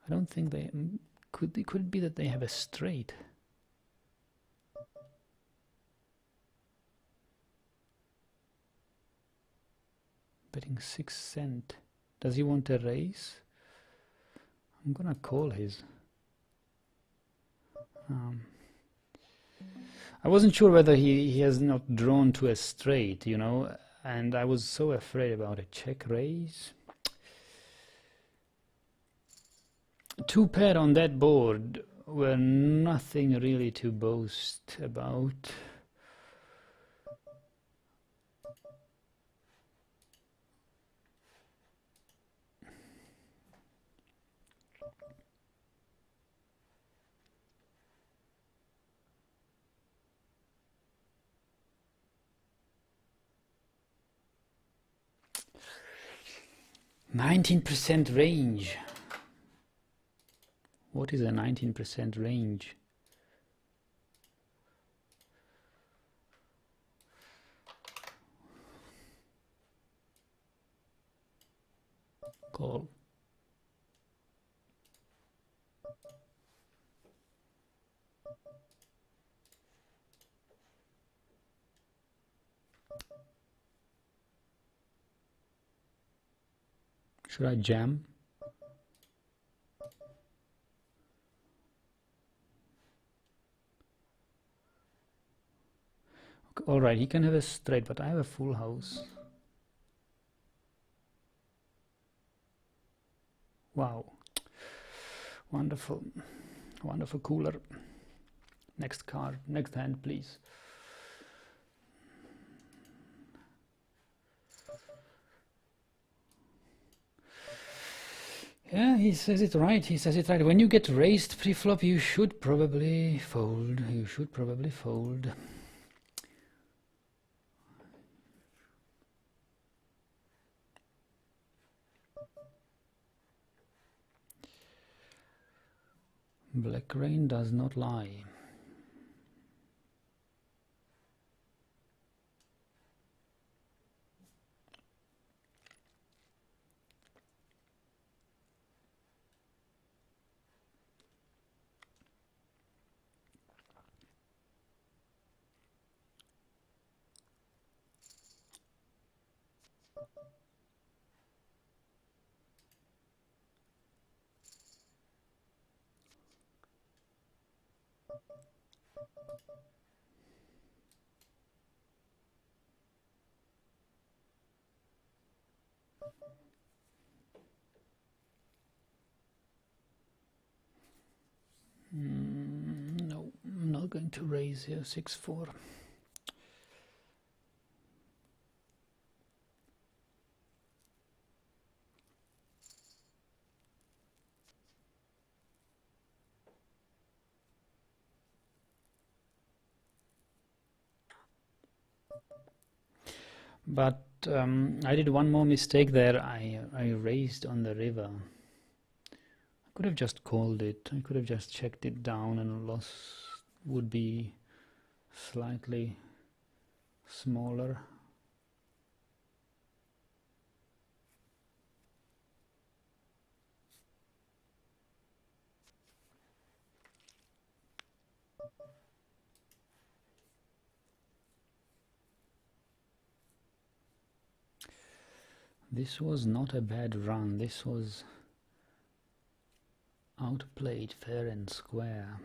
I don't think they could it be that they have a straight. Betting 6 cent. Does he want a raise? I'm gonna call his. I wasn't sure whether he has not drawn to a straight, you know, and I was so afraid about a check raise. 2 pair on that board were nothing really to boast about. %19 range. What is a 19% range? Call. Should I jam? All right, he can have a straight, but I have a full house. Wow. Wonderful. Wonderful cooler. Next card, next hand, please. Yeah, he says it right. He says it right. When you get raised pre-flop, you should probably fold. You should probably fold. Black rain does not lie. No, I'm not going to raise here. 6-4. But I did one more mistake there. I raised on the river. I could have just called it. I could have just checked it down, and loss would be slightly smaller. This was not a bad run. This was outplayed fair and square.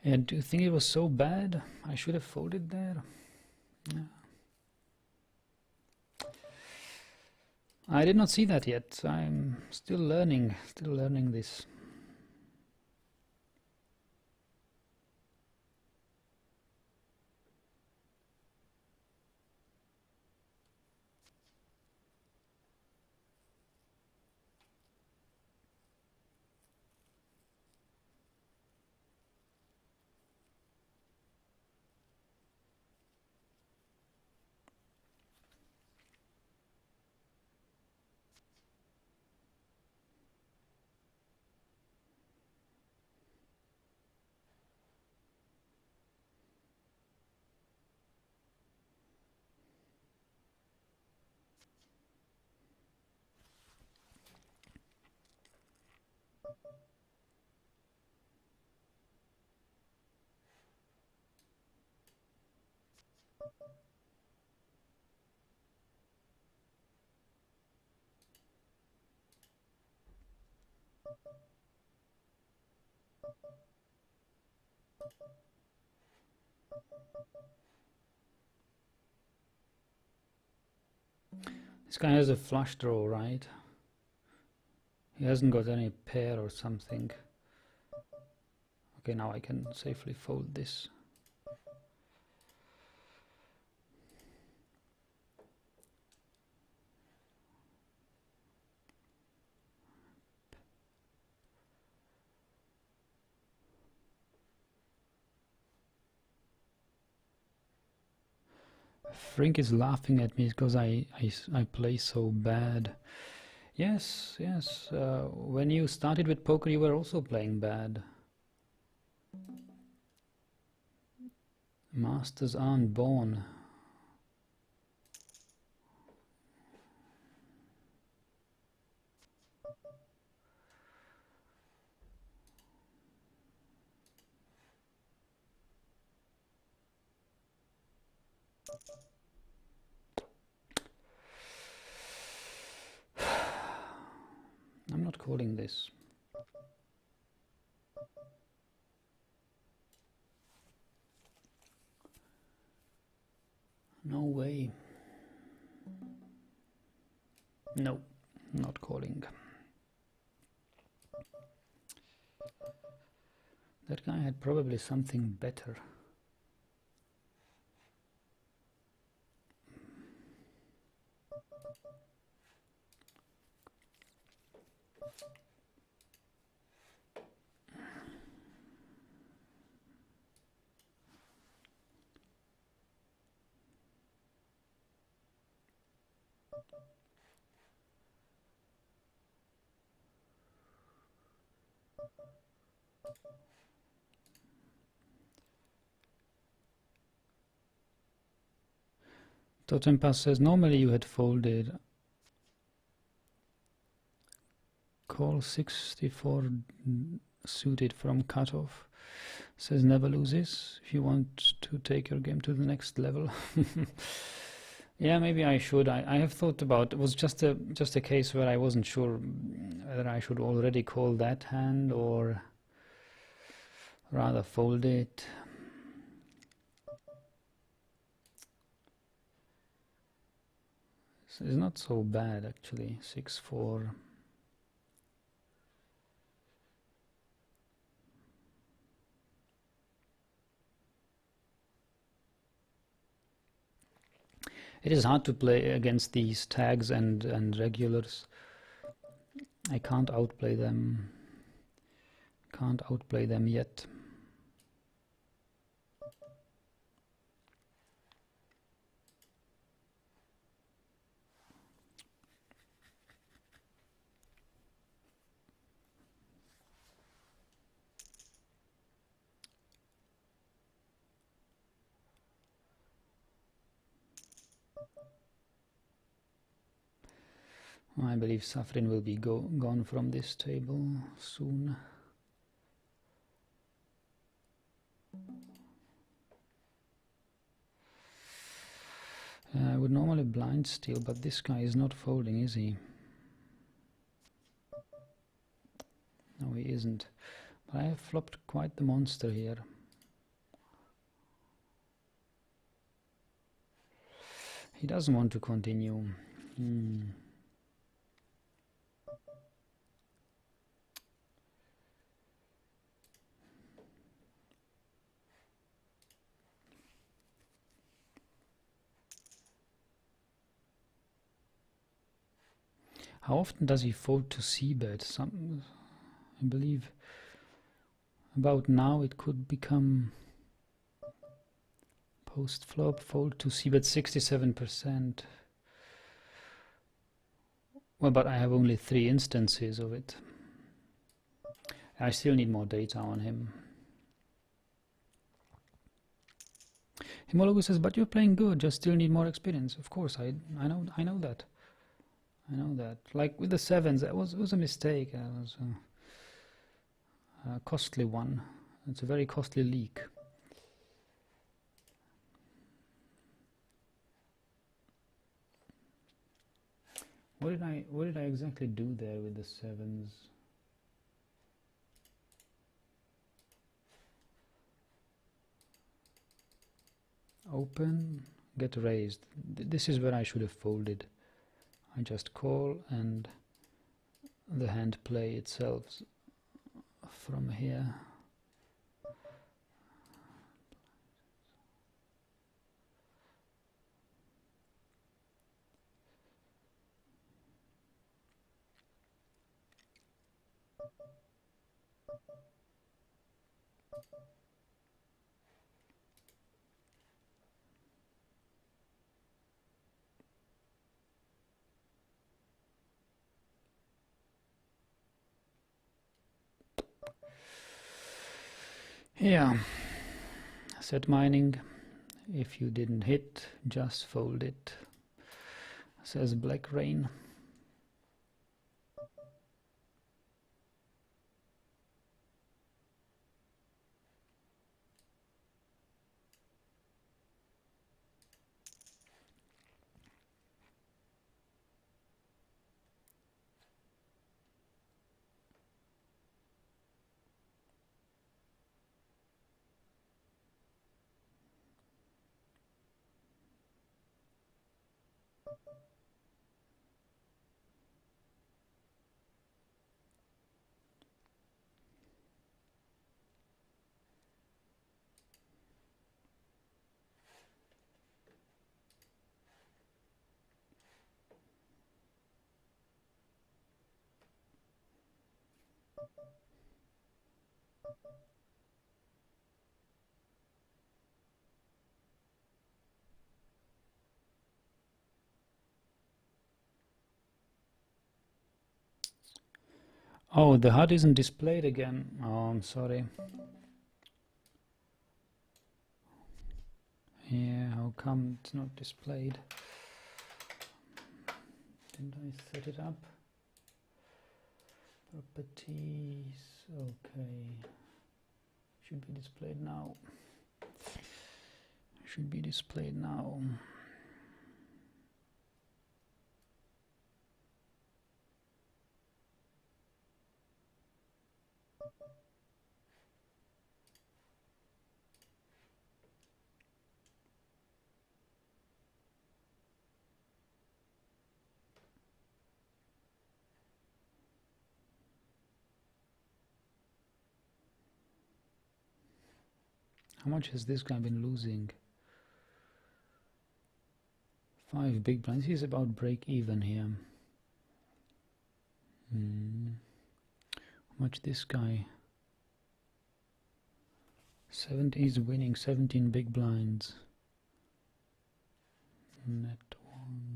And do you think it was so bad? I should have folded there. Yeah. I did not see that yet. I'm still learning this. This guy has a flush draw, right? He hasn't got any pair or something. Okay, now I can safely fold this. Frink is laughing at me because I play so bad. Yes, yes. When you started with poker, you were also playing bad. Masters aren't born. I'm not calling this. No way. No, not calling. That guy had probably something better. Totem Pass says normally you had folded. Call 64 suited from cutoff. Says never loses. If you want to take your game to the next level. Yeah, maybe I should. I have thought about it. Was just a case where I wasn't sure whether I should already call that hand or rather fold it. It's not so bad actually. 6-4. It is hard to play against these tags and regulars. I can't outplay them. Can't outplay them yet. I believe Safrin will be gone from this table soon. I would normally blind steal, but this guy is not folding, is he? No, he isn't. But I have flopped quite the monster here. He doesn't want to continue. How often does he fold to c-bet? I believe about now it could become post-flop fold to c-bet 67%. Well, but I have only 3 instances of it. I still need more data on him. Himologu says, but you're playing good, just still need more experience. Of course, I know that. I know that. Like with the sevens, it was a mistake. a costly one. It's a very costly leak. What did I exactly do there with the sevens? Open, get raised. This is where I should have folded. I just call and the hand play itself from here. Yeah, set mining. If you didn't hit, just fold it, says Black Rain. Oh, the HUD isn't displayed again. Oh, I'm sorry. Yeah, how come it's not displayed? Didn't I set it up? Properties, okay. Should be displayed now. Should be displayed now. How much has this guy been losing? 5 big blinds. He's about break even here. How much this guy? 70. He's winning 17 big blinds. Net one.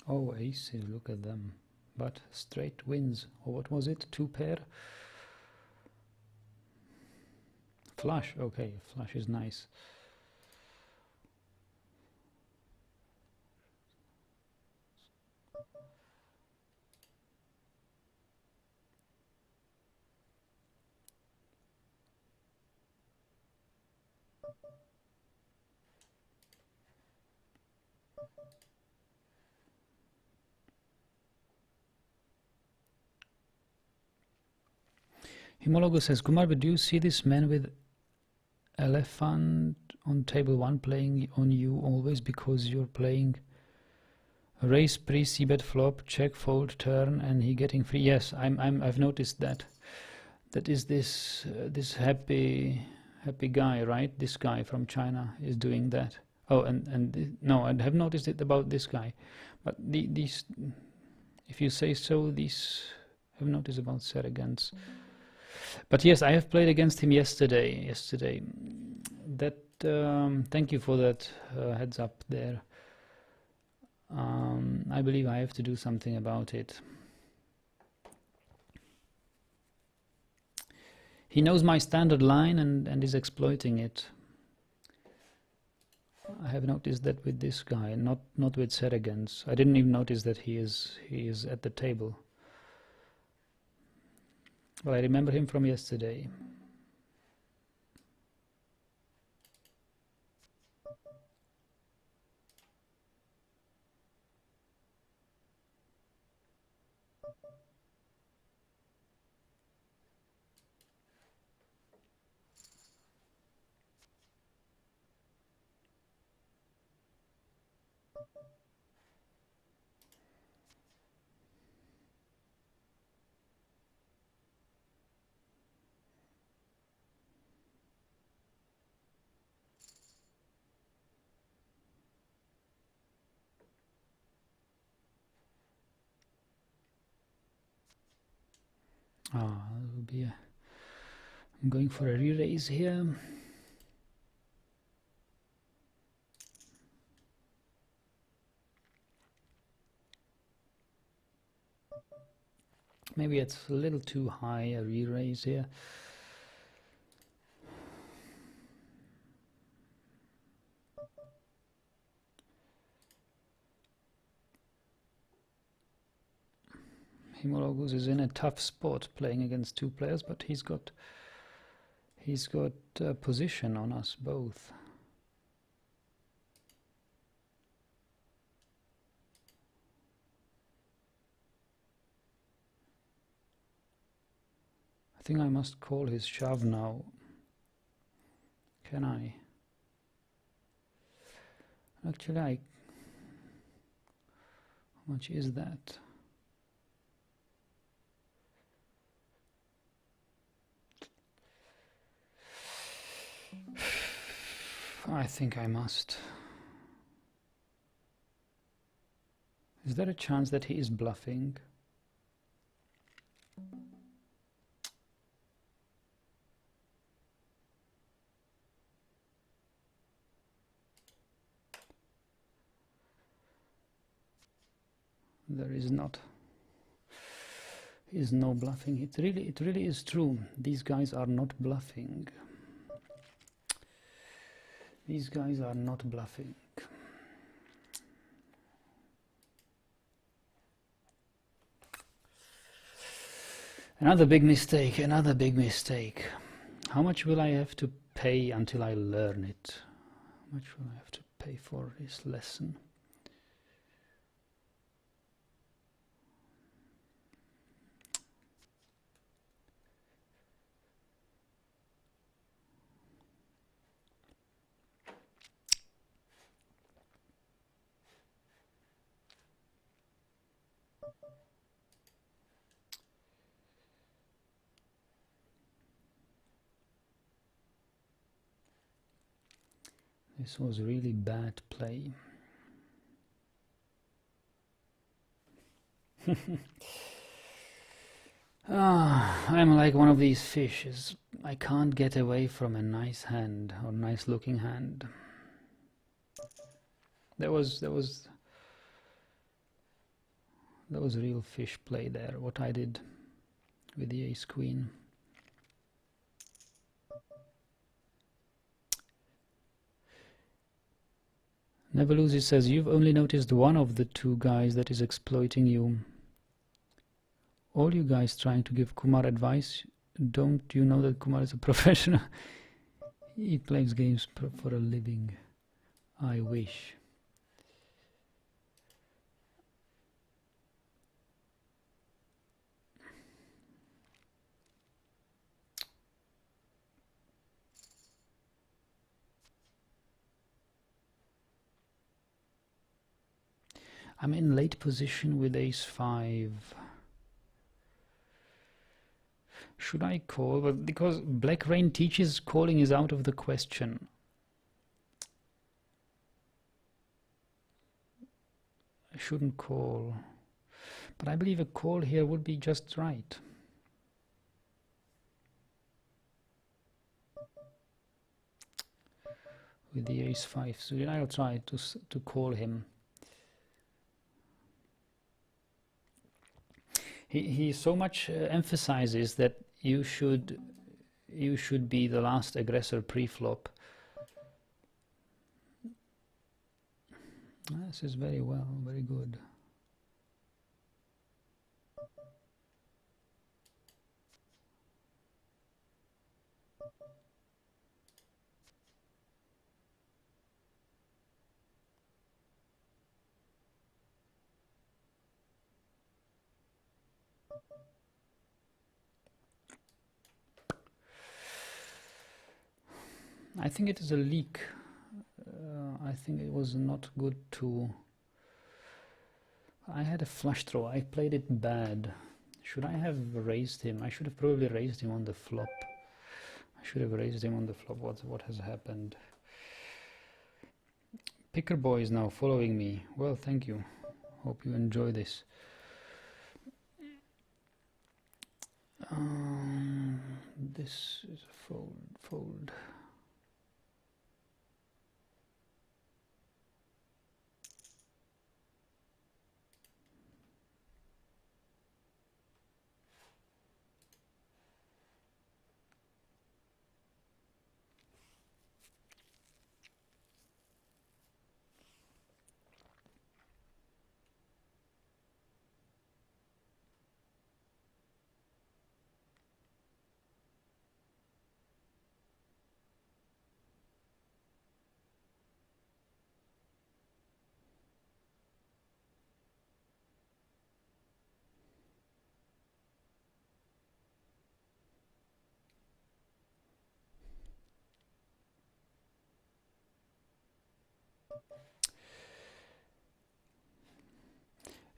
Oh, aces, look at them. But straight wins. Or what was it? 2 pair? Flush, okay, flush is nice. Himologo says, Kumar, but do you see this man with elephant on table 1 playing on you always because you're playing raise pre c-bet flop, check fold turn, and he getting free? Yes, I've noticed that. That is this this happy guy, right? This guy from China is doing that. Oh, no, I have noticed it about this guy, but these, if you say so, these have noticed about Seragans. But yes, I have played against him yesterday. That thank you for that heads up there. I believe I have to do something about it. He knows my standard line and is exploiting it. I have noticed that with this guy, not with Seragans. I didn't even notice that he is at the table. Well, I remember him from yesterday. Ah, that will be I'm going for a re-raise here. Maybe it's a little too high, a re-raise here. Himologus is in a tough spot playing against two players, but he's got position on us both. I think I must call his shove now. Can I? Actually, how much is that? I think I must. Is there a chance that he is bluffing? There is not. Is no bluffing. It really is true. These guys are not bluffing. These guys are not bluffing. Another big mistake, another big mistake. How much will I have to pay until I learn it? How much will I have to pay for this lesson? This was really bad play. I'm like one of these fishes. I can't get away from a nice hand or nice looking hand. There was real fish play there, what I did with the ace queen. Never Loses says, you've only noticed one of the two guys that is exploiting you. All you guys trying to give Kumar advice, don't you know that Kumar is a professional? He plays games for a living. I wish. I'm in late position with ace-5. Should I call? But because Black Rain teaches calling is out of the question. I shouldn't call. But I believe a call here would be just right. With the ace-5 suited, I'll try to call him. He so much emphasizes that you should be the last aggressor pre-flop. This is very well, very good. I think it is a leak. I think it was not good to... I had a flush draw. I played it bad. Should I have raised him? I should have probably raised him on the flop. I should have raised him on the flop. What has happened? Picker Boy is now following me. Well, thank you. Hope you enjoy this. This is a fold.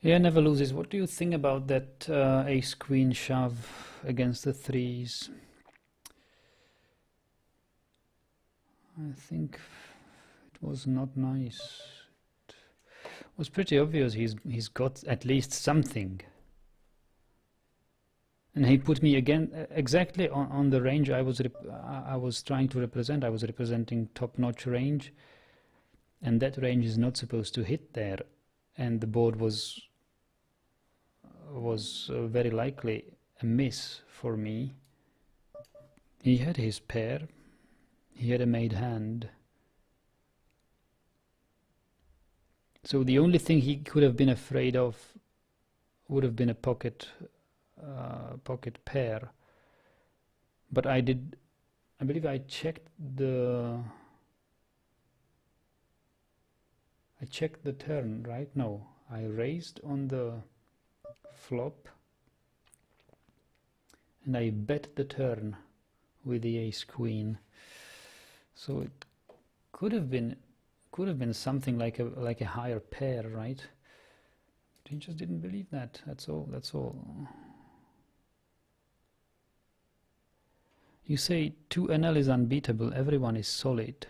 Yeah, never loses. What do you think about that ace queen shove against the threes? I think it was not nice. It was pretty obvious he's got at least something. And he put me again exactly on the range I was trying to represent. I was representing top-notch range, and that range is not supposed to hit there. And the board was very likely a miss for me. He had his pair. He had a made hand. So the only thing he could have been afraid of would have been a pocket pair. But I believe I checked the turn, right? No, I raised on the flop and I bet the turn with the ace queen. So it could have been something like a higher pair, right? He just didn't believe that. That's all. You say 2NL is unbeatable, everyone is solid.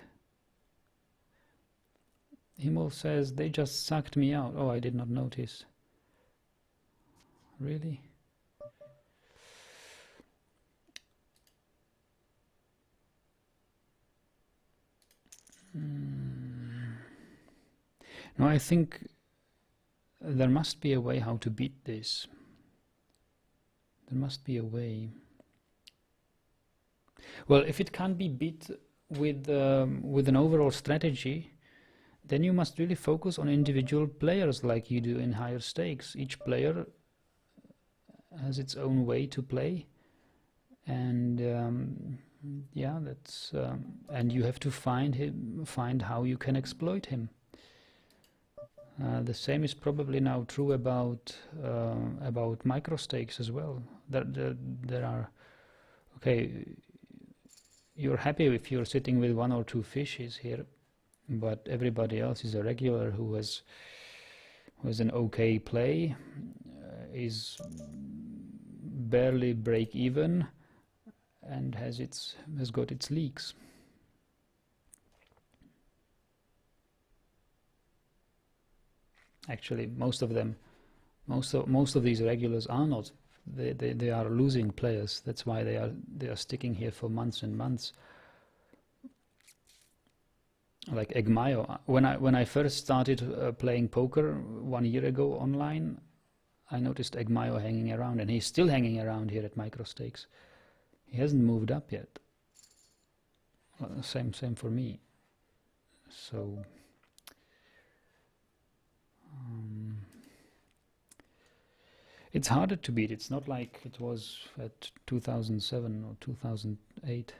Himmel says they just sucked me out. Oh, I did not notice. Really? No, I think there must be a way how to beat this. There must be a way. Well, if it can't be beat with an overall strategy, then you must really focus on individual players like you do in higher stakes. Each player has its own way to play, and yeah, that's and you have to find how you can exploit him. The same is probably now true about micro stakes as well. There are, okay, you're happy if you're sitting with 1 or 2 fishes here, but everybody else is a regular who has an okay play, is barely break even, and has got its leaks. Actually, most of them Most of these regulars are not. They are losing players. That's why they are sticking here for months and months. Like Egmaio. When I first started playing poker 1 year ago online, I noticed Egmaio hanging around, and he's still hanging around here at MicroStakes. He hasn't moved up yet. Same for me. So it's harder to beat. It's not like it was at 2007 or 2008.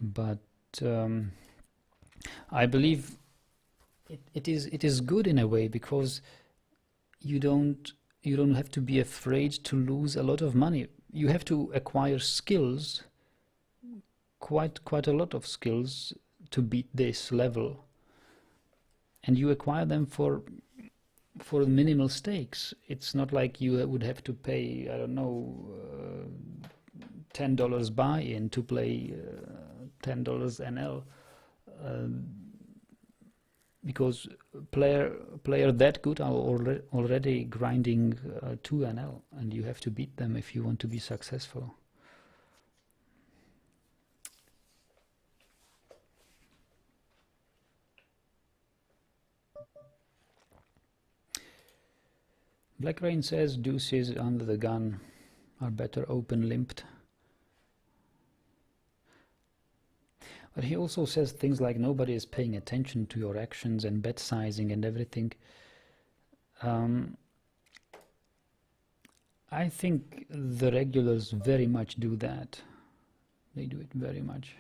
But I believe it is good in a way, because you don't have to be afraid to lose a lot of money. You have to acquire skills, quite a lot of skills, to beat this level, and you acquire them for minimal stakes. It's not like you would have to pay, I don't know, $10 buy-in to play $10 NL, because player that good are already grinding 2 NL, and you have to beat them if you want to be successful. Black Rain says deuces under the gun are better open limped. But he also says things like nobody is paying attention to your actions and bet sizing and everything. I think the regulars very much do that. They do it very much.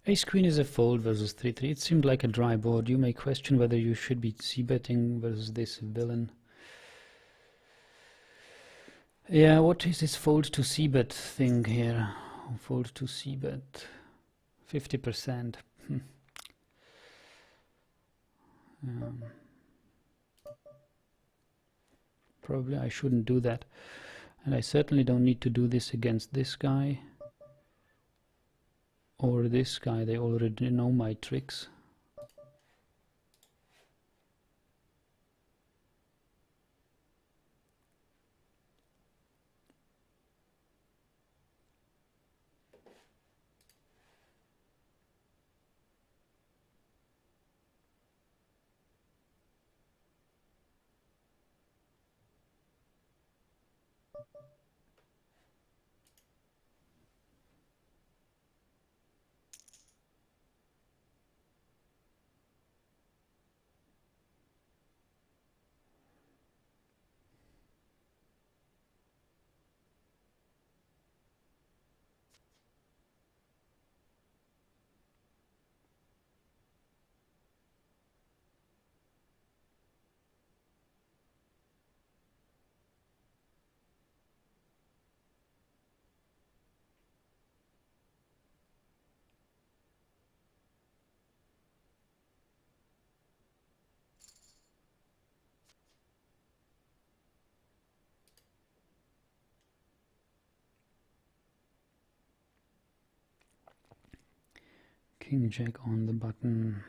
Ace Queen is a fold versus 3-3. It seemed like a dry board. You may question whether you should be c-betting versus this villain. Yeah, what is this fold to c-bet thing here? Fold to c-bet. 50%. Probably I shouldn't do that. And I certainly don't need to do this against this guy. Or this guy. They already know my tricks. King Jack on the button.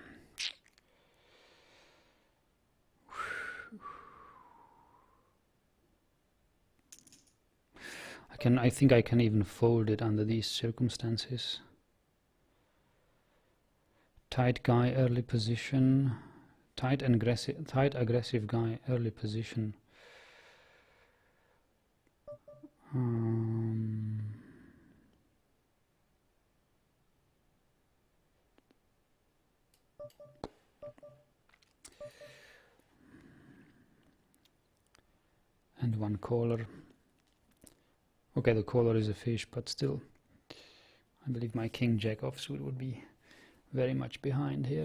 I think I can even fold it under these circumstances. Tight guy, early position. Tight aggressive guy, early position. And one caller. Okay, the caller is a fish, but still, I believe my king jack offsuit would be very much behind here.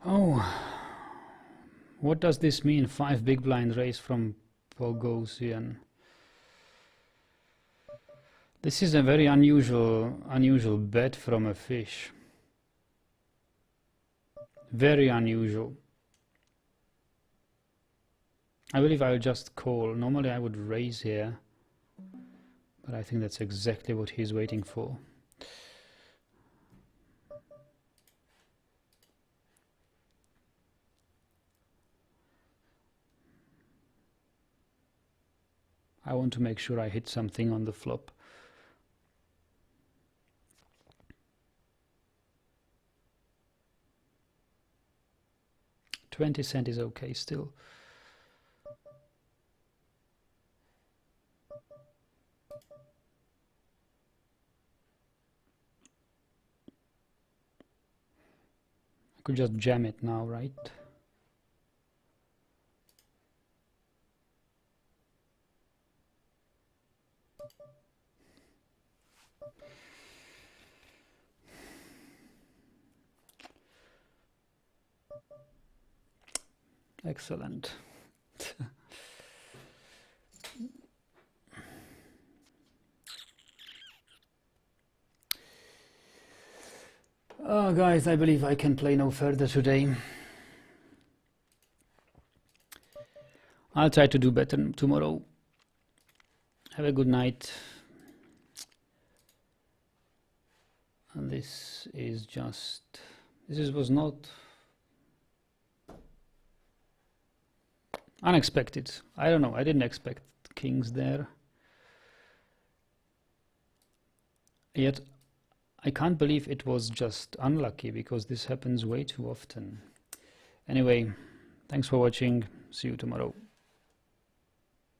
Oh, what does this mean? 5 big blind raise from Bogosian. This is a very unusual bet from a fish. Very unusual. I believe I'll just call. Normally I would raise here, but I think that's exactly what he's waiting for. I want to make sure I hit something on the flop. $0.20 is okay still. I could just jam it now, right? Excellent. Oh, guys, I believe I can play no further today. I'll try to do better tomorrow. Have a good night. And this was not unexpected. I don't know, I didn't expect kings there. Yet I can't believe it was just unlucky, because this happens way too often. Anyway, thanks for watching. See you tomorrow.